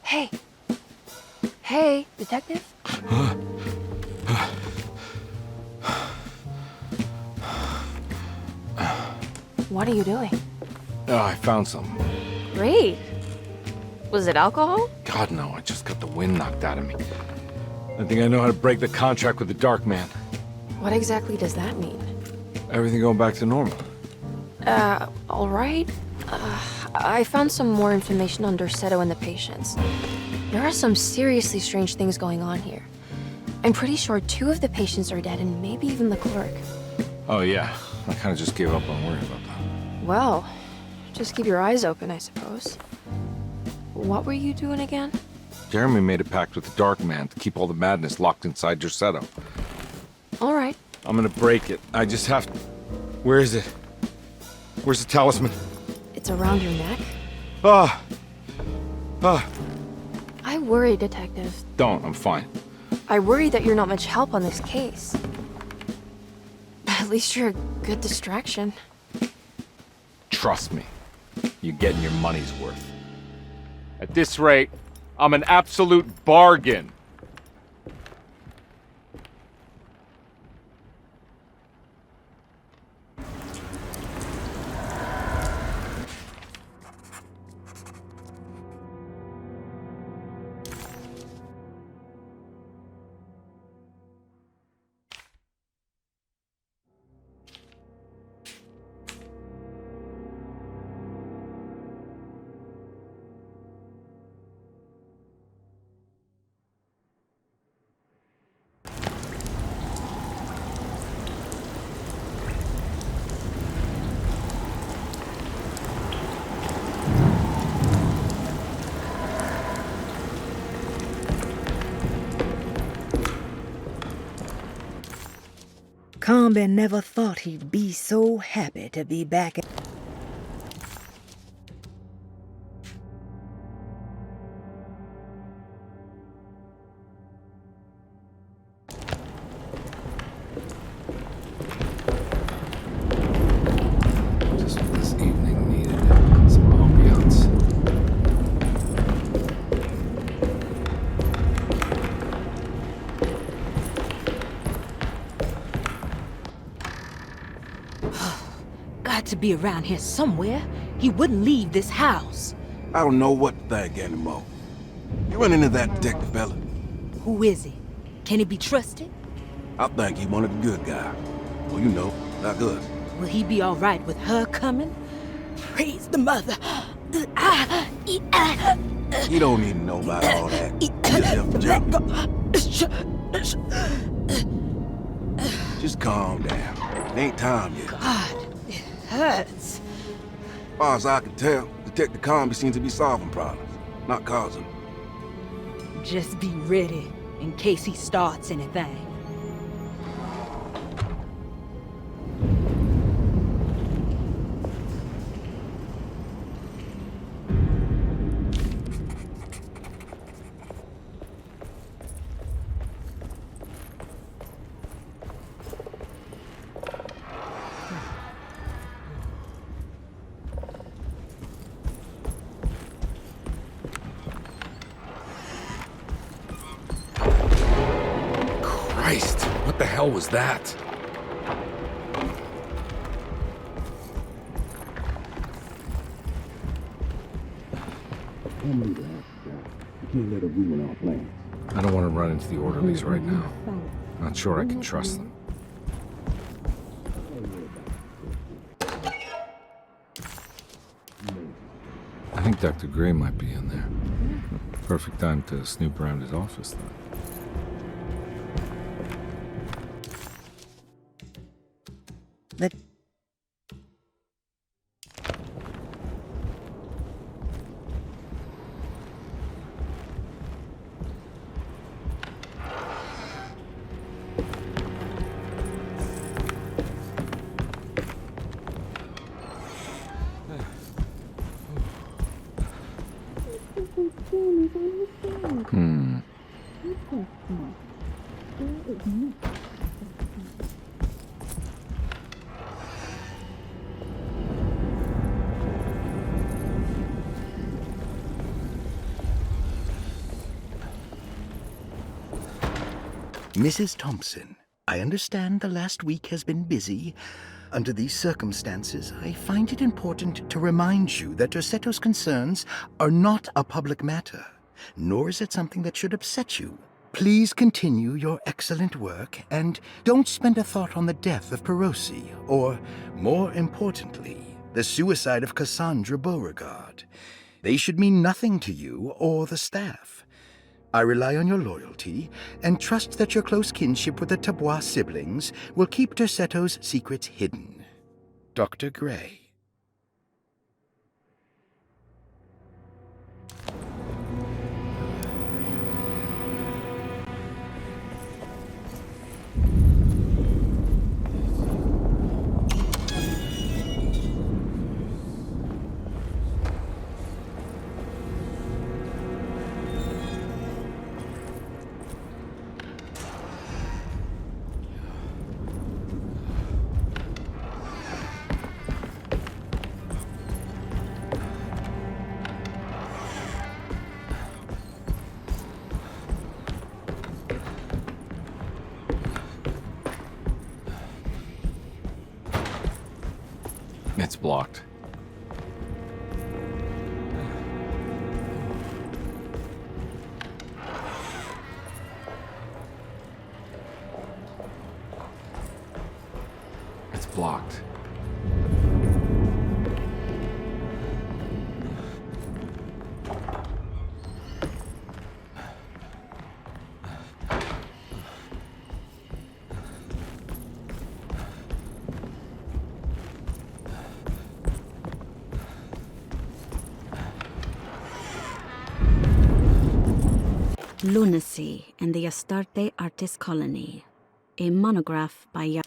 Hey. Hey, detective? What are you doing? Oh, I found some. Great. Was it alcohol? God, no, I just got the wind knocked out of me. I think I know how to break the contract with the Dark Man. What exactly does that mean? Everything going back to normal. All right. I found some more information on Derceto and the patients. There are some seriously strange things going on here. I'm pretty sure 2 of the patients are dead and maybe even the clerk. Oh, yeah. I kind of just gave up on worrying about that. Well, just keep your eyes open, I suppose. What were you doing again? Jeremy made a pact with the Dark Man to keep all the madness locked inside Derceto. All right. I'm gonna break it. I just have to... Where is it? Where's the talisman? It's around your neck? Ah! I worry, Detective. Don't. I'm fine. I worry that you're not much help on this case. At least you're a good distraction. Trust me. You're getting your money's worth. At this rate, I'm an absolute bargain. Combe never thought he'd be so happy to be back. Just what this evening needed. Some ambiance. Got to be around here somewhere. He wouldn't leave this house. I don't know what to think anymore. You run into that detective fella? Who is he? Can he be trusted? I think he one of the good guys. Well, you know, like us. Will he be all right with her coming? Praise the mother. You don't need to know about all that. Just calm down. It ain't time yet. God, it hurts. As far as I can tell, Detective Combe seems to be solving problems, not causing them. Just be ready in case he starts anything. hell was that? I don't want to run into the orderlies right now. Not sure I can trust them. I think Dr. Gray might be in there. Perfect time to snoop around his office, though. The Mrs. Thompson, I understand the last week has been busy. Under these circumstances, I find it important to remind you that Derceto's concerns are not a public matter, nor is it something that should upset you. Please continue your excellent work, and don't spend a thought on the death of Perosi, or, more importantly, the suicide of Cassandra Beauregard. They should mean nothing to you or the staff. I rely on your loyalty, and trust that your close kinship with the Tabois siblings will keep Derceto's secrets hidden. Dr. Gray. It's blocked. It's blocked. Lunacy in the Astarte Artist Colony. A monograph by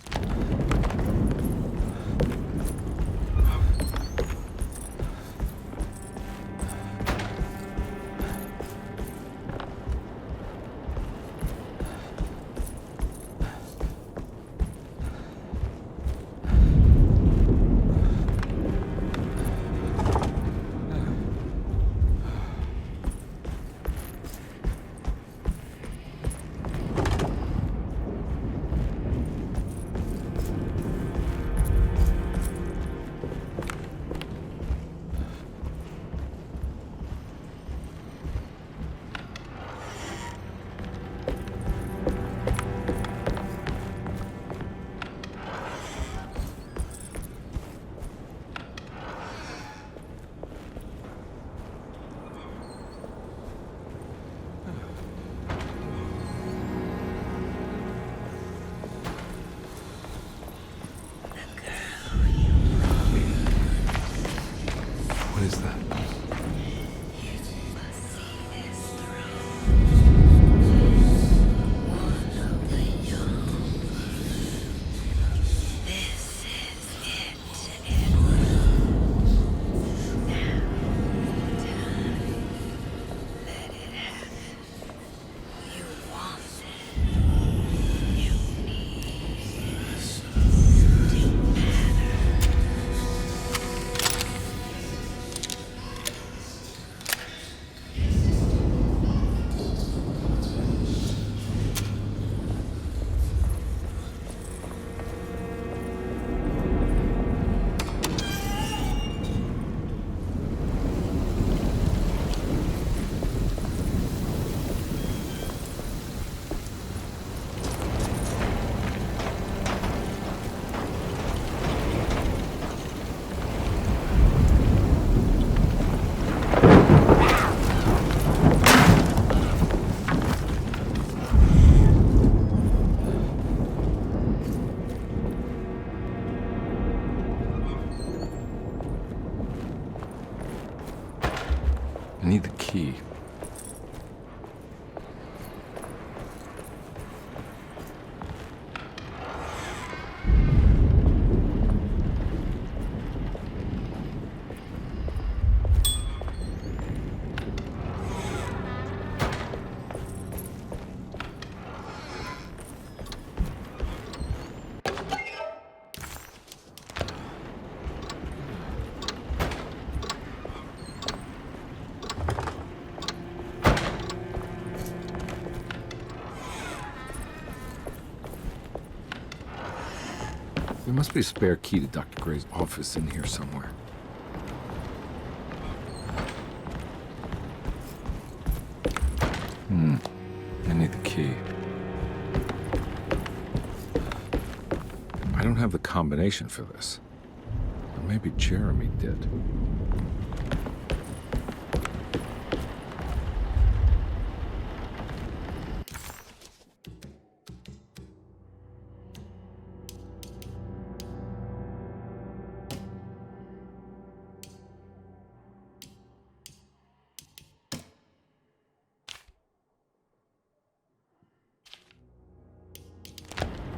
I need the key. There must be a spare key to Dr. Gray's office in here somewhere. I need the key. I don't have the combination for this. But maybe Jeremy did.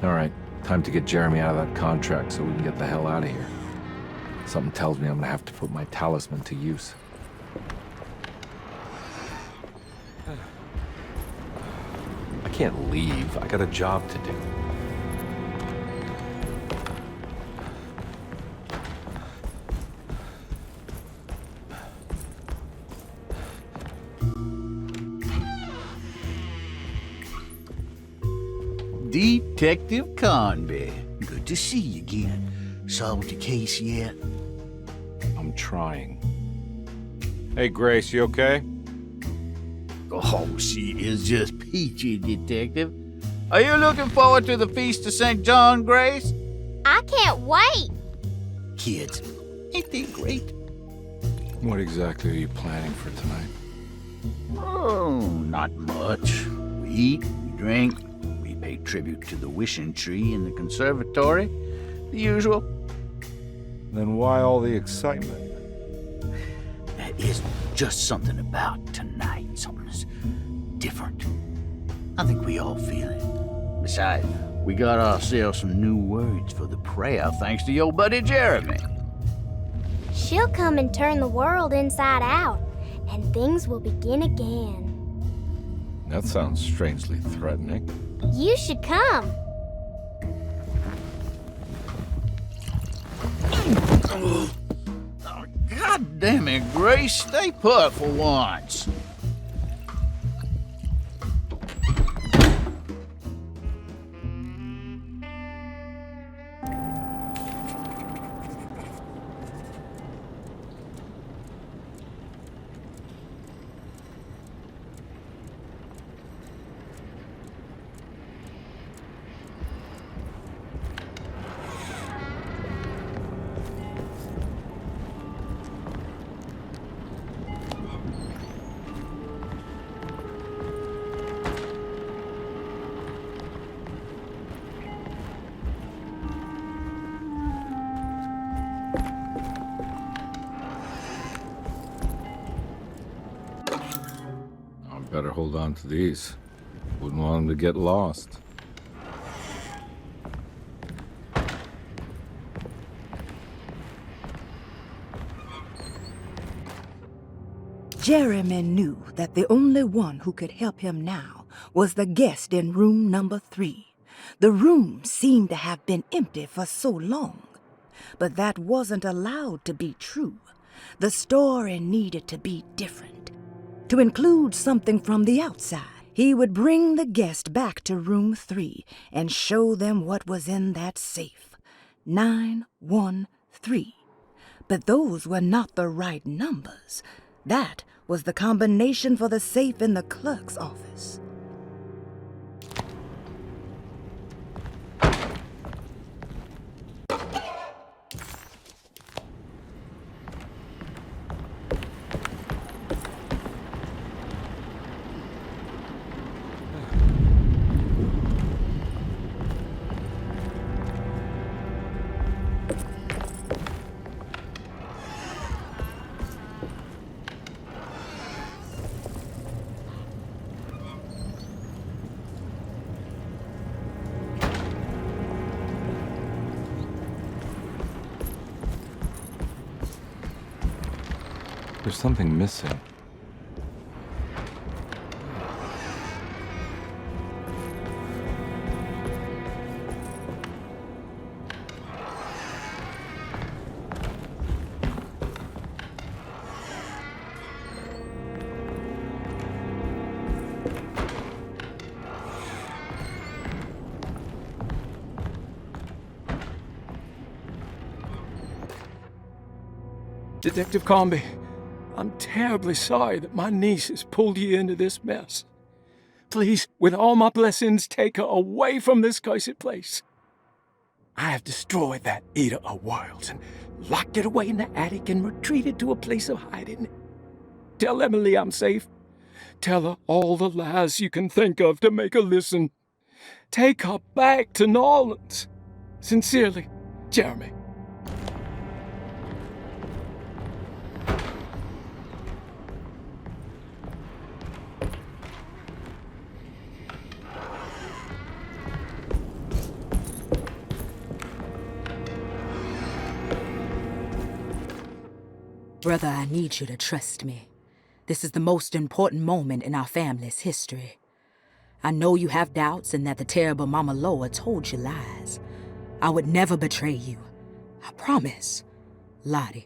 All right, time to get Jeremy out of that contract so we can get the hell out of here. Something tells me I'm gonna have to put my talisman to use. I can't leave. I got a job to do. Detective Conby. Good to see you again. Solved the case yet? I'm trying. Hey, Grace, you okay? Oh, she is just peachy, Detective. Are you looking forward to the Feast of St. John, Grace? I can't wait. Kids, ain't they great? What exactly are you planning for tonight? Oh, not much. We eat, we drink, we pay tribute to the wishing tree in the conservatory. The usual. Then why all the excitement? There is just something about tonight. Something's different. I think we all feel it. Besides, we got ourselves some new words for the prayer thanks to your buddy Jeremy. She'll come and turn the world inside out, and things will begin again. That sounds strangely threatening. You should come. God damn it, Grace. Stay put for once. Better hold on to these. Wouldn't want them to get lost. Jeremy knew that the only one who could help him now was the guest in room number 3. The room seemed to have been empty for so long. But that wasn't allowed to be true. The story needed to be different. To include something from the outside, he would bring the guest back to room 3 and show them what was in that safe. 913. But those were not the right numbers. That was the combination for the safe in the clerk's office. There's something missing. Detective Comby, I'm terribly sorry that my niece has pulled you into this mess. Please, with all my blessings, take her away from this cursed place. I have destroyed that eater of worlds and locked it away in the attic and retreated to a place of hiding. Tell Emily I'm safe. Tell her all the lies you can think of to make her listen. Take her back to New Orleans. Sincerely, Jeremy. Brother, I need you to trust me. This is the most important moment in our family's history. I know you have doubts and that the terrible Mama Loa told you lies. I would never betray you. I promise. Lottie.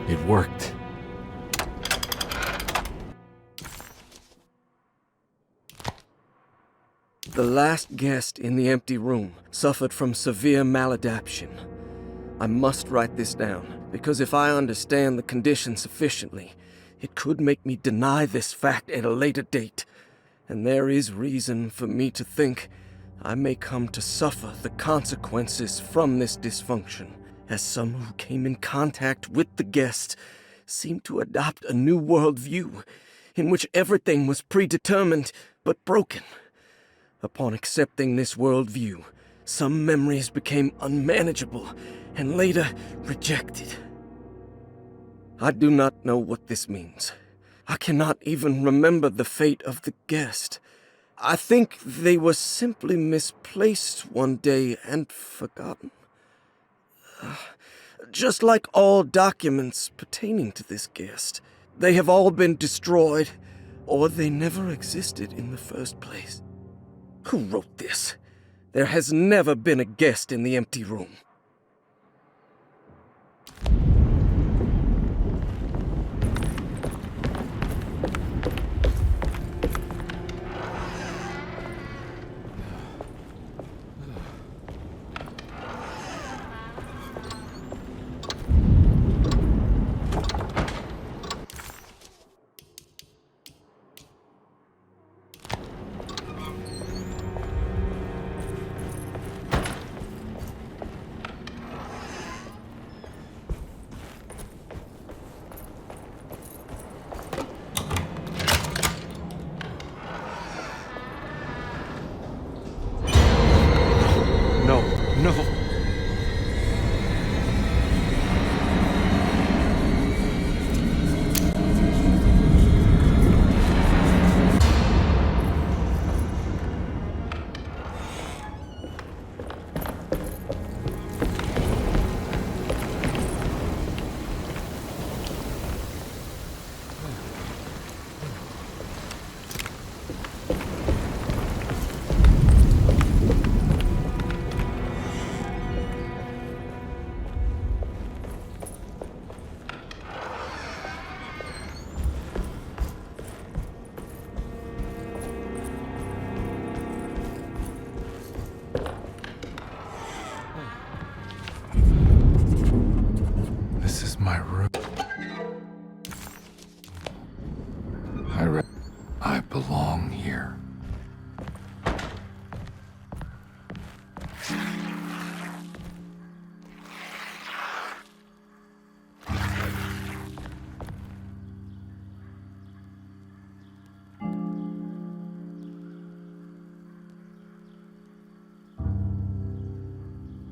It worked. The last guest in the empty room suffered from severe maladaptation. I must write this down, because if I understand the condition sufficiently, it could make me deny this fact at a later date. And there is reason for me to think I may come to suffer the consequences from this dysfunction, as some who came in contact with the guest seemed to adopt a new worldview in which everything was predetermined but broken. Upon accepting this worldview, some memories became unmanageable and later rejected. I do not know what this means. I cannot even remember the fate of the guest. I think they were simply misplaced one day and forgotten. Just like all documents pertaining to this guest, they have all been destroyed, or they never existed in the first place. Who wrote this? There has never been a guest in the empty room. I belong here.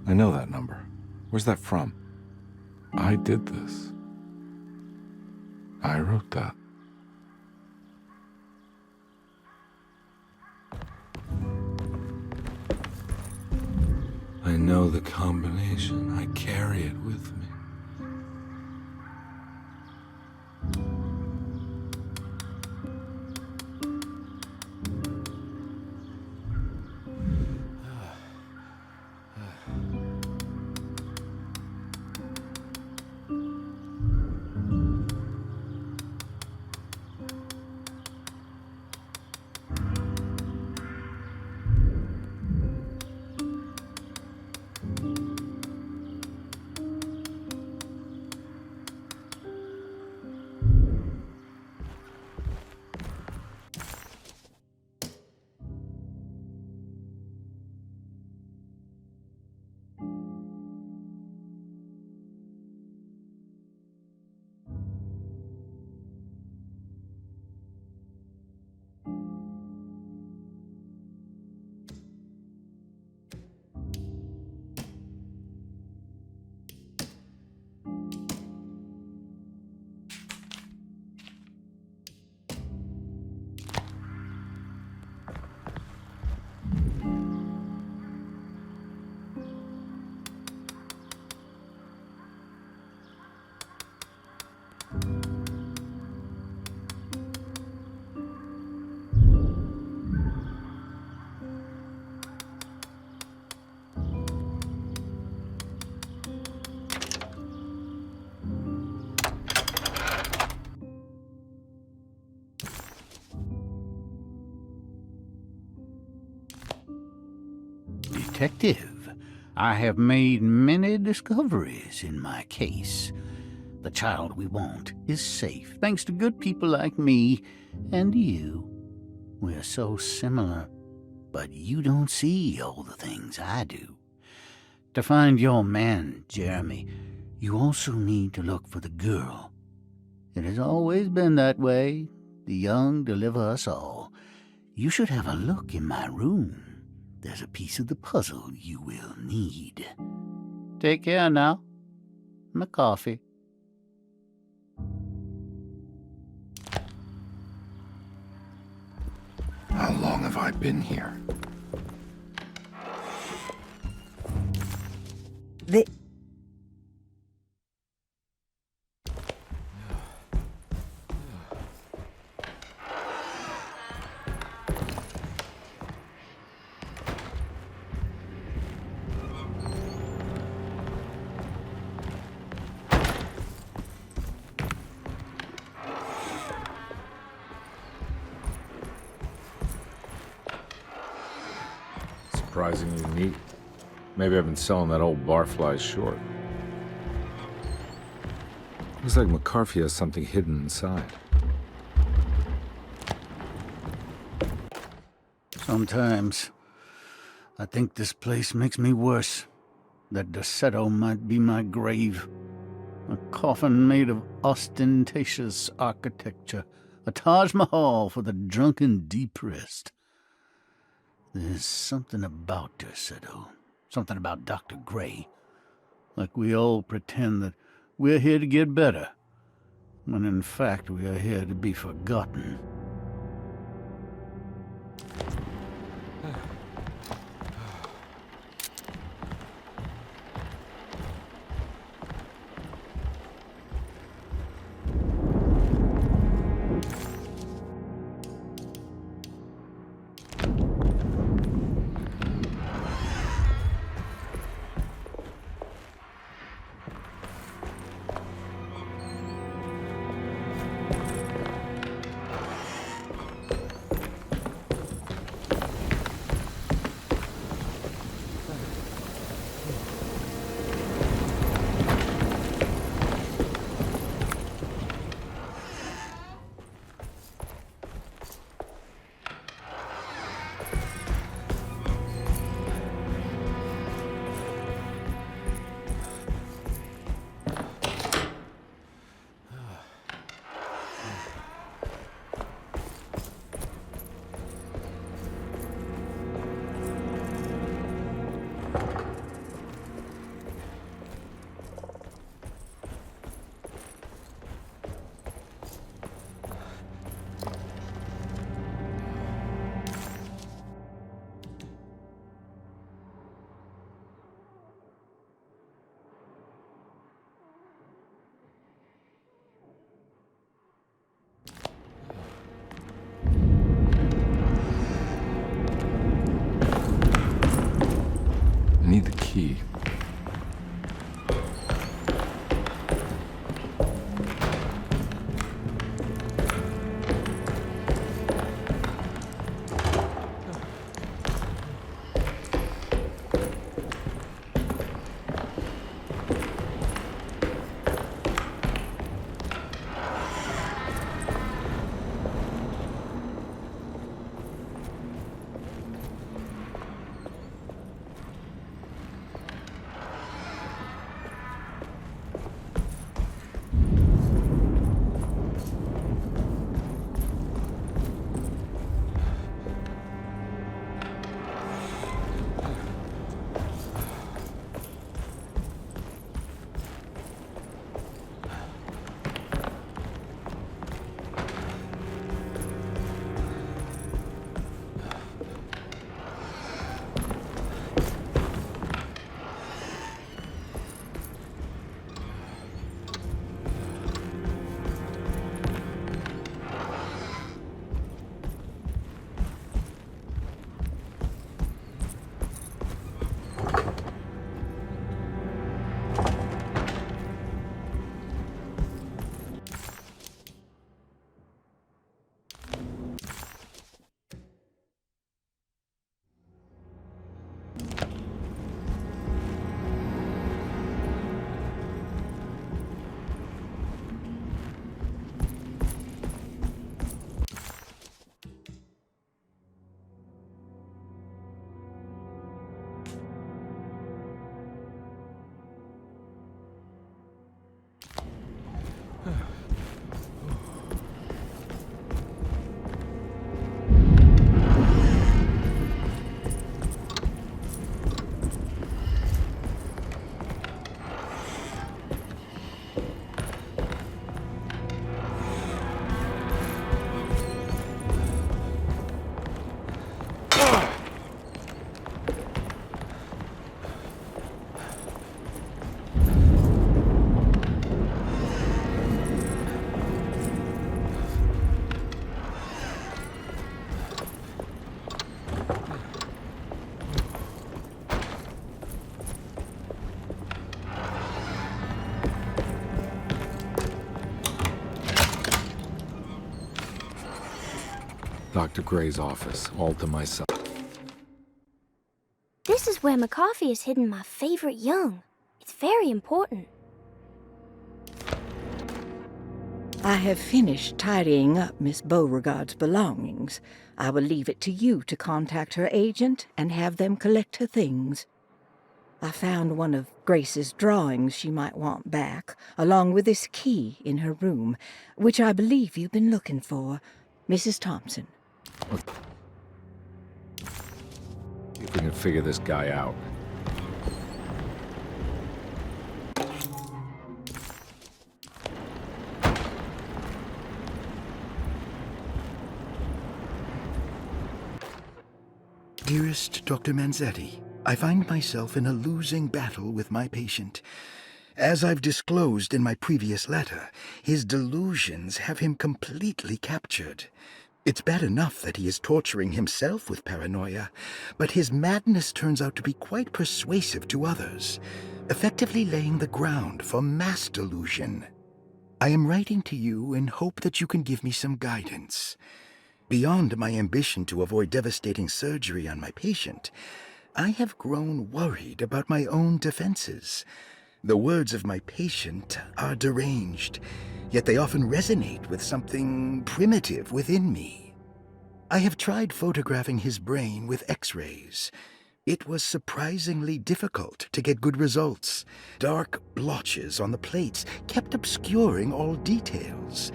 I know that number. Where's that from? I did this. I wrote that. I know the combination. I carry it with me. Detective, I have made many discoveries in my case. The child we want is safe, thanks to good people like me and you. We're so similar, but you don't see all the things I do. To find your man, Jeremy, you also need to look for the girl. It has always been that way. The young deliver us all. You should have a look in my room. There's a piece of the puzzle you will need. Take care now. My coffee. How long have I been here? Surprisingly neat. Maybe I've been selling that old barfly short. Looks like McCarthy has something hidden inside. Sometimes I think this place makes me worse. That Derceto might be my grave. A coffin made of ostentatious architecture. A Taj Mahal for the drunken depressed. There's something about Derceto. Something about Dr. Gray. Like we all pretend that we're here to get better, when in fact we are here to be forgotten. Dr. Gray's office, all to myself. This is where McCarthy has hidden my favorite young. It's very important. I have finished tidying up Miss Beauregard's belongings. I will leave it to you to contact her agent and have them collect her things. I found one of Grace's drawings she might want back, along with this key in her room, which I believe you've been looking for. Mrs. Thompson. See if we can figure this guy out. Dearest Dr. Manzetti, I find myself in a losing battle with my patient. As I've disclosed in my previous letter, his delusions have him completely captured. It's bad enough that he is torturing himself with paranoia, but his madness turns out to be quite persuasive to others, effectively laying the ground for mass delusion. I am writing to you in hope that you can give me some guidance. Beyond my ambition to avoid devastating surgery on my patient, I have grown worried about my own defenses. The words of my patient are deranged, yet they often resonate with something primitive within me. I have tried photographing his brain with X-rays. It was surprisingly difficult to get good results. Dark blotches on the plates kept obscuring all details.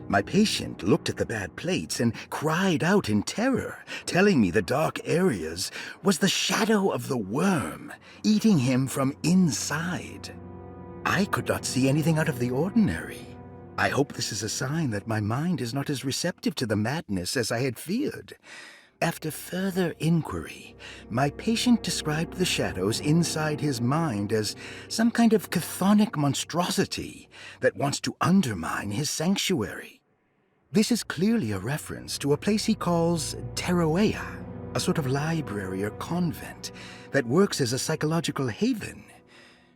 My patient looked at the bad plates and cried out in terror, telling me the dark areas was the shadow of the worm, eating him from inside. I could not see anything out of the ordinary. I hope this is a sign that my mind is not as receptive to the madness as I had feared. After further inquiry, my patient described the shadows inside his mind as some kind of chthonic monstrosity that wants to undermine his sanctuary. This is clearly a reference to a place he calls Teroea, a sort of library or convent that works as a psychological haven.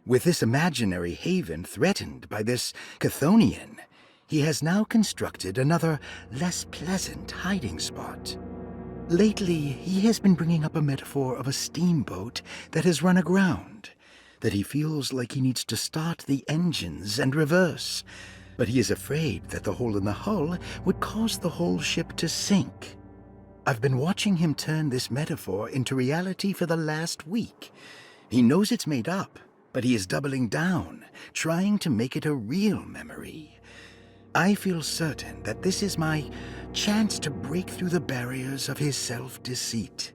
With this imaginary haven threatened by this Chthonian, he has now constructed another, less pleasant hiding spot. Lately, he has been bringing up a metaphor of a steamboat that has run aground, that he feels like he needs to start the engines and reverse, but he is afraid that the hole in the hull would cause the whole ship to sink. I've been watching him turn this metaphor into reality for the last week. He knows it's made up, but he is doubling down, trying to make it a real memory. I feel certain that this is my chance to break through the barriers of his self-deceit.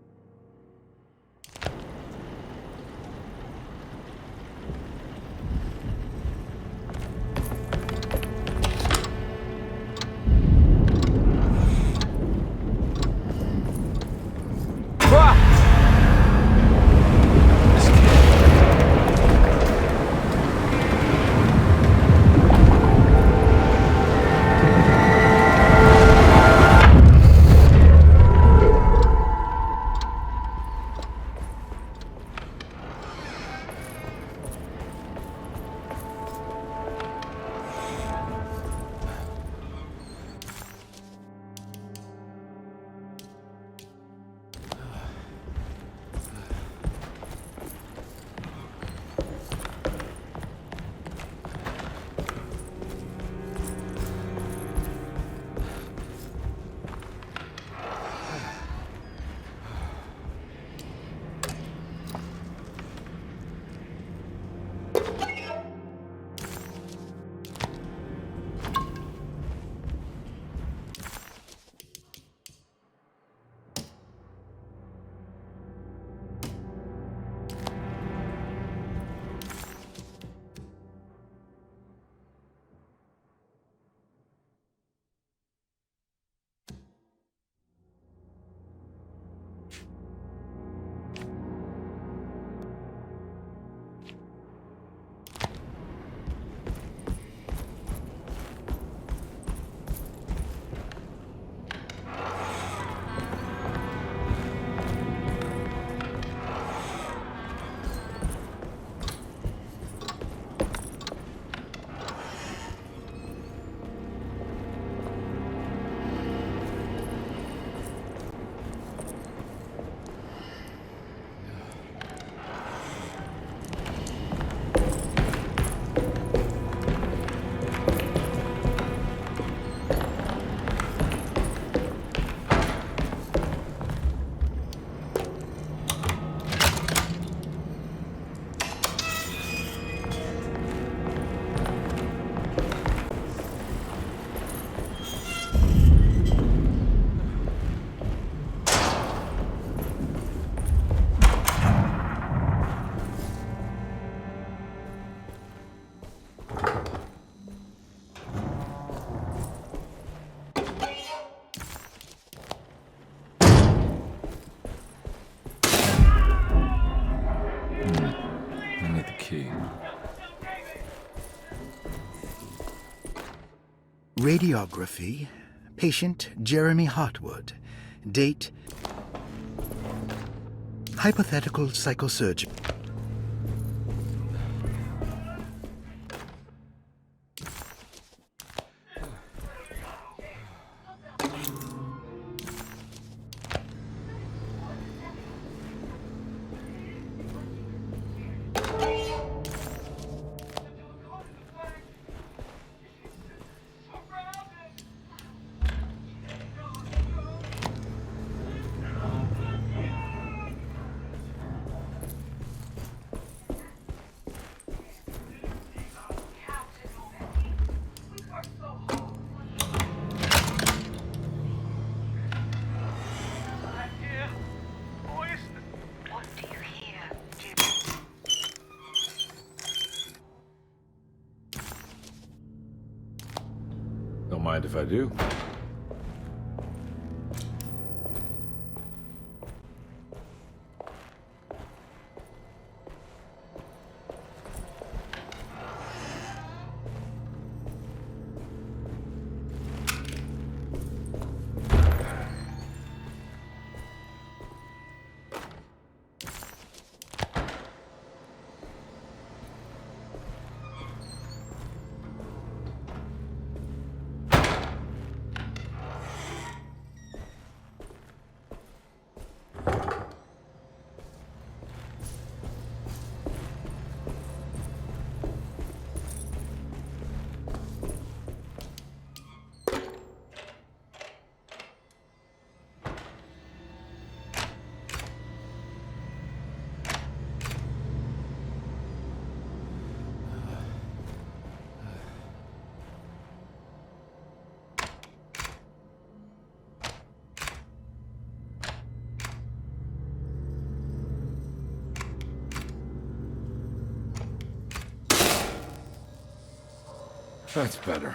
Radiography. Patient Jeremy Hotwood. Date. Hypothetical psychosurgery. Don't mind if I do. That's better.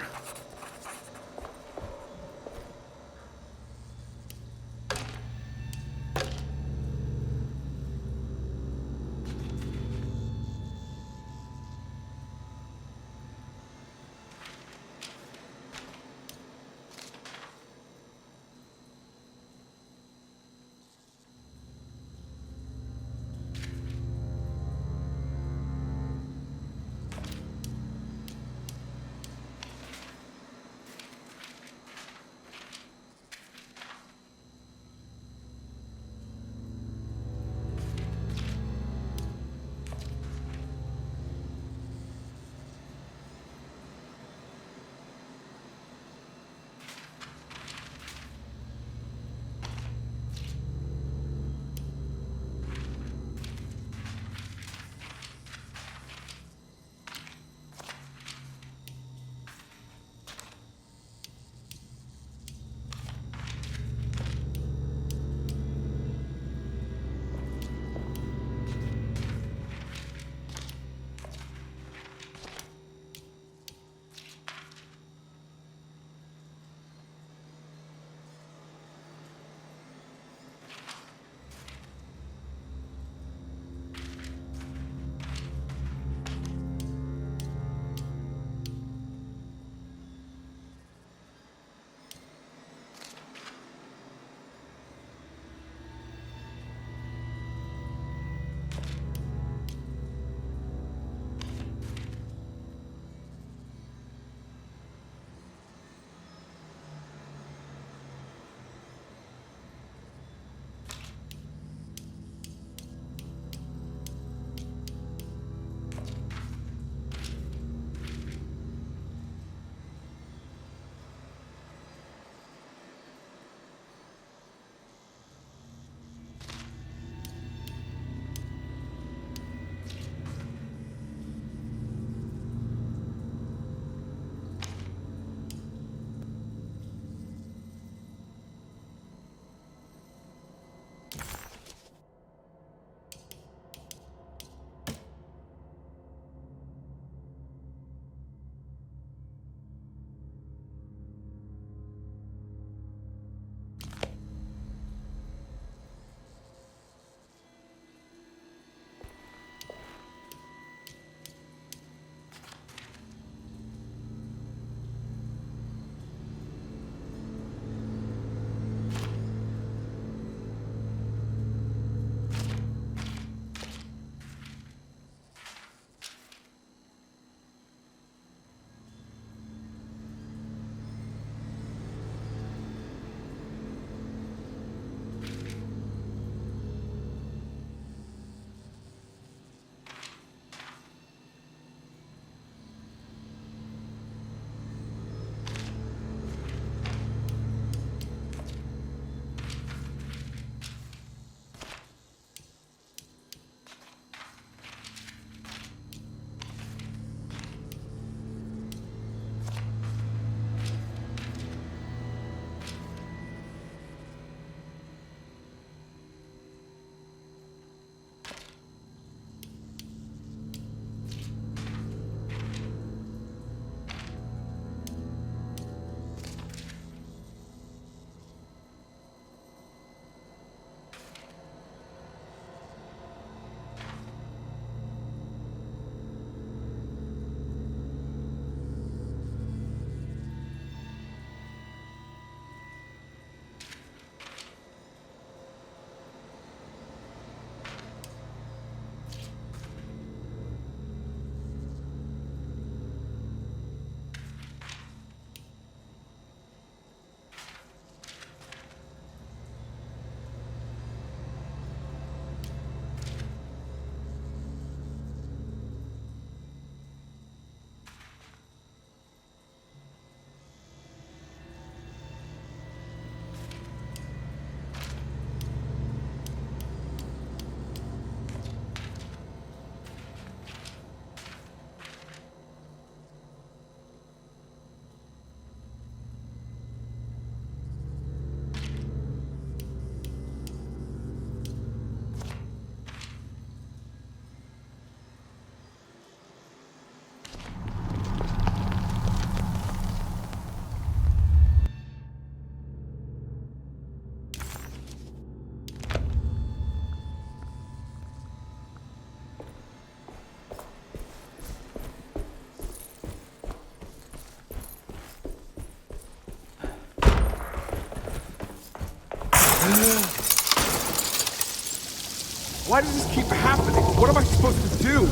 Why does this keep happening? What am I supposed to do?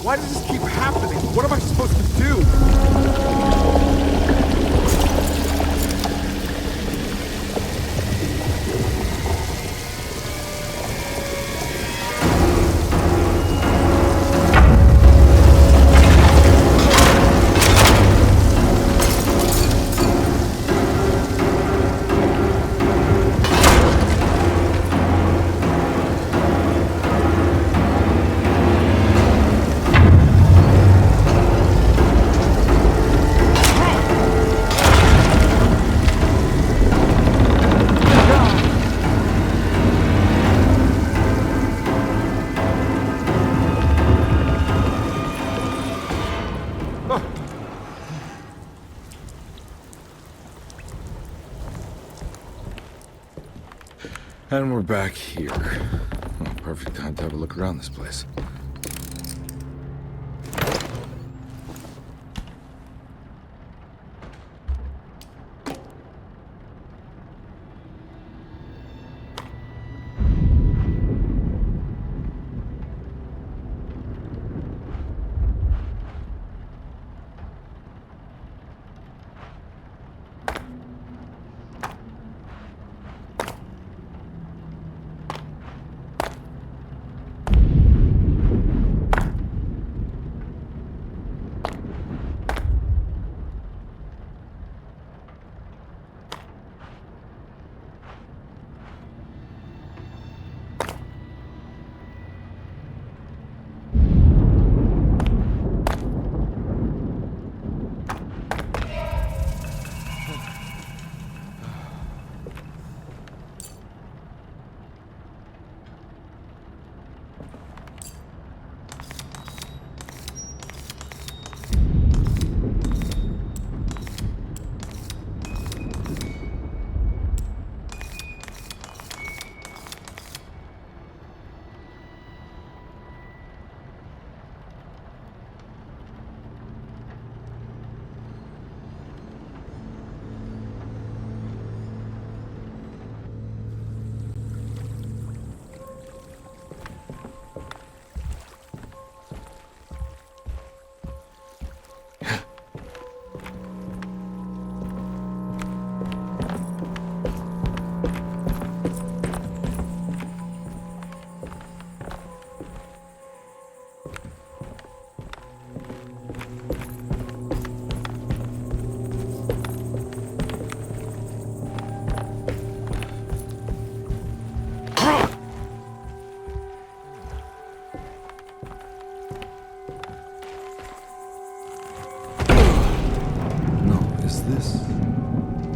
Why does this keep happening? What am I supposed to do? And we're back here. Well, perfect time to have a look around this place.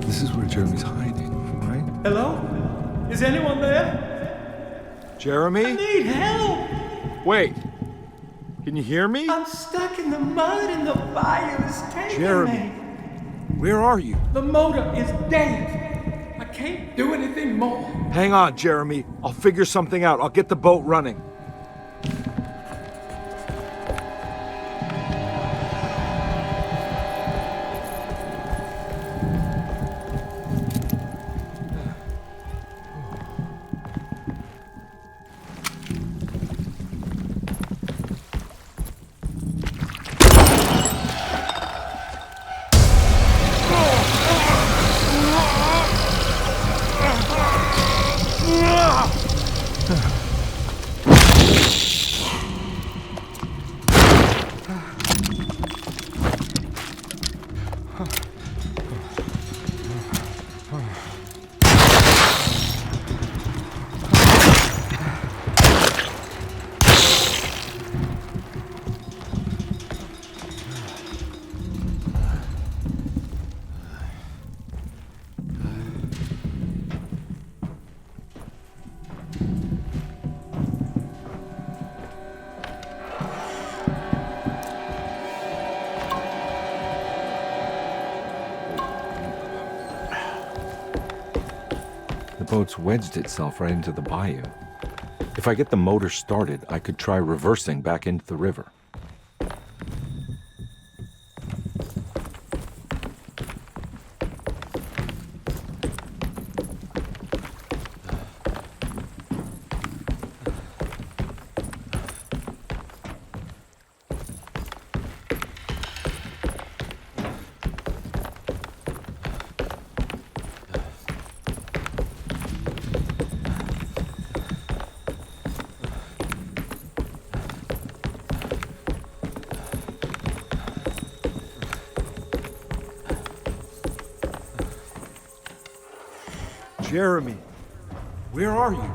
This is where Jeremy's hiding, right? Hello? Is anyone there? Jeremy? I need help! Wait. Can you hear me? I'm stuck in the mud and the fire is taking Jeremy, me. where are you? The motor is dead. I can't do anything more. Hang on, Jeremy. I'll figure something out. I'll get the boat running. The boat's wedged itself right into the bayou. If I get the motor started, I could try reversing back into the river. Jeremy, where are you?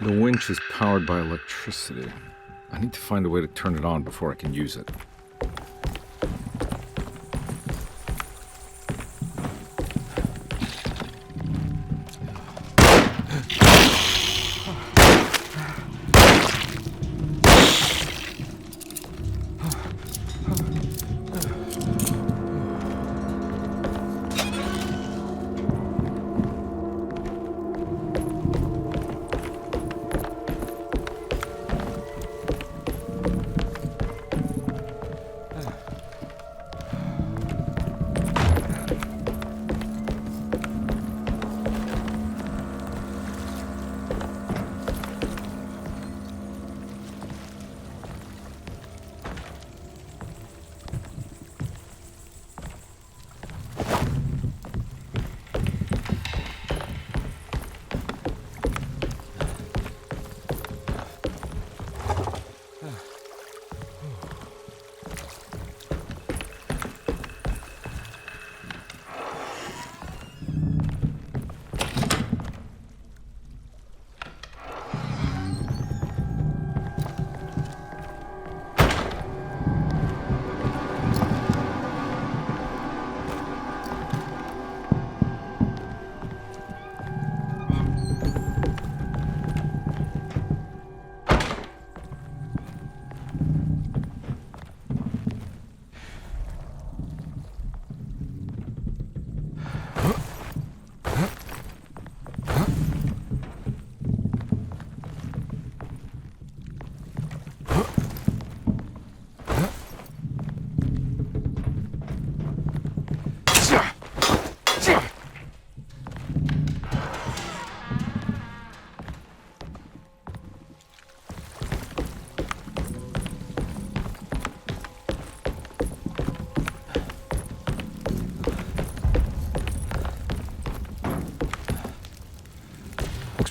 The winch is powered by electricity. I need to find a way to turn it on before I can use it.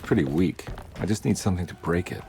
Pretty weak. I just need something to break it.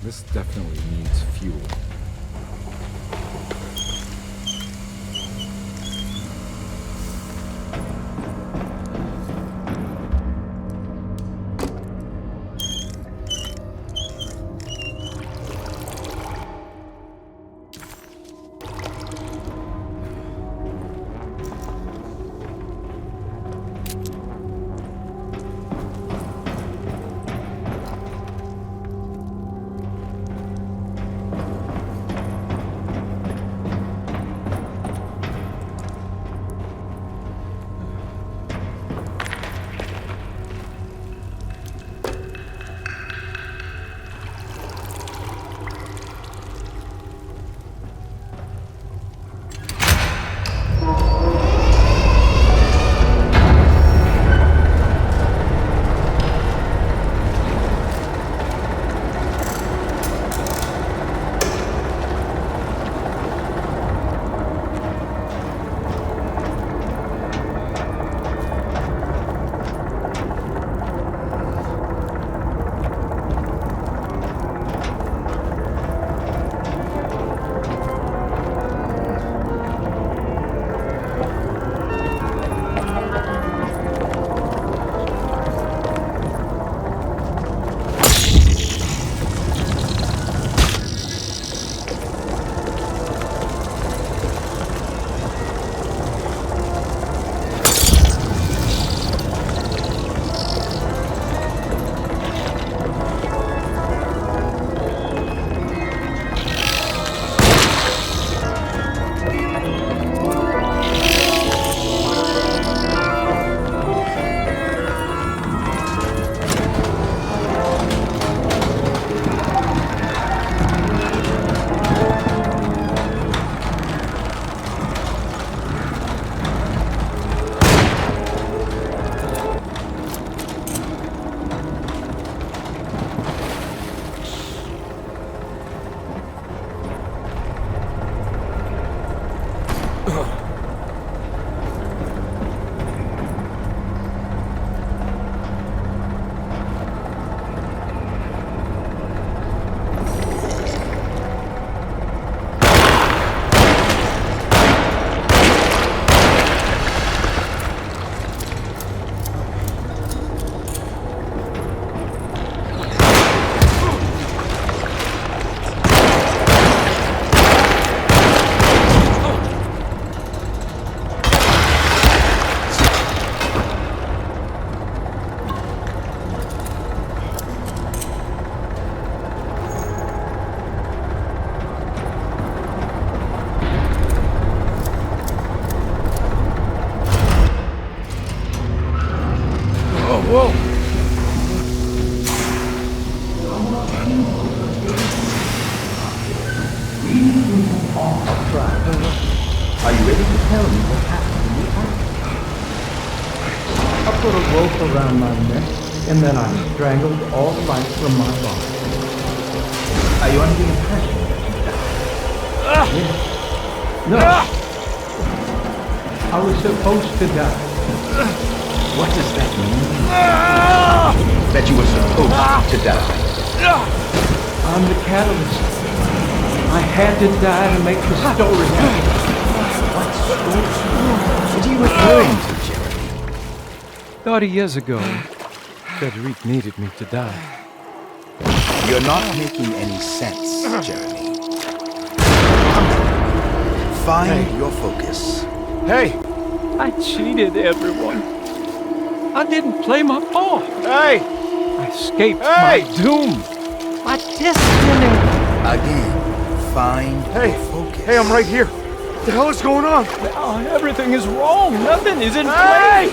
This definitely needs fuel. Whoa! I'll try. Are you ready to tell me what happened in the attic? I put a rope around my neck, and then I strangled all the life from my body. Are you under the impression that you died? Yes. No. I was supposed to die. What does that mean? That you were supposed to die? I'm the catalyst. I had to die to make the story happen. What story? What are you referring to, Jeremy? 30 years ago, Frederic needed me to die. You're not making any sense, Jeremy. Find your focus. Hey! I cheated everyone. I didn't play my part. Hey! I escaped my doom. My destiny. Again, find your focus. Hey, I'm right here. What the hell is going on? Now everything is wrong. Nothing is in place. Hey!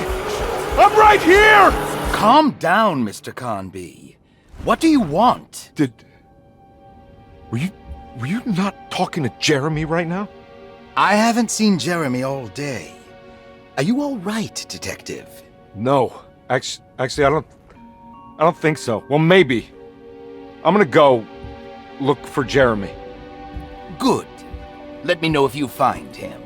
I'm right here! Calm down, Mr. Conby. What do you want? Were you not talking to Jeremy right now? I haven't seen Jeremy all day. Are you all right, Detective? No. Actually, I don't think so. Well, maybe. I'm gonna go look for Jeremy. Good. Let me know if you find him.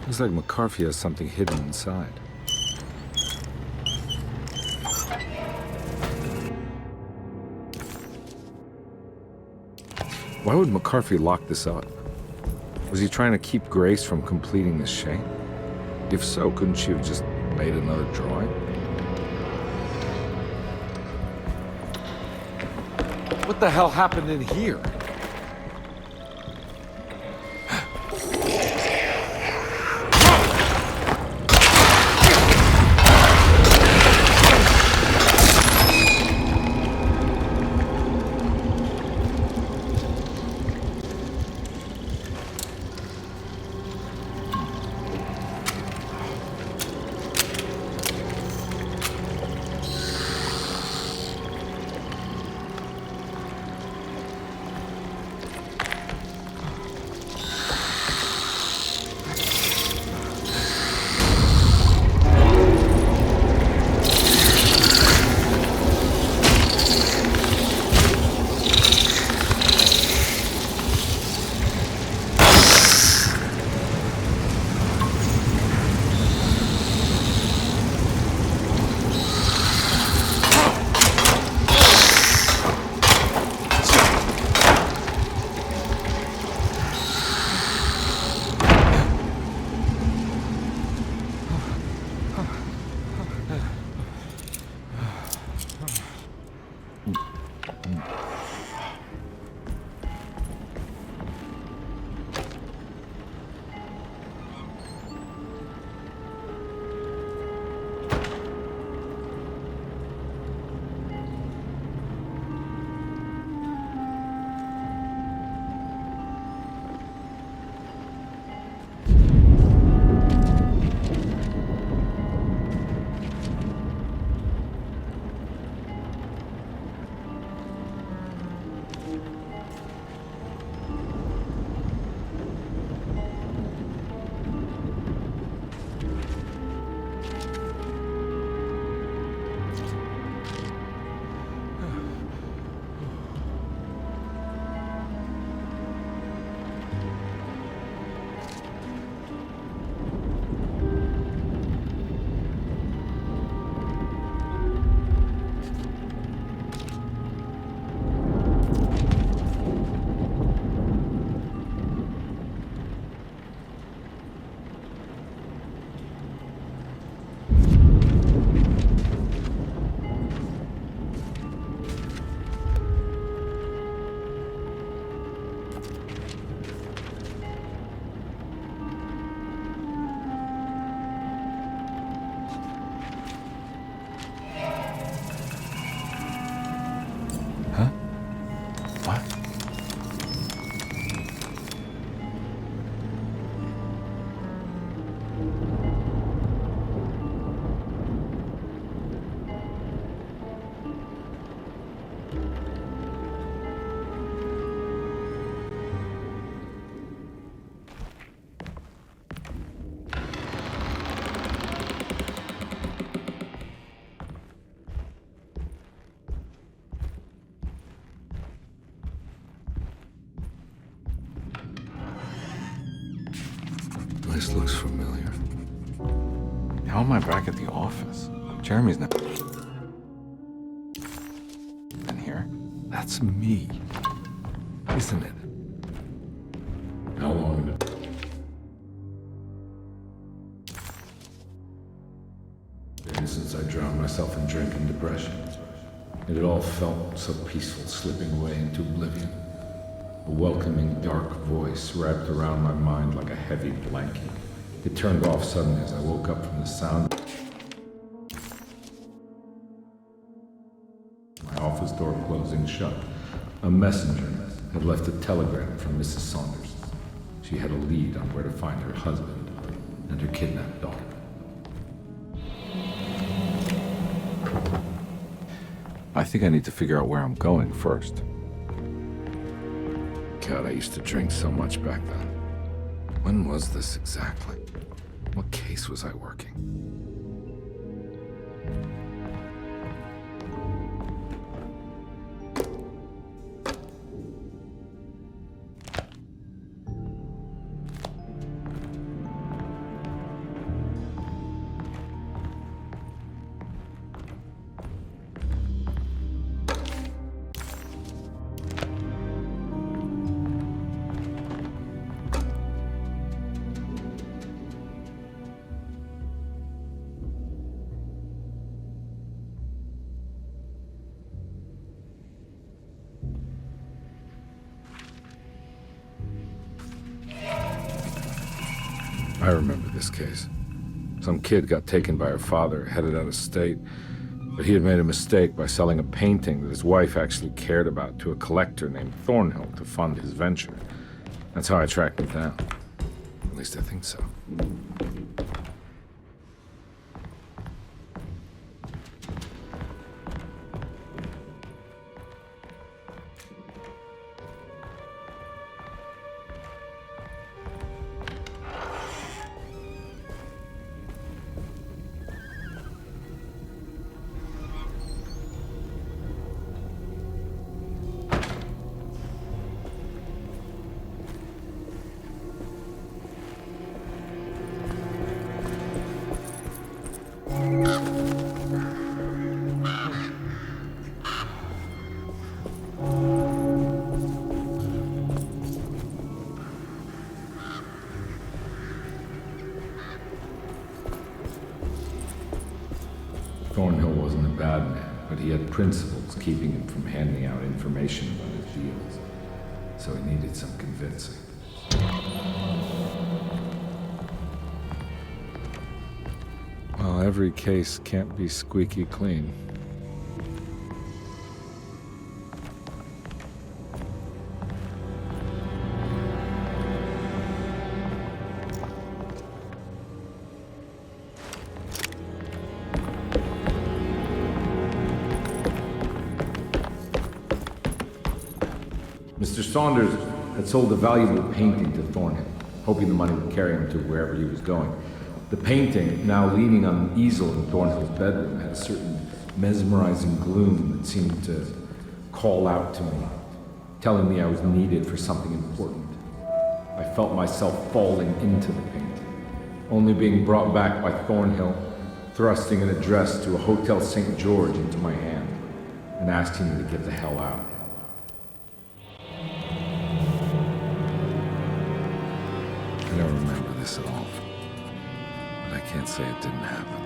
Looks like McCarthy has something hidden inside. Why would McCarthy lock this up? Was he trying to keep Grace from completing this shape? If so, couldn't she have just made another drawing? What the hell happened in here? This looks familiar. How am I back at the office? Jeremy's not in here. That's me, isn't it? How long have it? Been since I drowned myself in drink and depression. It had all felt so peaceful, slipping away into oblivion. A welcoming, dark voice wrapped around my mind like a heavy blanket. It turned off suddenly as I woke up from the sound. My office door closing shut. A messenger had left a telegram from Mrs. Saunders. She had a lead on where to find her husband and her kidnapped daughter. I think I need to figure out where I'm going first. God, I used to drink so much back then. When was this exactly? What case was I working? I remember this case. Some kid got taken by her father, headed out of state, but he had made a mistake by selling a painting that his wife actually cared about to a collector named Thornhill to fund his venture. That's how I tracked him down. At least I think so. Thornhill wasn't a bad man, but he had principles keeping him from handing out information about his deals. So he needed some convincing. Well, every case can't be squeaky clean. Mr. Saunders had sold a valuable painting to Thornhill, hoping the money would carry him to wherever he was going. The painting, now leaning on an easel in Thornhill's bedroom, had a certain mesmerizing gloom that seemed to call out to me, telling me I was needed for something important. I felt myself falling into the painting, only being brought back by Thornhill, thrusting an address to a Hotel St. George into my hand and asking me to get the hell out. I don't remember this at all. But I can't say it didn't happen.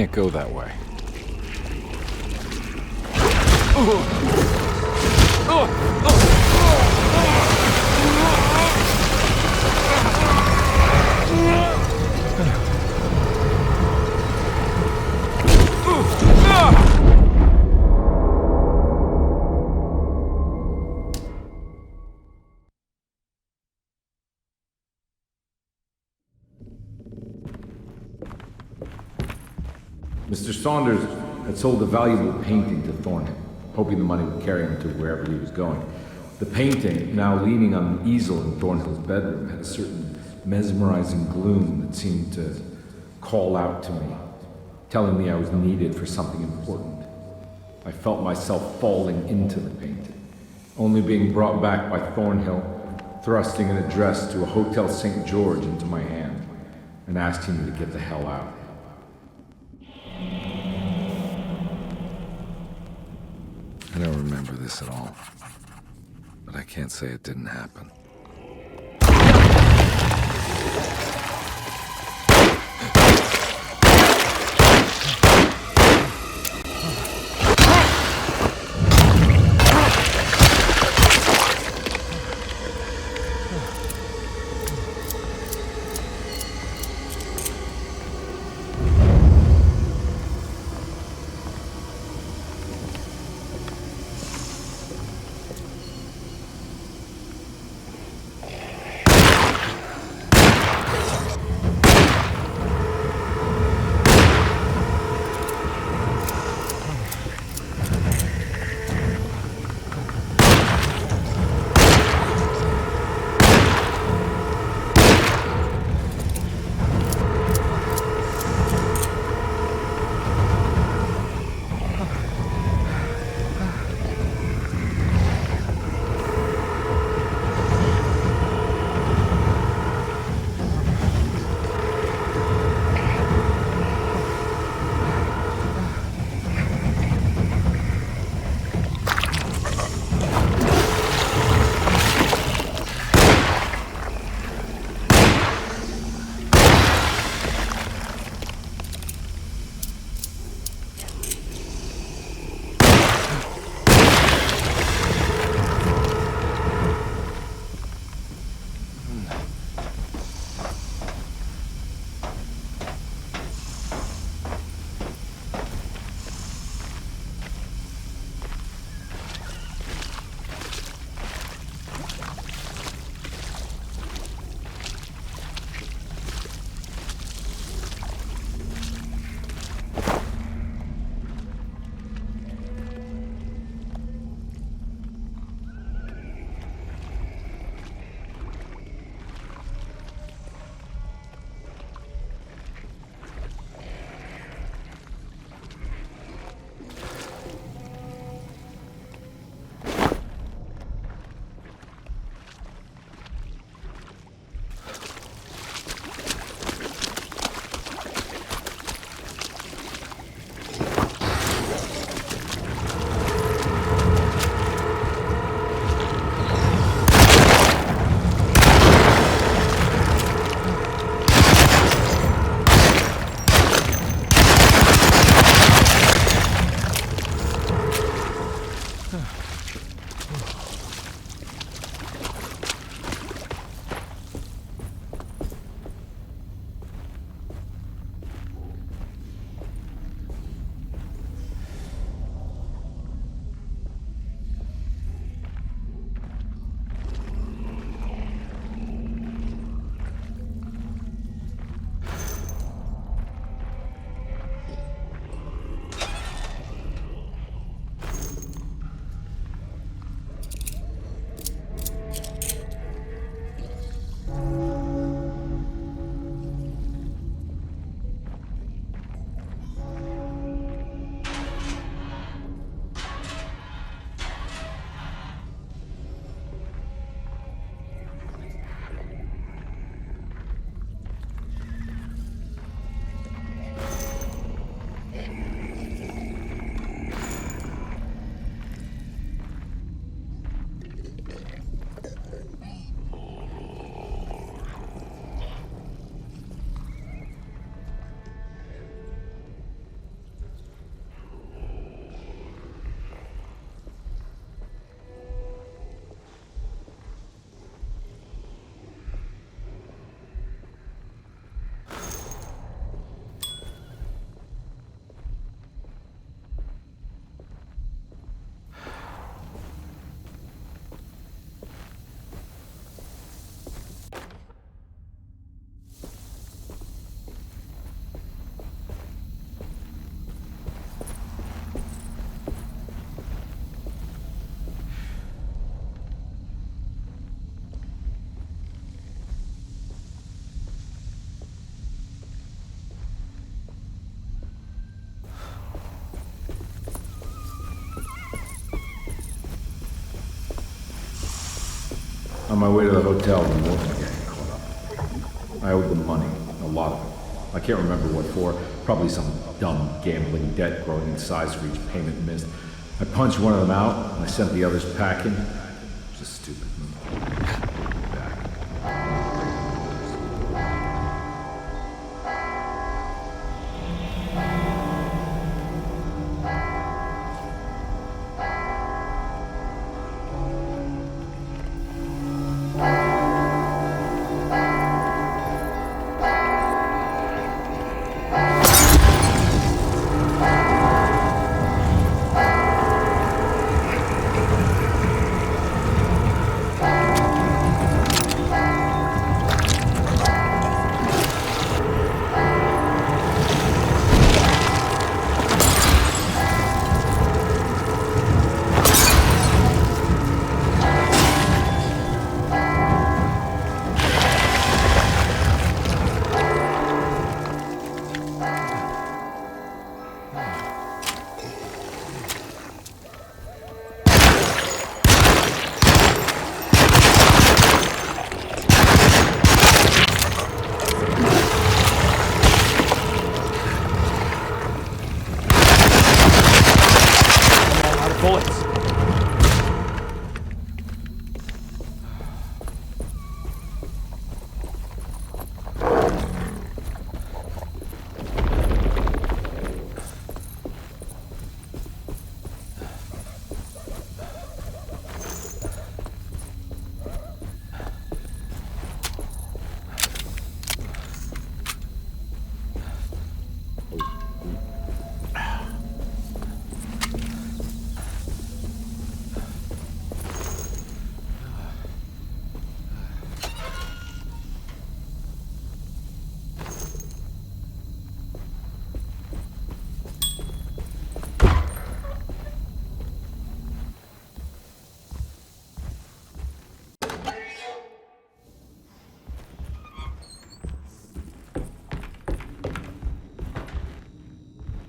can't go that way. Mr. Saunders had sold a valuable painting to Thornhill, hoping the money would carry him to wherever he was going. The painting, now leaning on an easel in Thornhill's bedroom, had a certain mesmerizing gloom that seemed to call out to me, telling me I was needed for something important. I felt myself falling into the painting, only being brought back by Thornhill, thrusting an address to a Hotel St. George into my hand and asking me to get the hell out. I don't remember this at all, but I can't say it didn't happen. On my way to the hotel, the Morton gang caught up. I owed them money, a lot of it. I can't remember what for, probably some dumb gambling debt growing in size for each payment missed. I punched one of them out, and I sent the others packing. It was a stupid move.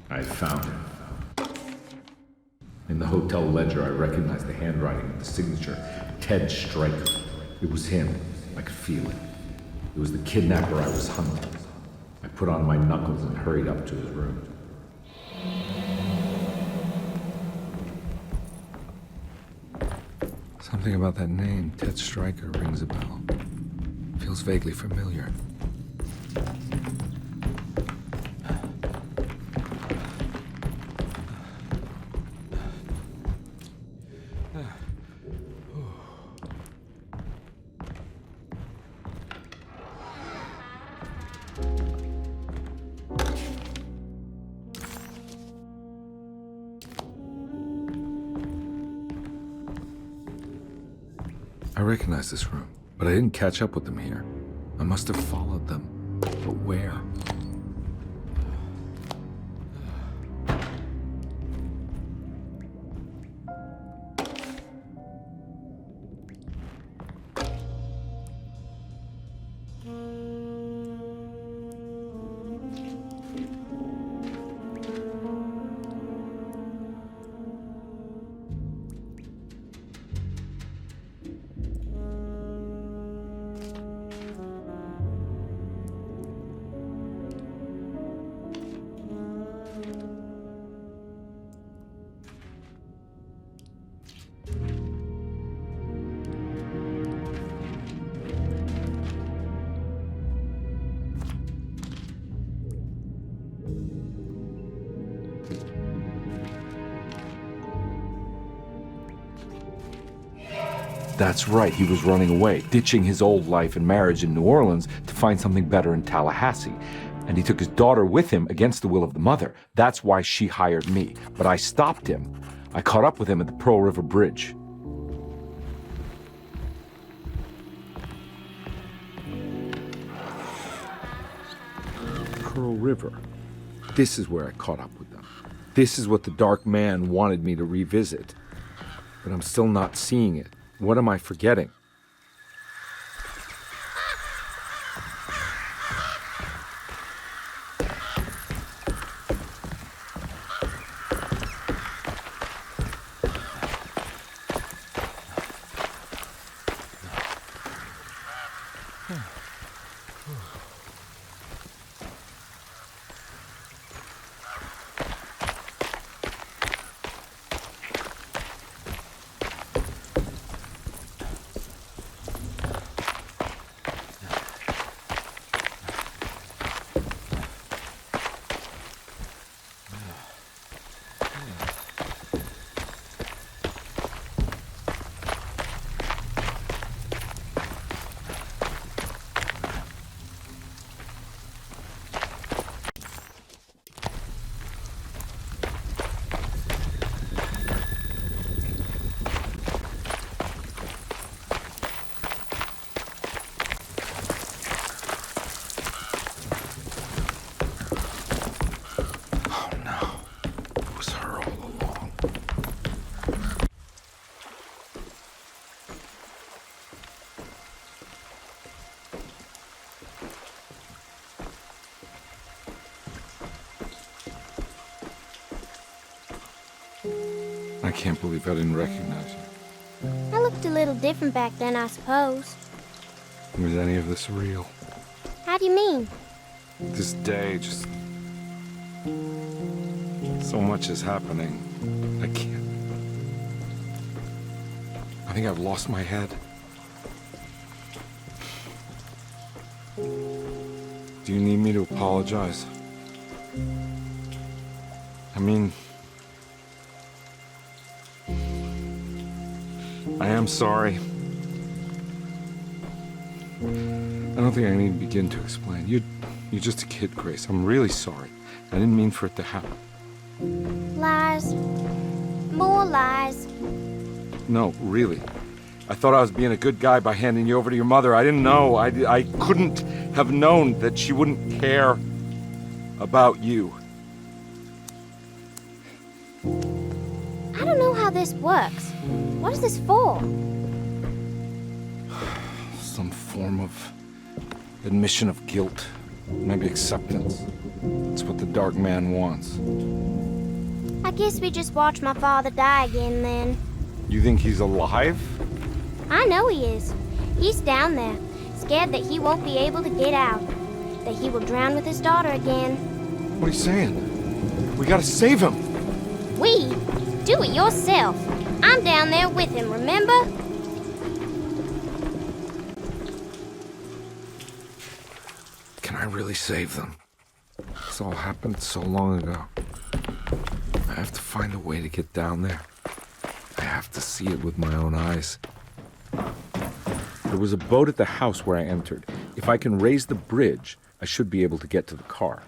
I found it. In the hotel ledger, I recognized the handwriting of the signature, Ted Stryker. It was him. I could feel it. It was the kidnapper I was hunting. I put on my knuckles and hurried up to his room. Something about that name, Ted Stryker, rings a bell. Feels vaguely familiar. I recognize this room, but I didn't catch up with them here. I must have followed them. But where? That's right, he was running away, ditching his old life and marriage in New Orleans to find something better in Tallahassee. And he took his daughter with him against the will of the mother. That's why she hired me. But I stopped him. I caught up with him at the Pearl River Bridge. Pearl River. This is where I caught up with them. This is what the Dark Man wanted me to revisit. But I'm still not seeing it. What am I forgetting? can't believe I didn't recognize you. I looked a little different back then, I suppose. Was any of this real? How do you mean? This day, just... so much is happening. I can't... I think I've lost my head. Do you need me to apologize? I mean... I am sorry. I don't think I need to begin to explain. You're just a kid, Grace. I'm really sorry. I didn't mean for it to happen. Lies. More lies. No, really. I thought I was being a good guy by handing you over to your mother. I didn't know. I couldn't have known that she wouldn't care about you. I don't know how this works. What is this for? Some form of admission of guilt. Maybe acceptance. It's what the Dark Man wants. I guess we just watch my father die again then. You think he's alive? I know he is. He's down there, scared that he won't be able to get out. That he will drown with his daughter again. What are you saying? We gotta save him! We? Do it yourself. I'm down there with him, remember? Can I really save them? This all happened so long ago. I have to find a way to get down there. I have to see it with my own eyes. There was a boat at the house where I entered. If I can raise the bridge, I should be able to get to the car.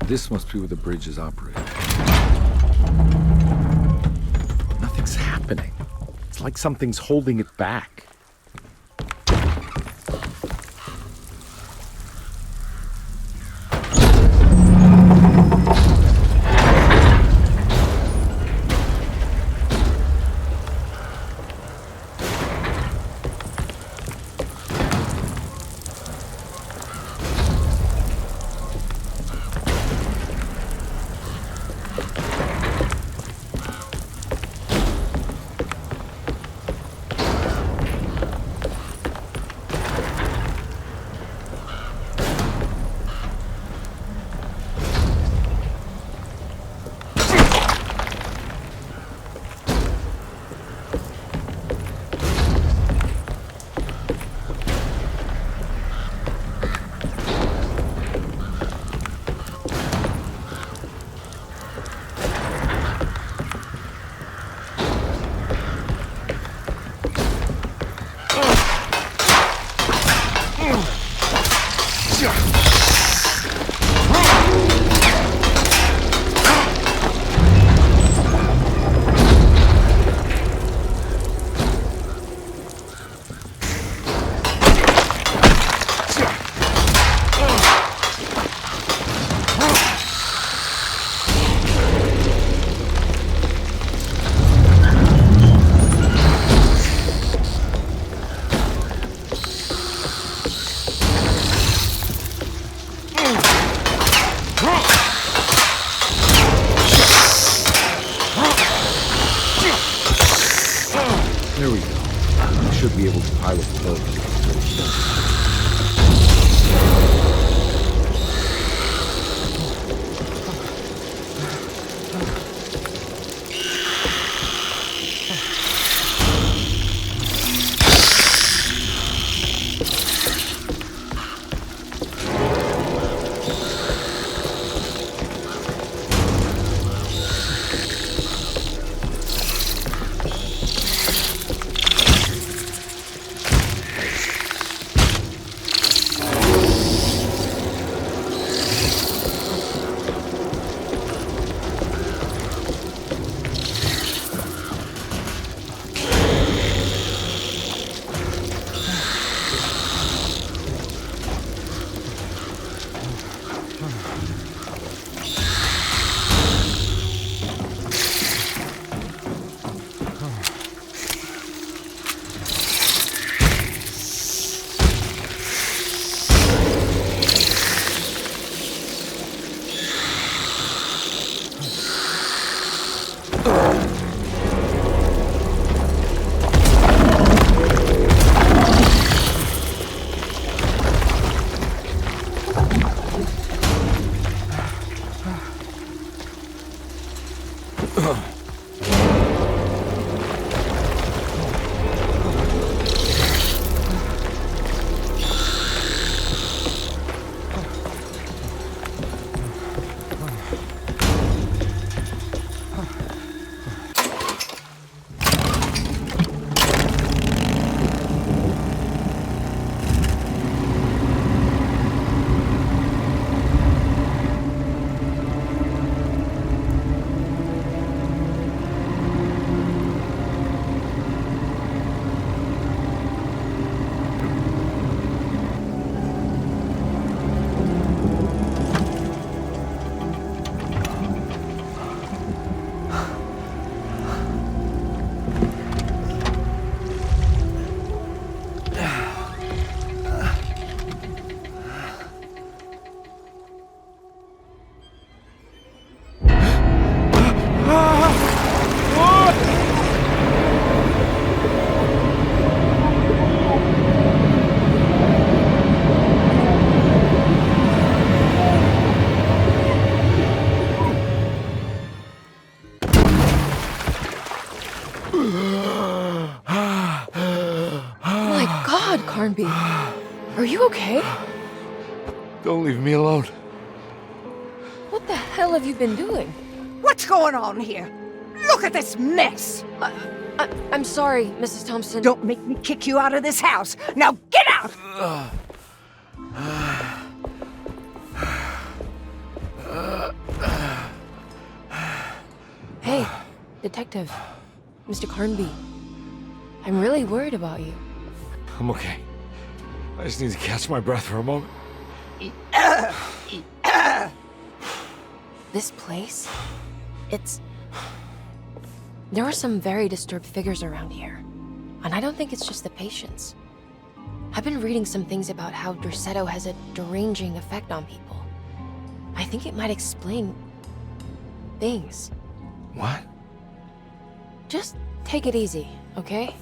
This must be where the bridge is operated. Nothing's happening. It's like something's holding it back. There we go. I should be able to pilot the boat. Carnby, are you okay? Don't leave me alone. What the hell have you been doing? What's going on here? Look at this mess! I'm sorry, Mrs. Thompson. Don't make me kick you out of this house. Now get out! Hey, Detective. Mr. Carnby. I'm really worried about you. I'm okay. I just need to catch my breath for a moment. This place? There are some very disturbed figures around here. And I don't think it's just the patients. I've been reading some things about how Derceto has a deranging effect on people. I think it might explain things. What? Just take it easy, okay?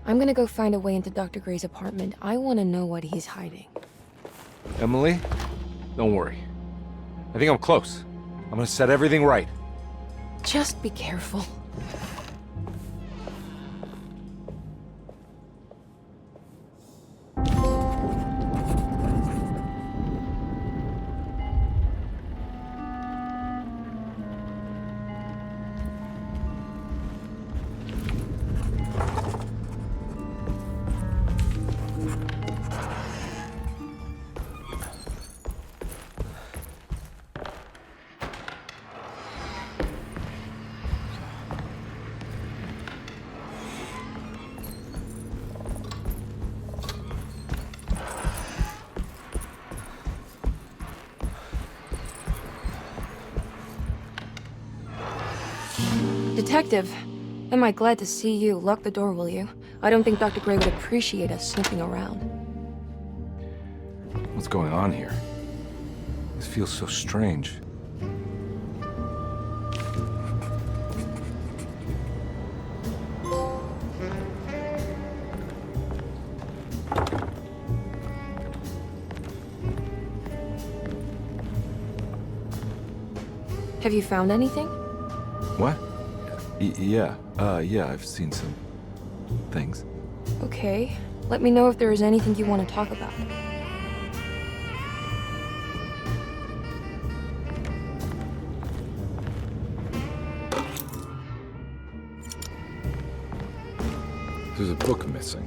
I'm gonna go find a way into Dr. Gray's apartment. I want to know what he's hiding. Emily, don't worry. I think I'm close. I'm gonna set everything right. Just be careful. Detective, am I glad to see you. Lock the door, will you? I don't think Dr. Gray would appreciate us snooping around. What's going on here? This feels so strange. Have you found anything? What? Yeah, I've seen some things. Okay. Let me know if there is anything you want to talk about. There's a book missing.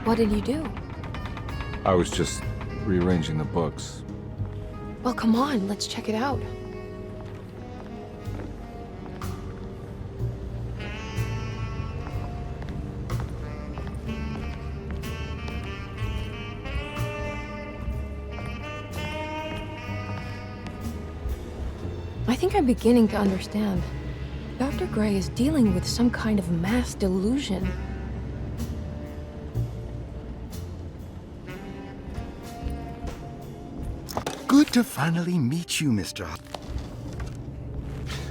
What did you do? I was just rearranging the books. Well, come on, let's check it out. I think I'm beginning to understand. Dr. Gray is dealing with some kind of mass delusion. Good to finally meet you, Mr.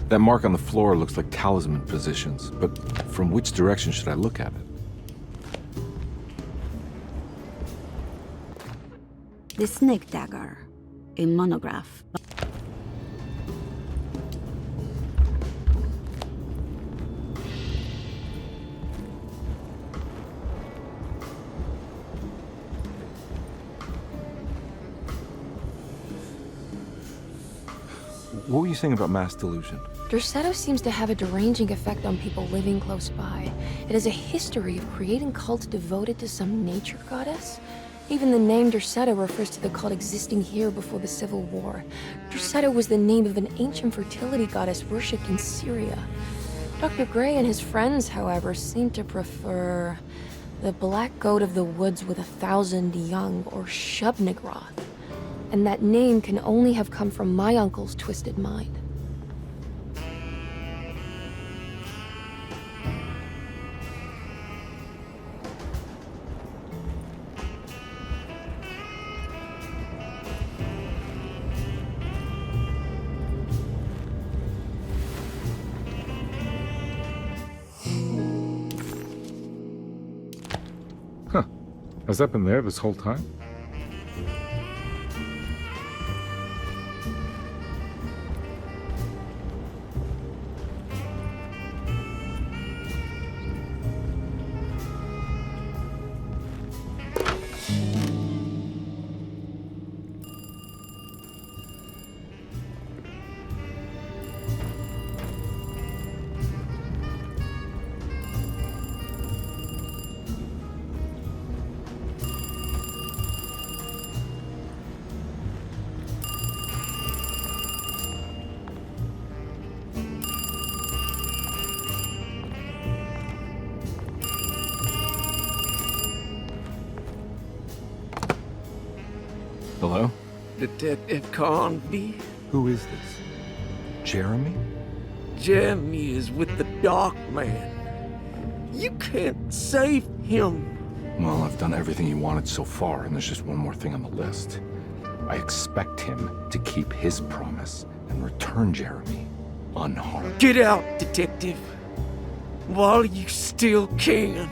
That mark on the floor looks like talisman positions, but from which direction should I look at it? The Snake Dagger, a monograph. What were you saying about mass delusion? Derceto seems to have a deranging effect on people living close by. It has a history of creating cults devoted to some nature goddess. Even the name Derceto refers to the cult existing here before the Civil War. Derceto was the name of an ancient fertility goddess worshipped in Syria. Dr. Gray and his friends, however, seem to prefer the black goat of the woods with 1,000 young, or Shub-Nigroth. And that name can only have come from my uncle's twisted mind. Huh. Has that been there this whole time? Hello? Detective Conby? Who is this? Jeremy? Jeremy is with the Dark Man. You can't save him. Well, I've done everything he wanted so far, and there's just one more thing on the list. I expect him to keep his promise and return Jeremy unharmed. Get out, Detective. While you still can.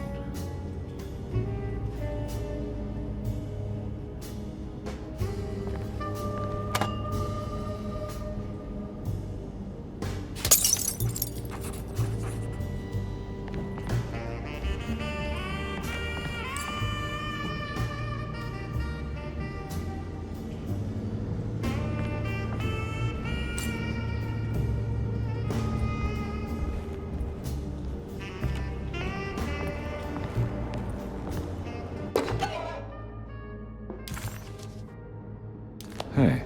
Hey.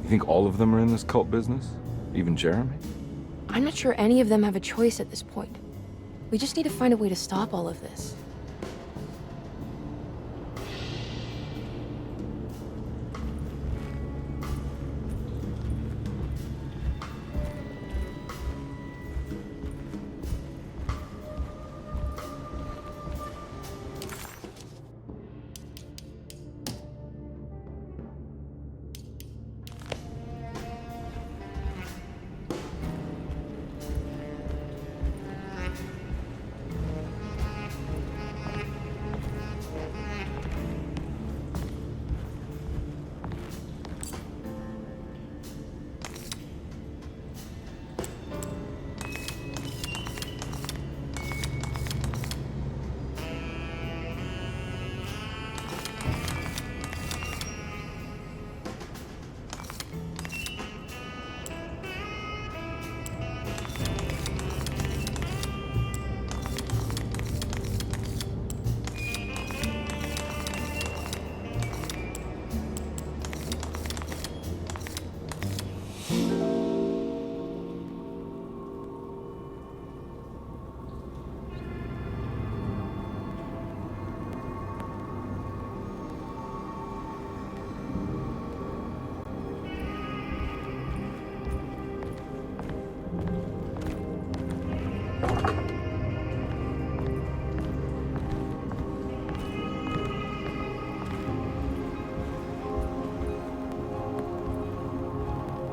You think all of them are in this cult business? Even Jeremy? I'm not sure any of them have a choice at this point. We just need to find a way to stop all of this.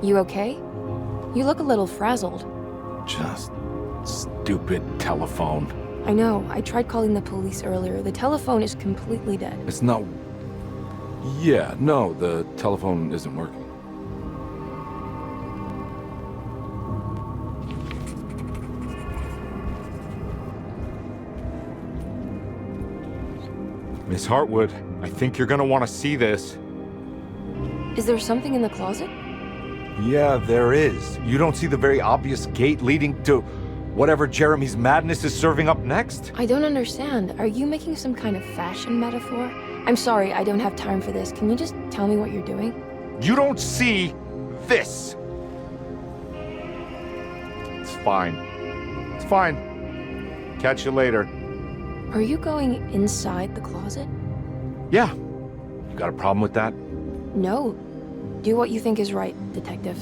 You okay? You look a little frazzled. Just stupid telephone. I know. I tried calling the police earlier. The telephone is completely dead. It's not... Yeah, no, the telephone isn't working. Miss Hartwood, I think you're gonna want to see this. Is there something in the closet? Yeah, there is. You don't see the very obvious gate leading to whatever Jeremy's madness is serving up next? I don't understand. Are you making some kind of fashion metaphor? I'm sorry, I don't have time for this. Can you just tell me what you're doing? You don't see this! It's fine. It's fine. Catch you later. Are you going inside the closet? Yeah. You got a problem with that? No. Do what you think is right, Detective.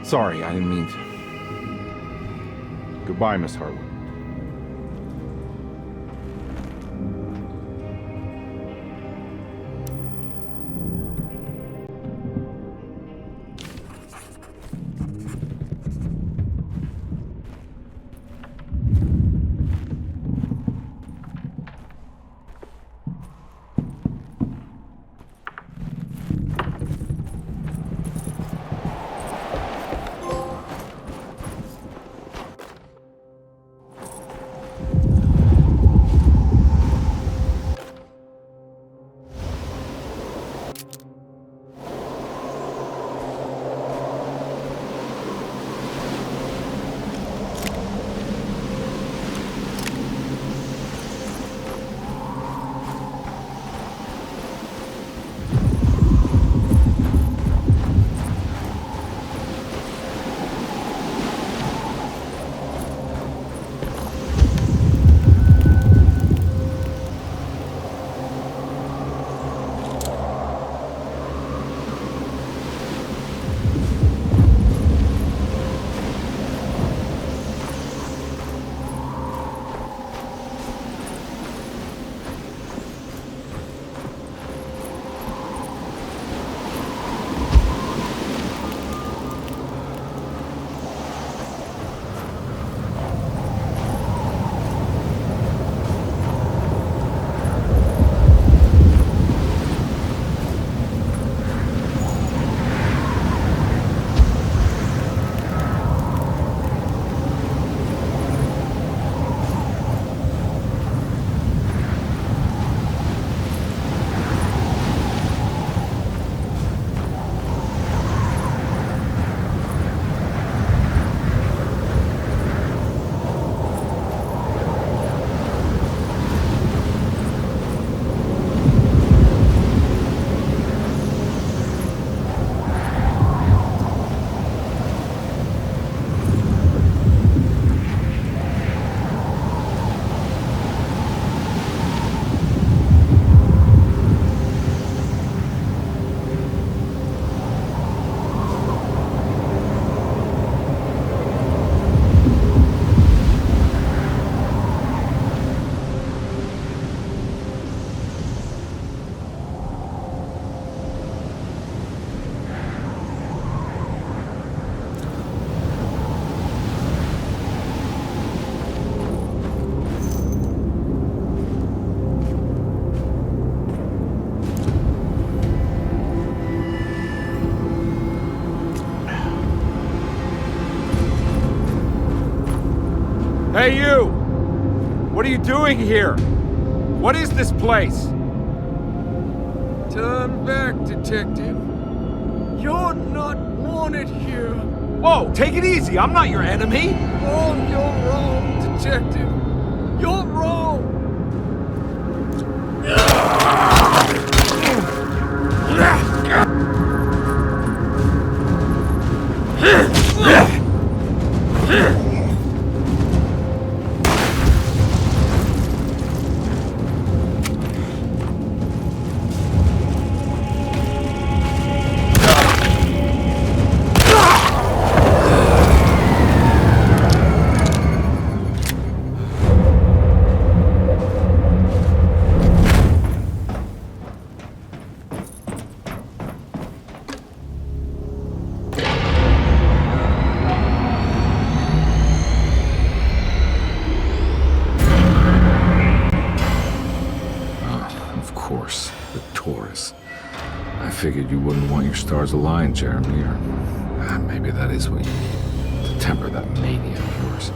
Sorry, I didn't mean to. Goodbye, Miss Hartwood. Hey, you! What are you doing here? What is this place? Turn back, detective. You're not wanted here. Whoa, take it easy. I'm not your enemy. Oh, you're wrong, detective. You're wrong. Of course, the Taurus. I figured you wouldn't want your stars aligned, Jeremy, or maybe that is what you need to temper that mania of yours.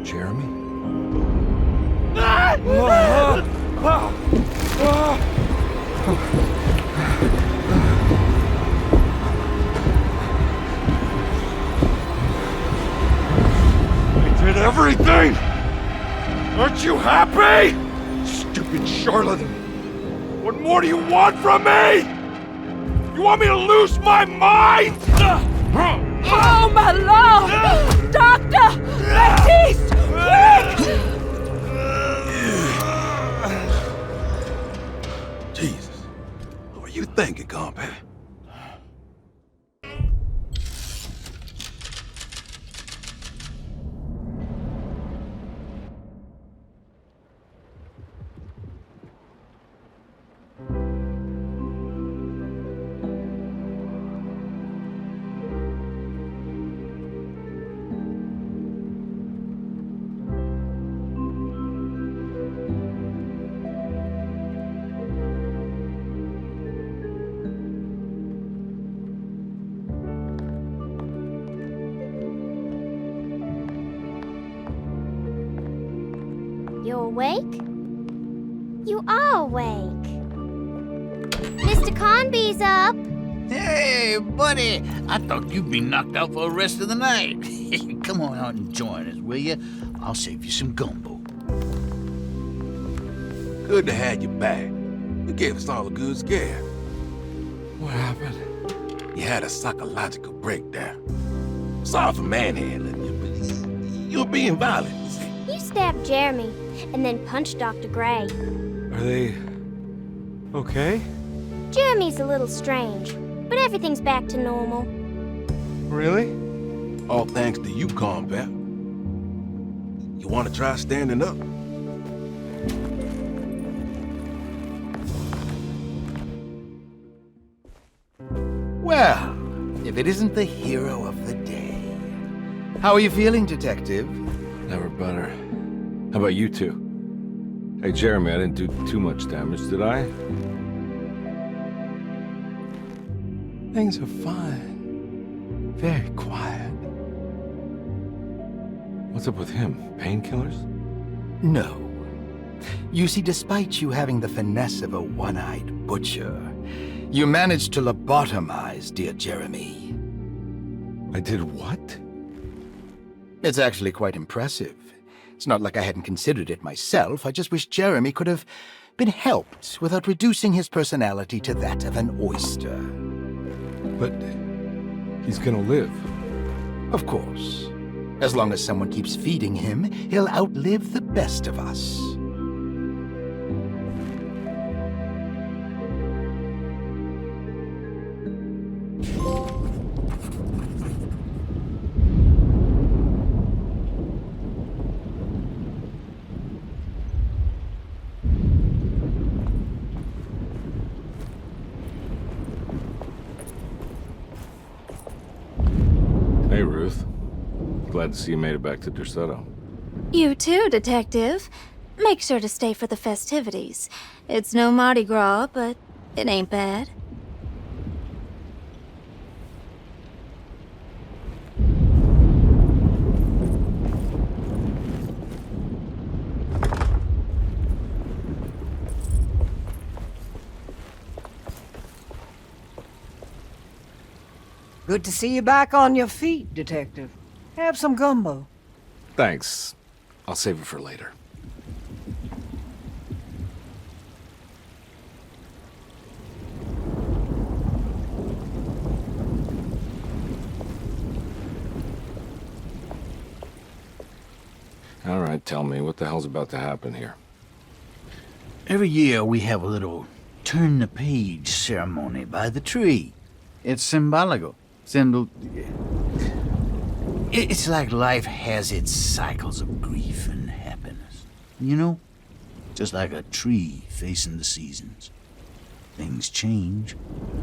Jeremy? I did everything! Aren't you happy? Stupid charlatan! What more do you want from me? You want me to lose my mind? Oh, my lord! Doctor! Baptiste! Quick! Jesus. What were you thinking, compadre? You awake? You are awake. Mr. Conby's up. Hey, buddy! I thought you'd be knocked out for the rest of the night. Come on out and join us, will you? I'll save you some gumbo. Good to have you back. You gave us all a good scare. What happened? You had a psychological breakdown. Sorry for manhandling you, but you were being violent. You stabbed Jeremy and then punched Dr. Gray. Are they okay? Jeremy's a little strange, but everything's back to normal. Really? All thanks to you, combat. You want to try standing up? Well, if it isn't the hero of the day. How are you feeling, Detective? Never better. How about you two? Hey, Jeremy, I didn't do too much damage, did I? Things are fine. Very quiet. What's up with him? Painkillers? No. You see, despite you having the finesse of a one-eyed butcher, you managed to lobotomize dear Jeremy. I did what? It's actually quite impressive. It's not like I hadn't considered it myself. I just wish Jeremy could have been helped without reducing his personality to that of an oyster. But he's gonna live. Of course. As long as someone keeps feeding him, he'll outlive the best of us. Hey, Ruth. Glad to see you made it back to Derceto. You too, Detective. Make sure to stay for the festivities. It's no Mardi Gras, but it ain't bad. Good to see you back on your feet, Detective. Have some gumbo. Thanks. I'll save it for later. All right, tell me, what the hell's about to happen here? Every year we have a little turn the page ceremony by the tree. It's symbolical. It's like life has its cycles of grief and happiness. You know? Just like a tree facing the seasons. Things change,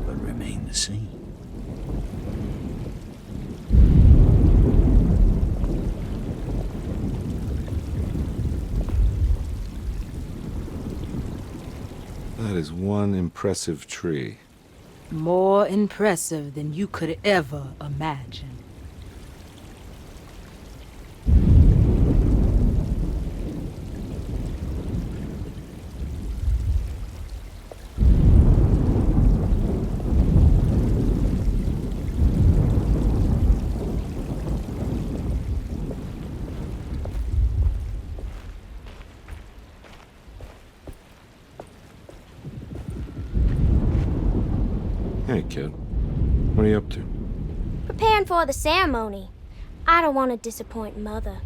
but remain the same. That is one impressive tree. More impressive than you could ever imagine. Hey, kid. What are you up to? Preparing for the ceremony. I don't want to disappoint Mother.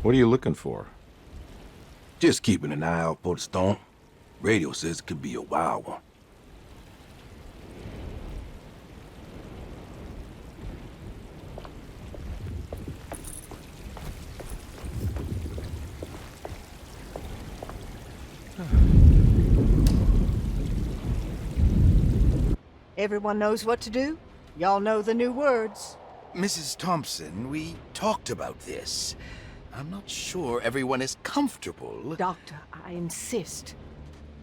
What are you looking for? Just keeping an eye out for the storm. Radio says it could be a wild one. Everyone knows what to do? Y'all know the new words. Mrs. Thompson, we talked about this. I'm not sure everyone is comfortable. Doctor, I insist.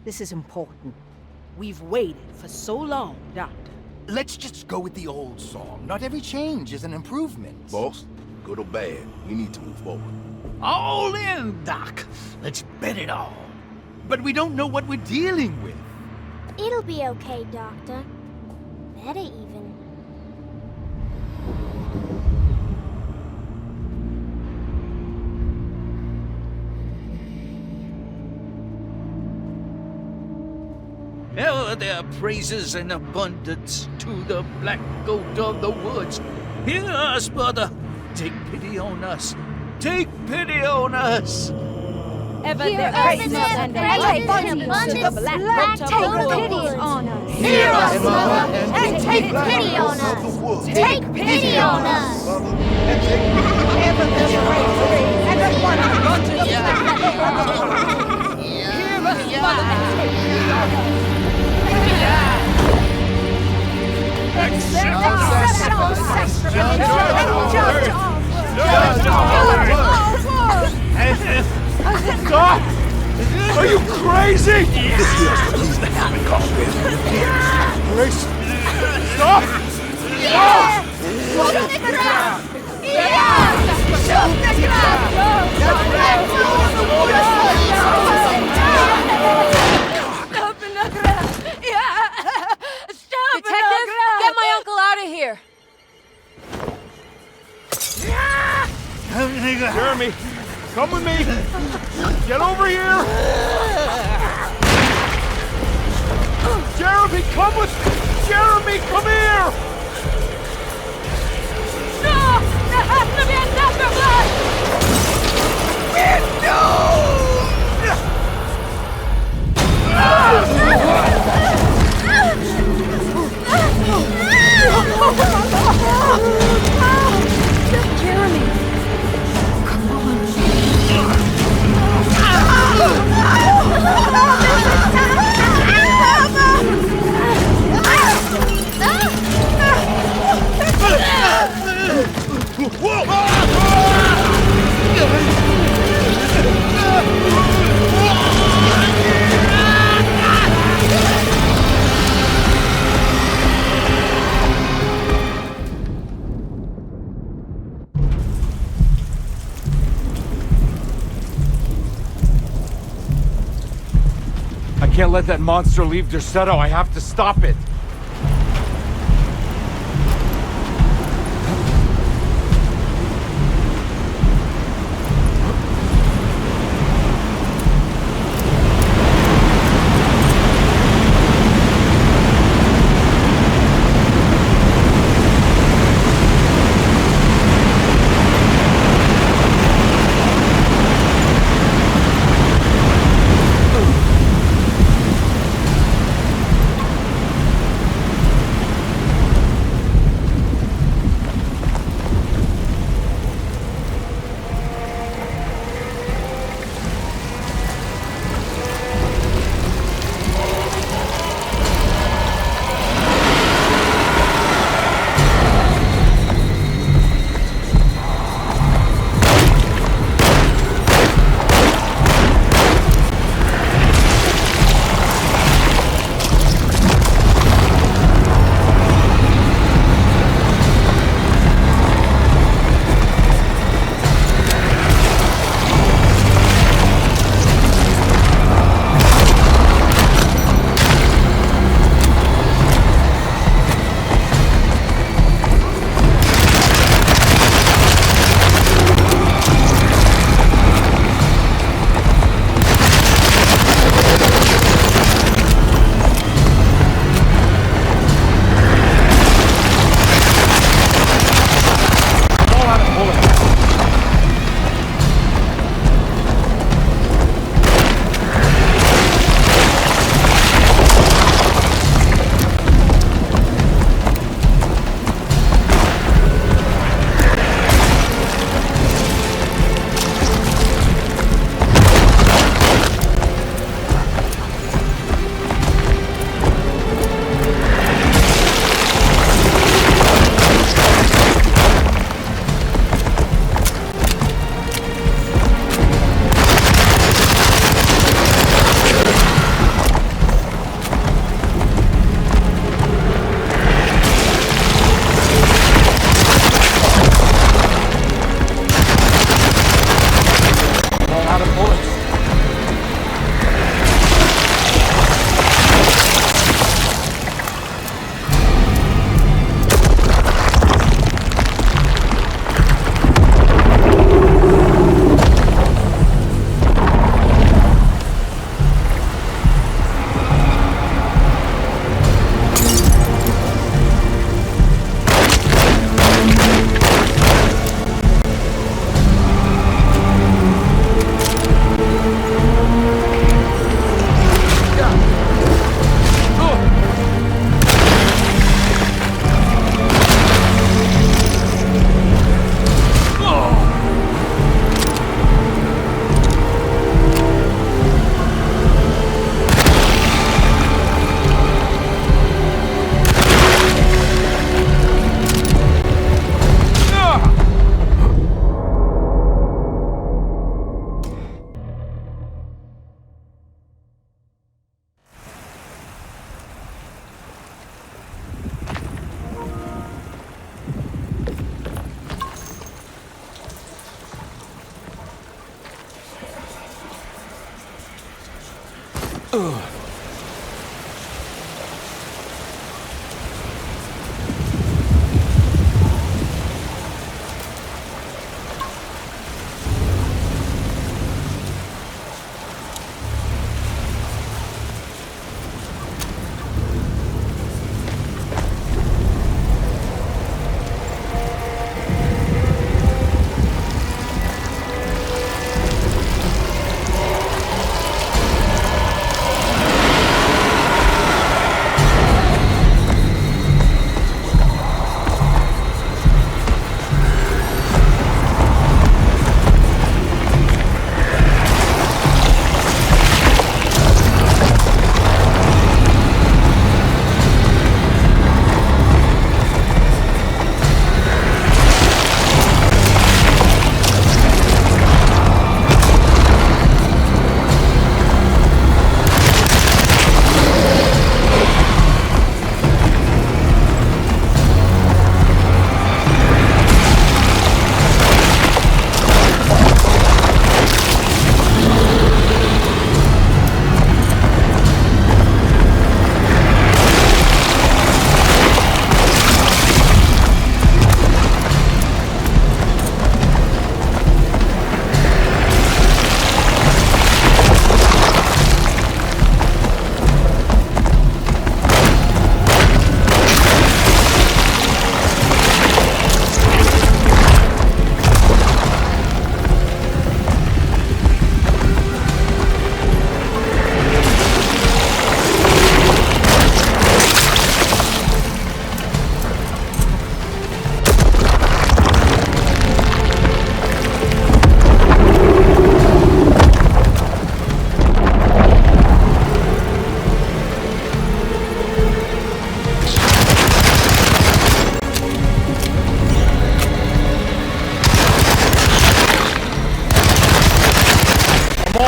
This is important. We've waited for so long, Doctor. Let's just go with the old song. Not every change is an improvement. Boss, good or bad, we need to move forward. All in, Doc. Let's bet it all. But we don't know what we're dealing with. It'll be okay, Doctor. Better even. Ever their praises and abundance to the black goat of the woods. Hear us, Mother. Take pity on us. Take pity on us. Ever Hear their us, praises Mother. and Praises abundance and to the black goat Take of the pity woods. on us. Hear us, Mother, and take pity on us. Take pity on us. Ever their praises and abundance to the black goat of the woods. Hear us, Mother, and take pity on us. Stop! Are you crazy? This here's what needs to happen, Congress. Grace! Stop! Detective, get my uncle out of here. Jeremy, come with me! Get over here! Jeremy, come with me! Jeremy, come here! No! There has to be another blood! Jeremy! I can't let that monster leave Derceto. I have to stop it.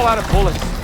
all out of bullets.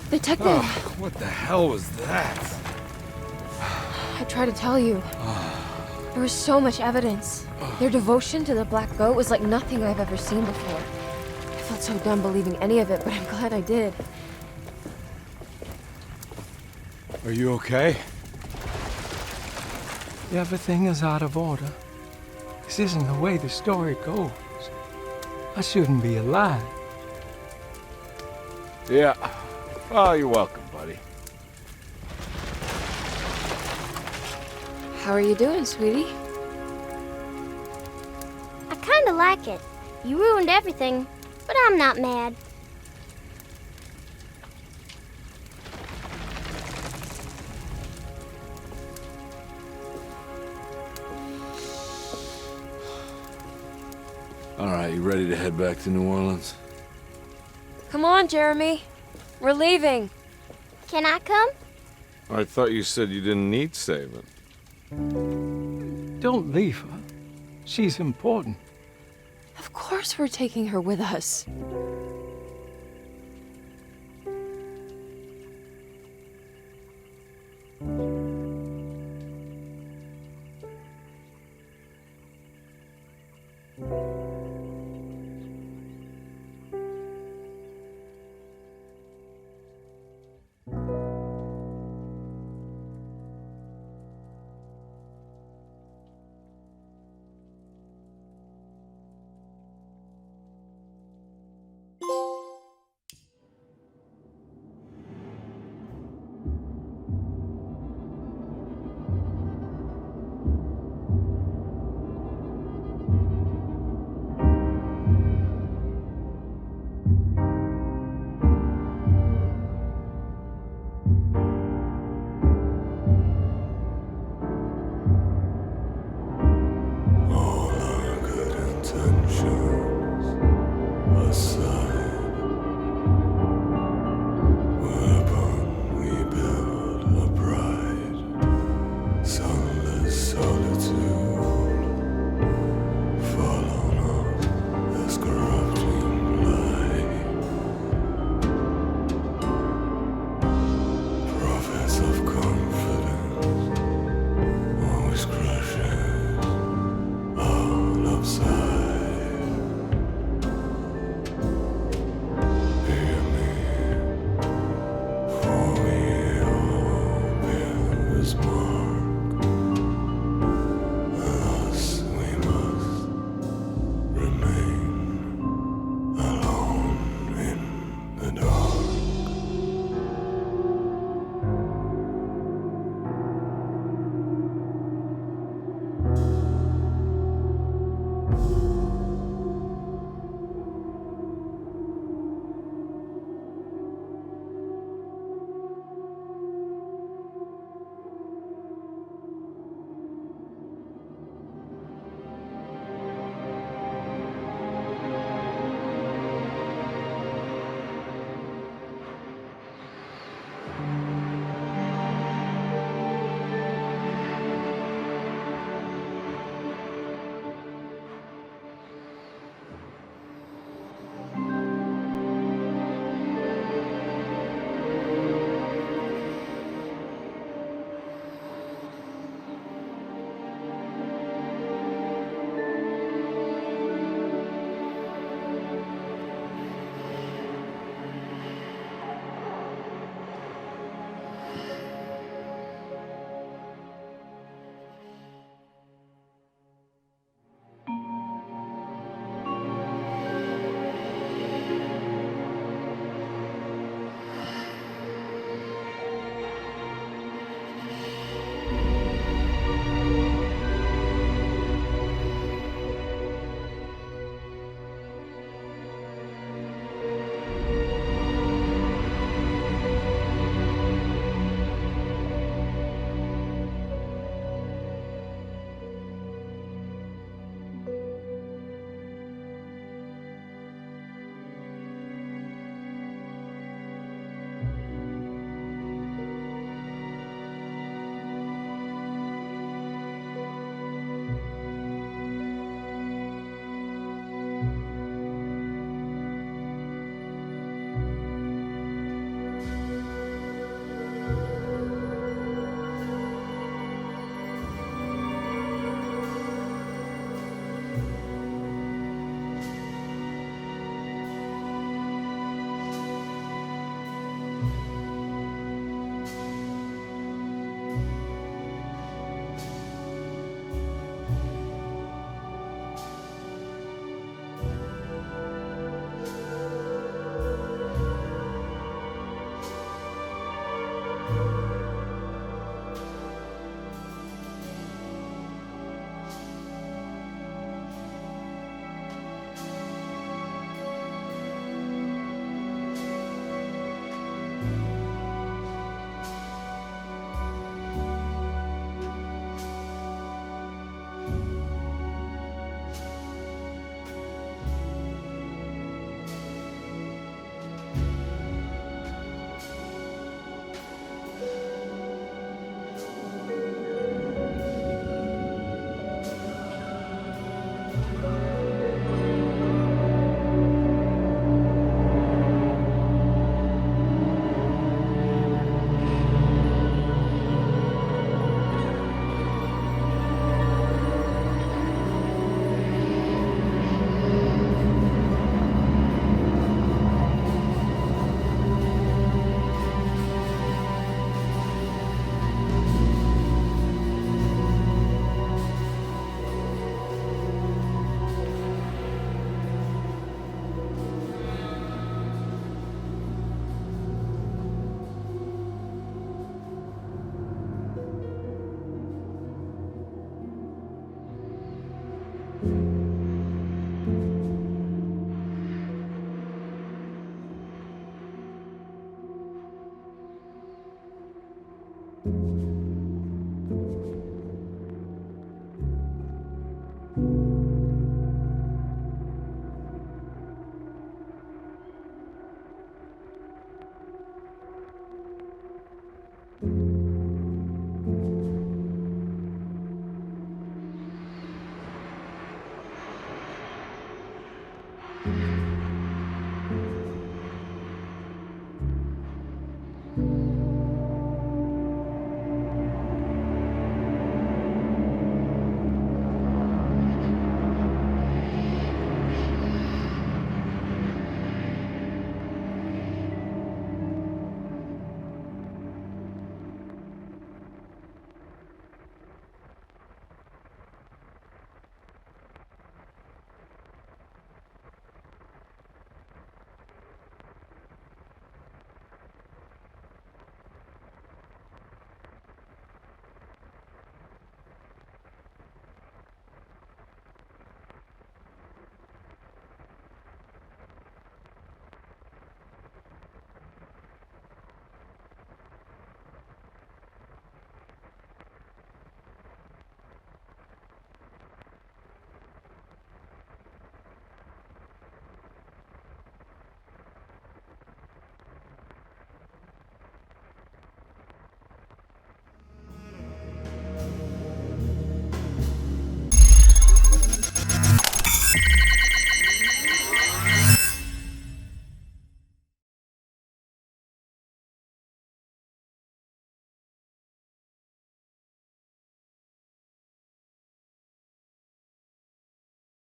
Detective! Oh, what the hell was that? I tried to tell you. There was so much evidence. Their devotion to the black goat was like nothing I've ever seen before. I felt so dumb believing any of it, but I'm glad I did. Are you okay? Everything is out of order. This isn't the way the story goes. I shouldn't be alive. Yeah. Oh, you're welcome, buddy. How are you doing, sweetie? I kinda like it. You ruined everything, but I'm not mad. All right, you ready to head back to New Orleans? Come on, Jeremy. We're leaving. Can I come? I thought you said you didn't need saving. Don't leave her. She's important. Of course we're taking her with us.